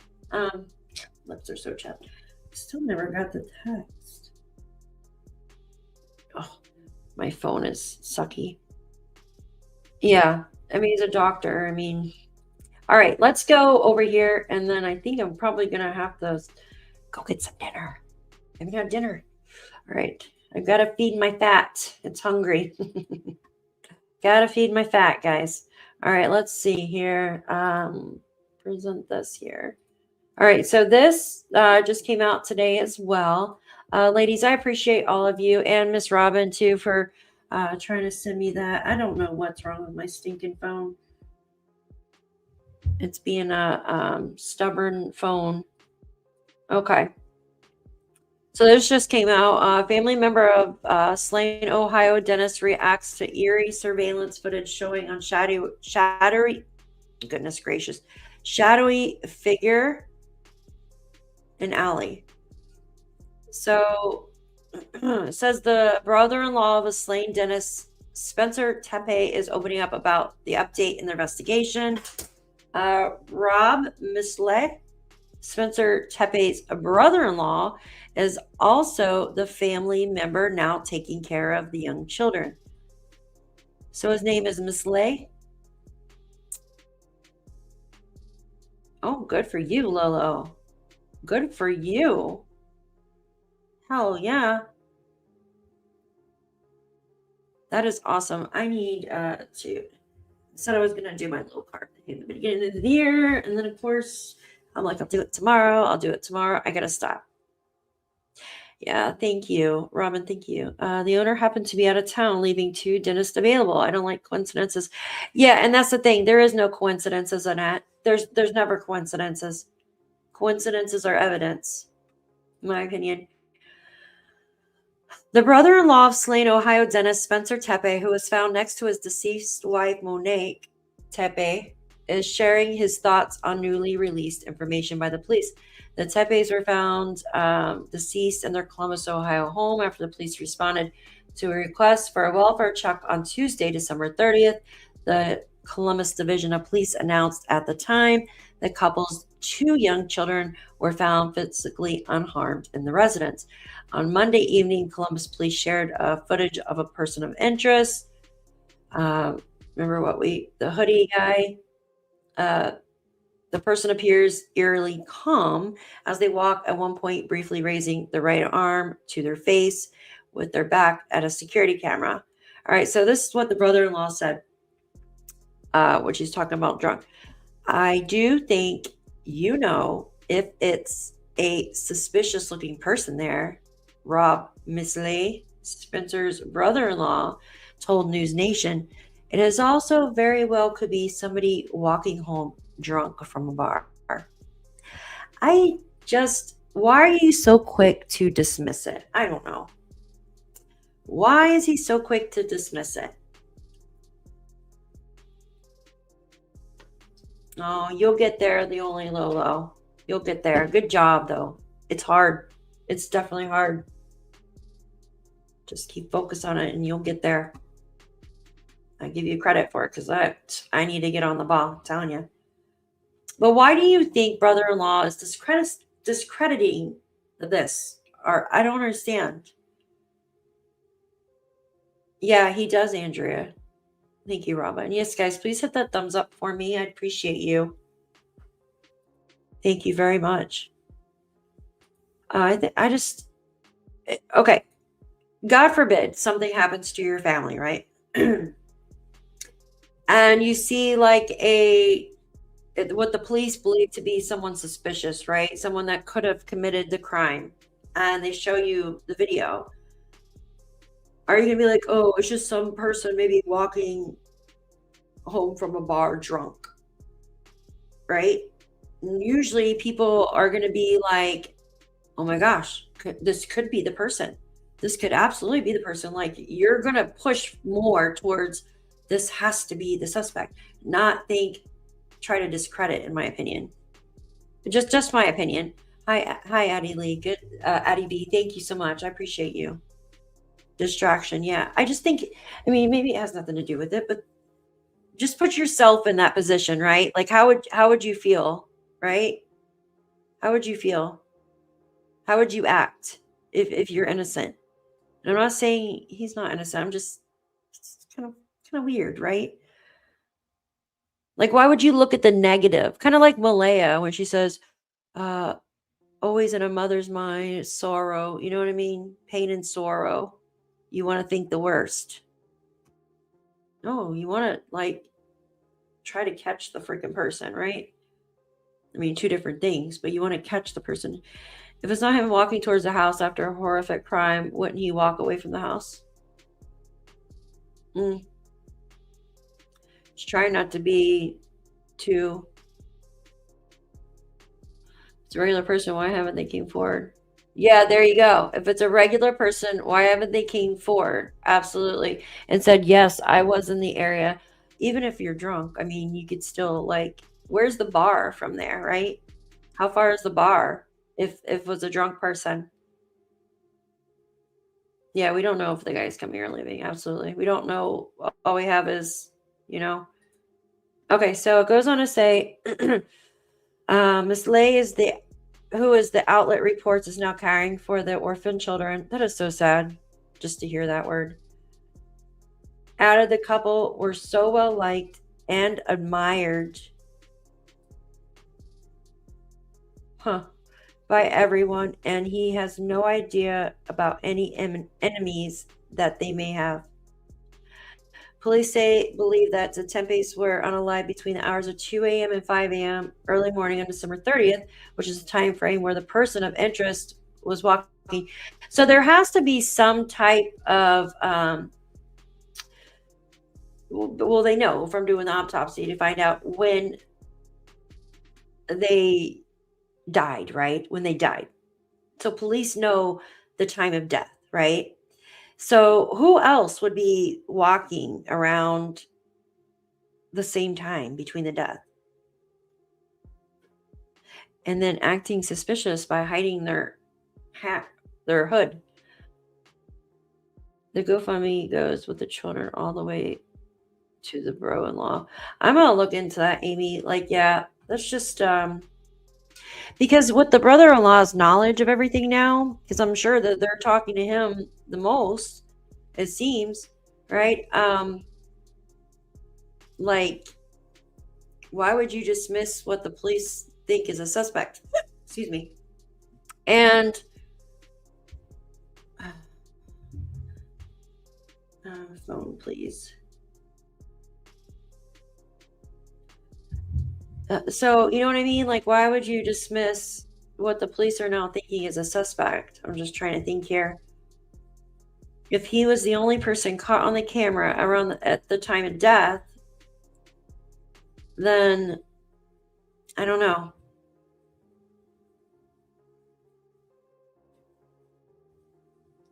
Lips are so chapped. Still never got the text. My phone is sucky. Yeah. I mean, he's a doctor. I mean, all right, let's go over here. And then I think I'm probably going to have to go get some dinner. I haven't had dinner. All right. I've got to feed my fat. It's hungry. Got to feed my fat, guys. All right, let's see here. Present this here. All right, so this just came out today as well. Ladies, I appreciate all of you and Miss Robin too for trying to send me that. I don't know what's wrong with my stinking phone. It's being a stubborn phone. Okay. So this just came out. A family member of slain Ohio dentist reacts to eerie surveillance footage showing on shadowy, goodness gracious, shadowy figure in alley. So it says the brother-in-law of a slain dentist, Spencer Tepe, is opening up about the update in the investigation. Rob Misley, Spencer Tepe's brother-in-law, is also the family member now taking care of the young children. So his name is Misley. Oh, good for you, Lolo. Good for you. Hell yeah. That is awesome. I need to said I was gonna do my little card in the beginning of the year, and then of course I'm like, I'll do it tomorrow. I gotta stop. Yeah, thank you, Robin. Thank you. The owner happened to be out of town, leaving 2 dentists available. I don't like coincidences. Yeah, and that's the thing. There is no coincidences on that. There's never coincidences. Coincidences are evidence, in my opinion. The brother-in-law of slain Ohio dentist Spencer Tepe, who was found next to his deceased wife Monique Tepe, is sharing his thoughts on newly released information by the police. The Tepes were found deceased in their Columbus, Ohio home after the police responded to a request for a welfare check on Tuesday, December 30th. The Columbus Division of Police announced at the time the couple's 2 young children were found physically unharmed in the residence. On Monday evening, Columbus police shared footage of a person of interest. Remember the hoodie guy? The person appears eerily calm as they walk, at one point briefly raising the right arm to their face with their back at a security camera. All right, so this is what the brother-in-law said, which he's talking about drunk. I do think, if it's a suspicious looking person there, Rob Misley, Spencer's brother-in-law, told News Nation, it is also very well could be somebody walking home drunk from a bar. Why are you so quick to dismiss it? I don't know. Why is he so quick to dismiss it? Oh, you'll get there, the only Lolo. You'll get there. Good job, though. It's hard. It's definitely hard. Just keep focused on it and you'll get there. I give you credit for it because I need to get on the ball, I'm telling you. But why do you think brother-in-law is discrediting this? Or I don't understand. Yeah, he does, Andrea. Thank you, Robin. Yes, guys, please hit that thumbs up for me. I appreciate you. Thank you very much. Okay. God forbid something happens to your family, right? And you see like what the police believe to be someone suspicious, right? Someone that could have committed the crime. And they show you the video. Are you going to be like, oh, it's just some person maybe walking home from a bar drunk, right? And usually people are going to be like, oh my gosh, this could be the person. This could absolutely be the person. Like, you're going to push more towards this has to be the suspect, not try to discredit, in my opinion. Just my opinion. Hi, Addie Lee. Good, Addie B. Thank you so much. I appreciate you. Distraction. Yeah. I just think, maybe it has nothing to do with it, but just put yourself in that position, right? Like, how would you feel, right? How would you feel? How would you act if you're innocent? And I'm not saying he's not innocent. I'm just, it's kind of weird, right? Like, why would you look at the negative? Kind of like Malaya when she says, always in a mother's mind is sorrow. You know what I mean? Pain and sorrow. You want to think the worst. No, you want to like try to catch the freaking person, right? I mean, two different things, but you want to catch the person. If it's not him walking towards the house after a horrific crime, wouldn't he walk away from the house? Just try not to be too. It's a regular person. Why haven't they came forward? Yeah, there you go. If it's a regular person, why haven't they came forward? Absolutely. And said, yes, I was in the area. Even if you're drunk, I mean, you could still like, where's the bar from there, right? How far is the bar if it was a drunk person? Yeah, we don't know if the guy's coming or leaving. Absolutely. We don't know. All we have is, you know. Okay, so it goes on to say, Miss Lay is who is the outlet reports is now caring for the orphan children. That is so sad just to hear that word. Added the couple were so well liked and admired by everyone, and he has no idea about any enemies that they may have. Police believe that the Tempes were unalive between the hours of 2 a.m. and 5 a.m. early morning on December 30th, which is the time frame where the person of interest was walking. So there has to be some type of, well, they know from doing the autopsy to find out when they died, right? When they died. So police know the time of death, right? So who else would be walking around the same time between the death? And then acting suspicious by hiding their hat, their hood. The GoFundMe goes with the children all the way to the bro-in-law. I'm going to look into that, Amy. Like, yeah, that's just, because with the brother-in-law's knowledge of everything now, because I'm sure that they're talking to him the most, it seems, right? Like, why would you dismiss what the police think is a suspect? Excuse me. And phone, please. So, you know what I mean? Like, why would you dismiss what the police are now thinking is a suspect? I'm just trying to think here. If he was the only person caught on the camera around at the time of death, then I don't know.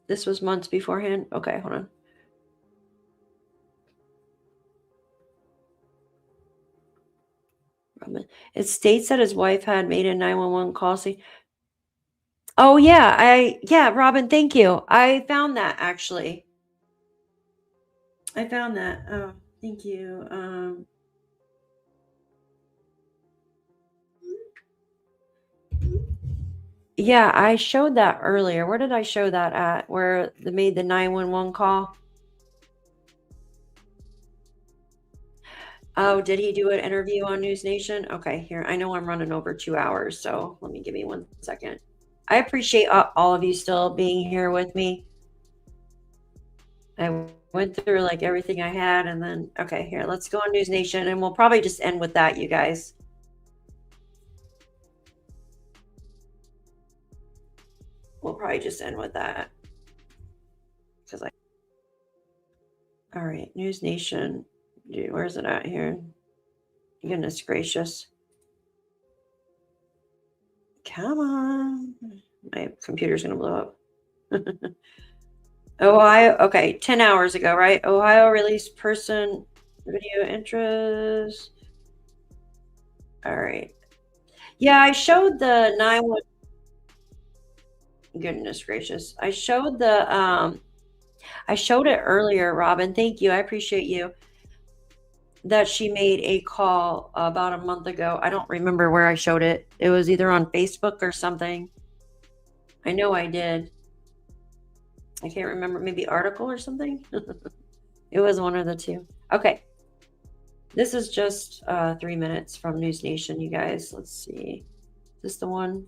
This was months beforehand. Okay, hold on. It states that his wife had made a 911 call. Oh yeah, Robin, thank you. I found that actually. I found that. Oh, thank you. Yeah, I showed that earlier. Where did I show that at? Where they made the 911 call? Oh, did he do an interview on News Nation? Okay, here. I know I'm running over 2 hours, so give me 1 second. I appreciate all of you still being here with me. I went through like everything I had, and then, okay, here, let's go on News Nation, and we'll probably just end with that, you guys. We'll probably just end with that. All right, News Nation. Dude, where's it at here? Goodness gracious. Come on. My computer's going to blow up. Ohio. Okay, 10 hours ago, right? Ohio released person video interest. All right. Yeah, I showed the 911. Goodness gracious. I showed it earlier, Robin. Thank you. I appreciate you. That she made a call about a month ago. I don't remember where I showed it. It was either on Facebook or something. I know I did. I can't remember, maybe article or something. It was one of the two. Okay. This is just 3 minutes from News Nation, you guys. Let's see. Is this the one?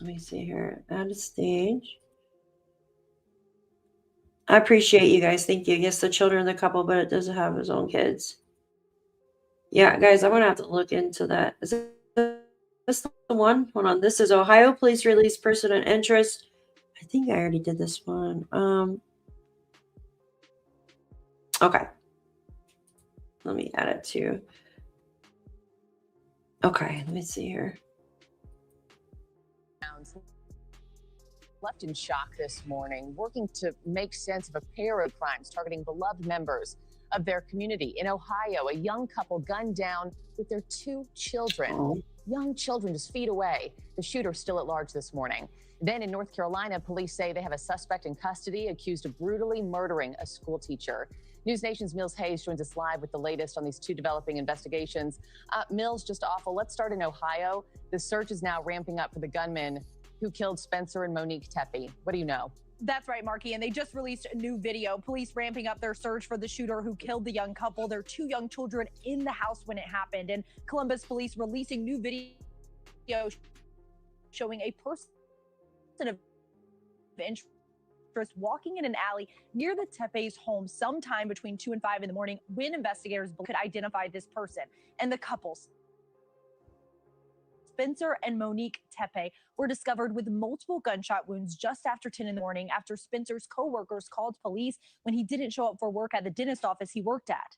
Let me see here. Add a stage. I appreciate you guys. Thank you. Yes, the children of the couple, but it doesn't have his own kids. Yeah, guys, I'm going to have to look into that. Is this the one? Hold on. This is Ohio police release person in interest. I think I already did this one. Okay. Let me add it to. Okay, let me see here. Left in shock this morning, working to make sense of a pair of crimes targeting beloved members of their community. In Ohio, a young couple gunned down with their 2 children. Oh. Young children just feet away. The shooter still at large this morning. Then in North Carolina, police say they have a suspect in custody accused of brutally murdering a school teacher. News Nation's Mills Hayes joins us live with the latest on these 2 developing investigations. Mills, just awful. Let's start in Ohio. The search is now ramping up for the gunman who killed Spencer and Monique Tepe. What do you know? That's right, Marky, and they just released a new video. Police ramping up their search for the shooter who killed the young couple. Their 2 young children in the house when it happened. And Columbus police releasing new video showing a person of interest walking in an alley near the Tepe's home sometime between 2 and 5 in the morning when investigators could identify this person. And the couples, Spencer and Monique Tepe, were discovered with multiple gunshot wounds just after 10 in the morning after Spencer's co-workers called police when he didn't show up for work at the dentist office he worked at.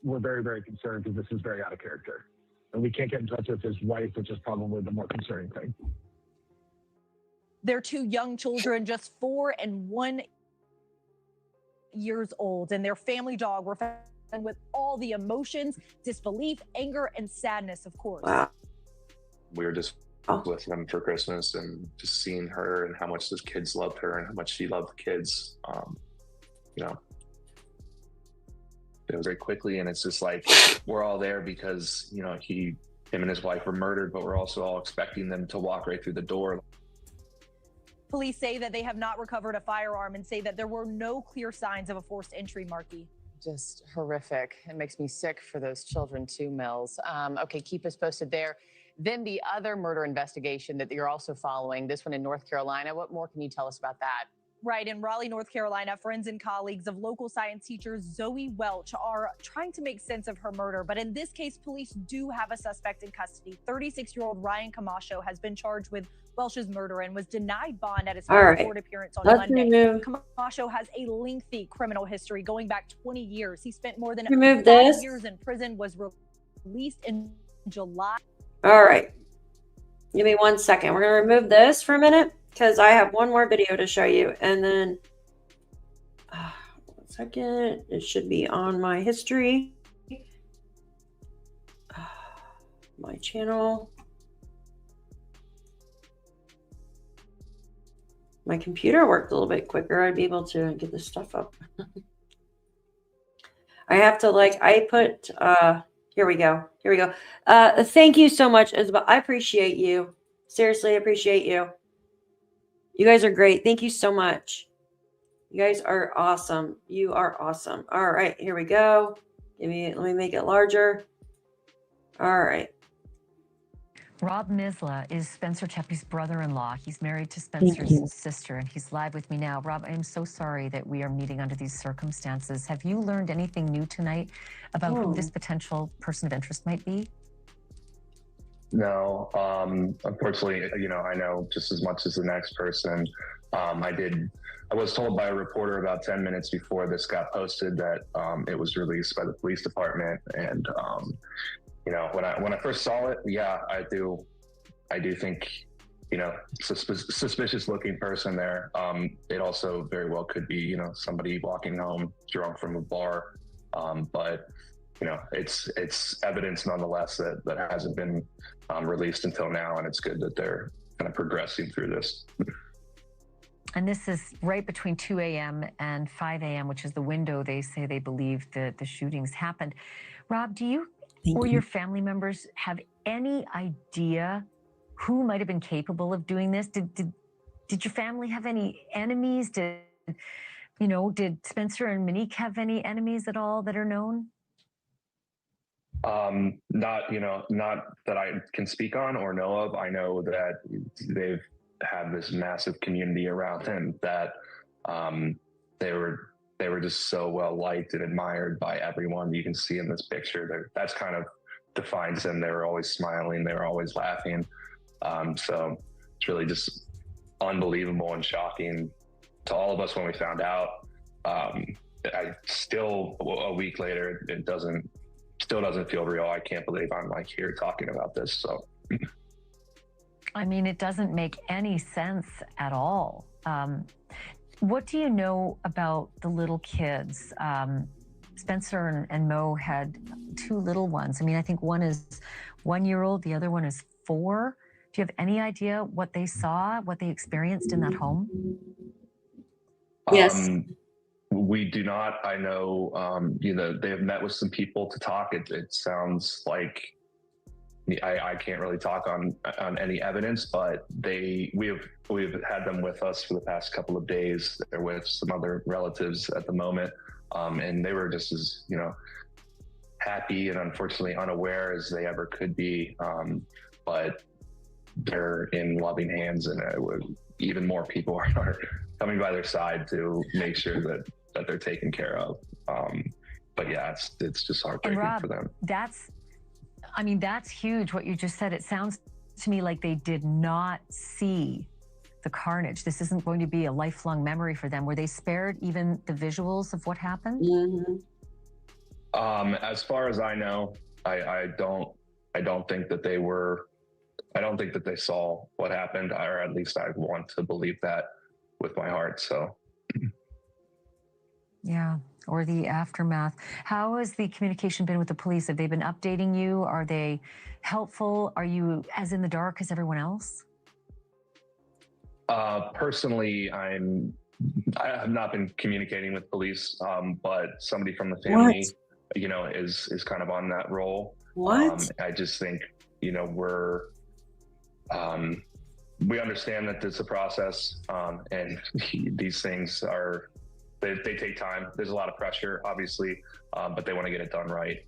We're very, very concerned because this is very out of character. And we can't get in touch with his wife, which is probably the more concerning thing. Their 2 young children, just 4 and 1 years old, and their family dog were found with all the emotions, disbelief, anger, and sadness, of course. Wow. We were just with them for Christmas and just seeing her and how much the kids loved her and how much she loved the kids. You know, it was very quickly, and it's just like we're all there because, you know, him and his wife were murdered, but we're also all expecting them to walk right through the door. Police say that they have not recovered a firearm and say that there were no clear signs of a forced entry, Marky. Just horrific. It makes me sick for those children too, Mills. Okay, keep us posted there. Then the other murder investigation that you're also following, this one in North Carolina. What more can you tell us about that? Right, in Raleigh, North Carolina, friends and colleagues of local science teacher Zoe Welch are trying to make sense of her murder. But in this case, police do have a suspect in custody. 36-year-old Ryan Camacho has been charged with Welch's murder and was denied bond at his court appearance on Monday. Camacho has a lengthy criminal history going back 20 years. He spent more than 5 years in prison, was released in July. All right. Give me 1 second. We're going to remove this for a minute because I have one more video to show you. And then, 1 second. It should be on my history. My channel. My computer worked a little bit quicker. I'd be able to get this stuff up. I have to I put, here we go. Here we go. Thank you so much, Isabel. I appreciate you. Seriously, I appreciate you. You guys are great. Thank you so much. You guys are awesome. You are awesome. All right, here we go. Let me make it larger. All right. Rob Misla is Spencer Tepe's brother-in-law. He's married to Spencer's sister, and he's live with me now. Rob, I am so sorry that we are meeting under these circumstances. Have you learned anything new tonight about who this potential person of interest might be? No, unfortunately, you know, I know just as much as the next person. I was told by a reporter about 10 minutes before this got posted that it was released by the police department. And, you know, when I first saw it, yeah, I do think, you know, suspicious looking person there. It also very well could be, you know, somebody walking home drunk from a bar. But, you know, it's evidence nonetheless that hasn't been released until now. And it's good that they're kind of progressing through this. And this is right between 2 a.m. and 5 a.m., which is the window they say they believe the shootings happened. Rob, do you or your family members have any idea who might have been capable of doing this? Did Did your family have any enemies? Did Spencer and Monique have any enemies at all that are known? Not that I can speak on or know of. I know that they've had this massive community around him that they were just so well liked and admired by everyone. You can see in this picture that's kind of defines them. They were always smiling. They were always laughing. So it's really just unbelievable and shocking to all of us when we found out. I still, a week later, still doesn't feel real. I can't believe I'm like here talking about this. So, I mean, it doesn't make any sense at all. What do you know about the little kids? Spencer and Mo had two little ones. I mean, I think one is 1 year old, the other one is 4. Do you have any idea what they saw, what they experienced in that home? Yes. We do not. I know, they have met with some people to talk. It sounds like I can't really talk on any evidence, but we've had them with us for the past couple of days. They're with some other relatives at the moment, and they were just as happy and unfortunately unaware as they ever could be. But they're in loving hands, and even more people are coming by their side to make sure that they're taken care of. But yeah, it's just heartbreaking Rob, for them. That's huge what you just said. It sounds to me like they did not see the carnage. This isn't going to be a lifelong memory for them. Were they spared even the visuals of what happened? Mm-hmm. As far as I know, I don't think that they were. I don't think that they saw what happened, or at least I want to believe that with my heart. So. Yeah, or the aftermath. How has the communication been with the police? Have they been updating you? Are they helpful? Are you as in the dark as everyone else? Personally, I have not been communicating with police, but somebody from the family, is kind of on that role. What? I just think, we understand that it's a process, and these things they take time. There's a lot of pressure, obviously, but they want to get it done right.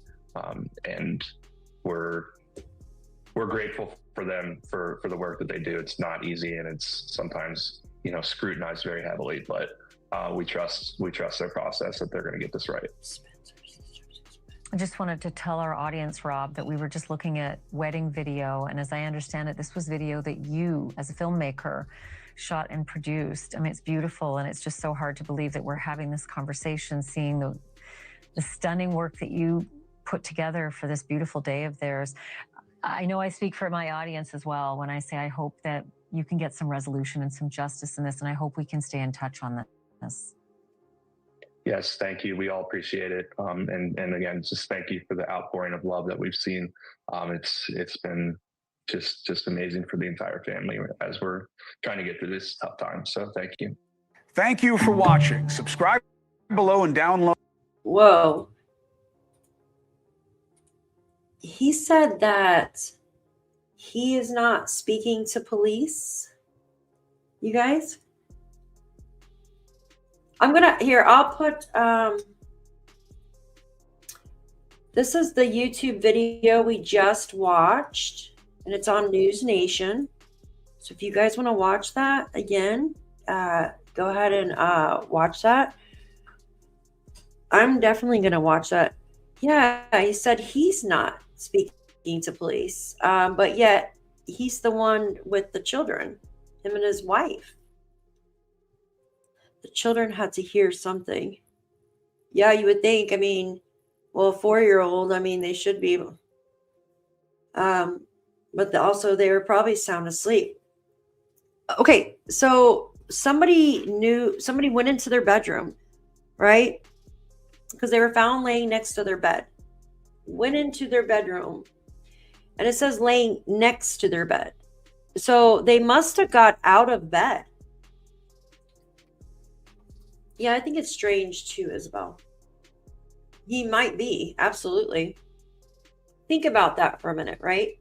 And we're grateful for them for the work that they do. It's not easy, and it's sometimes, scrutinized very heavily, but we trust their process that they're going to get this right. I just wanted to tell our audience, Rob, that we were just looking at wedding video. And as I understand it, this was video that you, as a filmmaker, shot and produced. I mean, it's beautiful, and it's just so hard to believe that we're having this conversation, seeing the stunning work that you put together for this beautiful day of theirs. I know I speak for my audience as well when I say I hope that you can get some resolution and some justice in this, and I hope we can stay in touch on this. Yes, thank you. We all appreciate it. And again, just thank you for the outpouring of love that we've seen. It's been just amazing for the entire family as we're trying to get through this tough time. So thank you. Thank you for watching. Subscribe below and download. Whoa. He said that he is not speaking to police. You guys? I'll put, this is the YouTube video we just watched, and it's on News Nation. So if you guys want to watch that again, go ahead and watch that. I'm definitely going to watch that. Yeah, he said he's not speaking to police, but yet he's the one with the children, him and his wife. The children had to hear something. Yeah, you would think. I mean, well, a 4-year-old, they should be able. But also they were probably sound asleep. Okay, so somebody went into their bedroom, right? Because they were found laying next to their bed. Went into their bedroom, and it says laying next to their bed. So they must have got out of bed. Yeah, I think it's strange too, Isabel. He might be, absolutely. Think about that for a minute, right?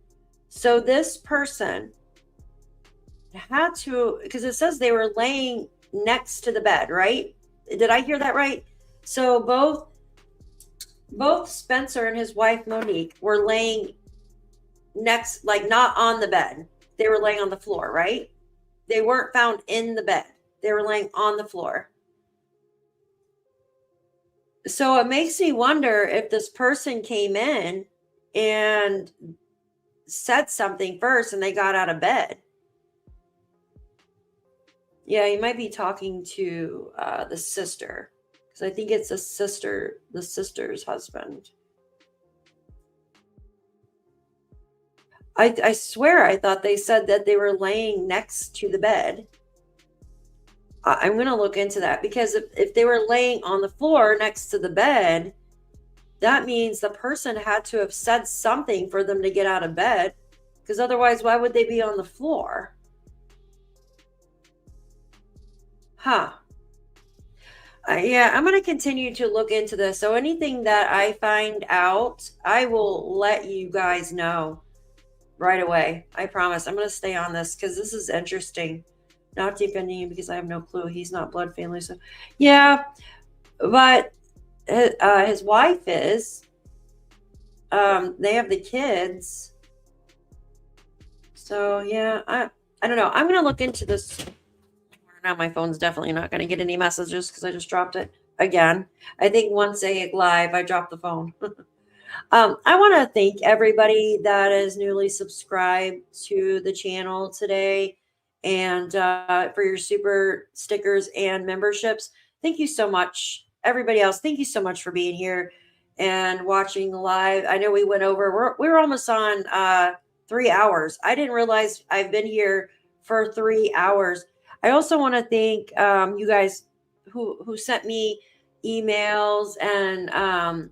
So this person had to, because it says they were laying next to the bed, right? Did I hear that right? So both Spencer and his wife Monique were laying next, like not on the bed. They were laying on the floor, right? They weren't found in the bed. They were laying on the floor. So it makes me wonder if this person came in and said something first and they got out of bed. Yeah, you might be talking to the sister, because I think it's the sister's husband. I swear I thought they said that they were laying next to the bed. I'm going to look into that, because if they were laying on the floor next to the bed, that means the person had to have said something for them to get out of bed, because otherwise, why would they be on the floor? Huh. Yeah, I'm going to continue to look into this. So anything that I find out, I will let you guys know right away. I promise. I'm going to stay on this because this is interesting. Not defending him because I have no clue. He's not blood family. So yeah, but his wife is. They have the kids. So yeah, I don't know. I'm going to look into this. Now my phone's definitely not going to get any messages because I just dropped it again. I think once I live, I dropped the phone. I want to thank everybody that is newly subscribed to the channel today, and for your super stickers and memberships. Thank you so much. Everybody else, thank you so much for being here and watching live. I know we went over. We're almost on 3 hours. I didn't realize I've been here for 3 hours. I also want to thank you guys who sent me emails and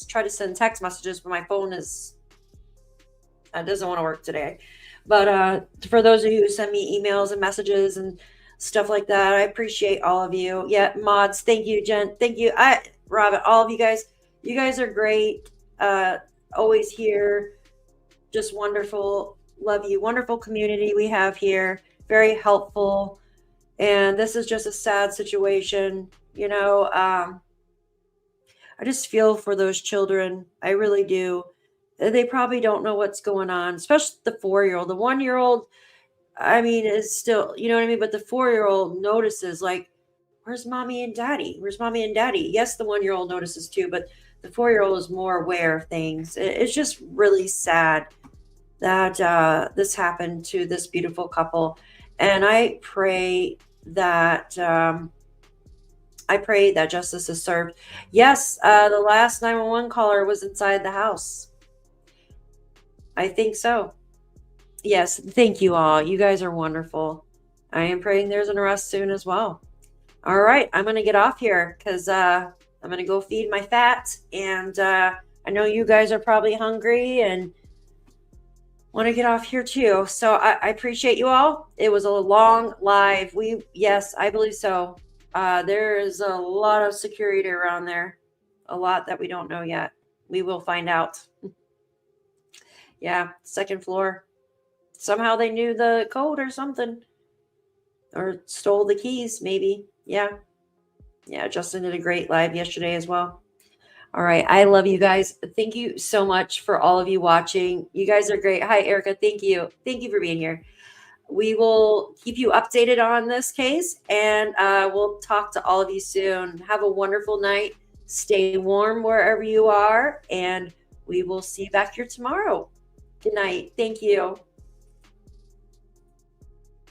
try to send text messages, but my phone doesn't want to work today. But for those of you who send me emails and messages and stuff like that, I appreciate all of you. Yeah, mods, thank you, Jen. Thank you. Robin, all of you guys are great. Always here. Just wonderful. Love you. Wonderful community we have here. Very helpful. And this is just a sad situation. You know, I just feel for those children. I really do. They probably don't know what's going on, especially the 4-year-old. The 1-year-old, I mean, is still, you know what I mean? But the 4-year-old notices, like, where's mommy and daddy? Where's mommy and daddy? Yes, the 1-year-old notices too, but the 4-year-old is more aware of things. It's just really sad that this happened to this beautiful couple. And I pray that justice is served. Yes, the last 911 caller was inside the house. I think so. Yes, thank you all. You guys are wonderful. I am praying there's an arrest soon as well. All right, I'm going to get off here because I'm going to go feed my fat. And I know you guys are probably hungry and want to get off here too. So I appreciate you all. It was a long live. Yes, I believe so. There is a lot of security around there. A lot that we don't know yet. We will find out. Yeah, second floor. Somehow they knew the code or something. Or stole the keys, maybe. Yeah. Yeah, Justin did a great live yesterday as well. All right. I love you guys. Thank you so much for all of you watching. You guys are great. Hi, Erica. Thank you. Thank you for being here. We will keep you updated on this case, and we'll talk to all of you soon. Have a wonderful night. Stay warm wherever you are, and we will see you back here tomorrow. Good night. Thank you.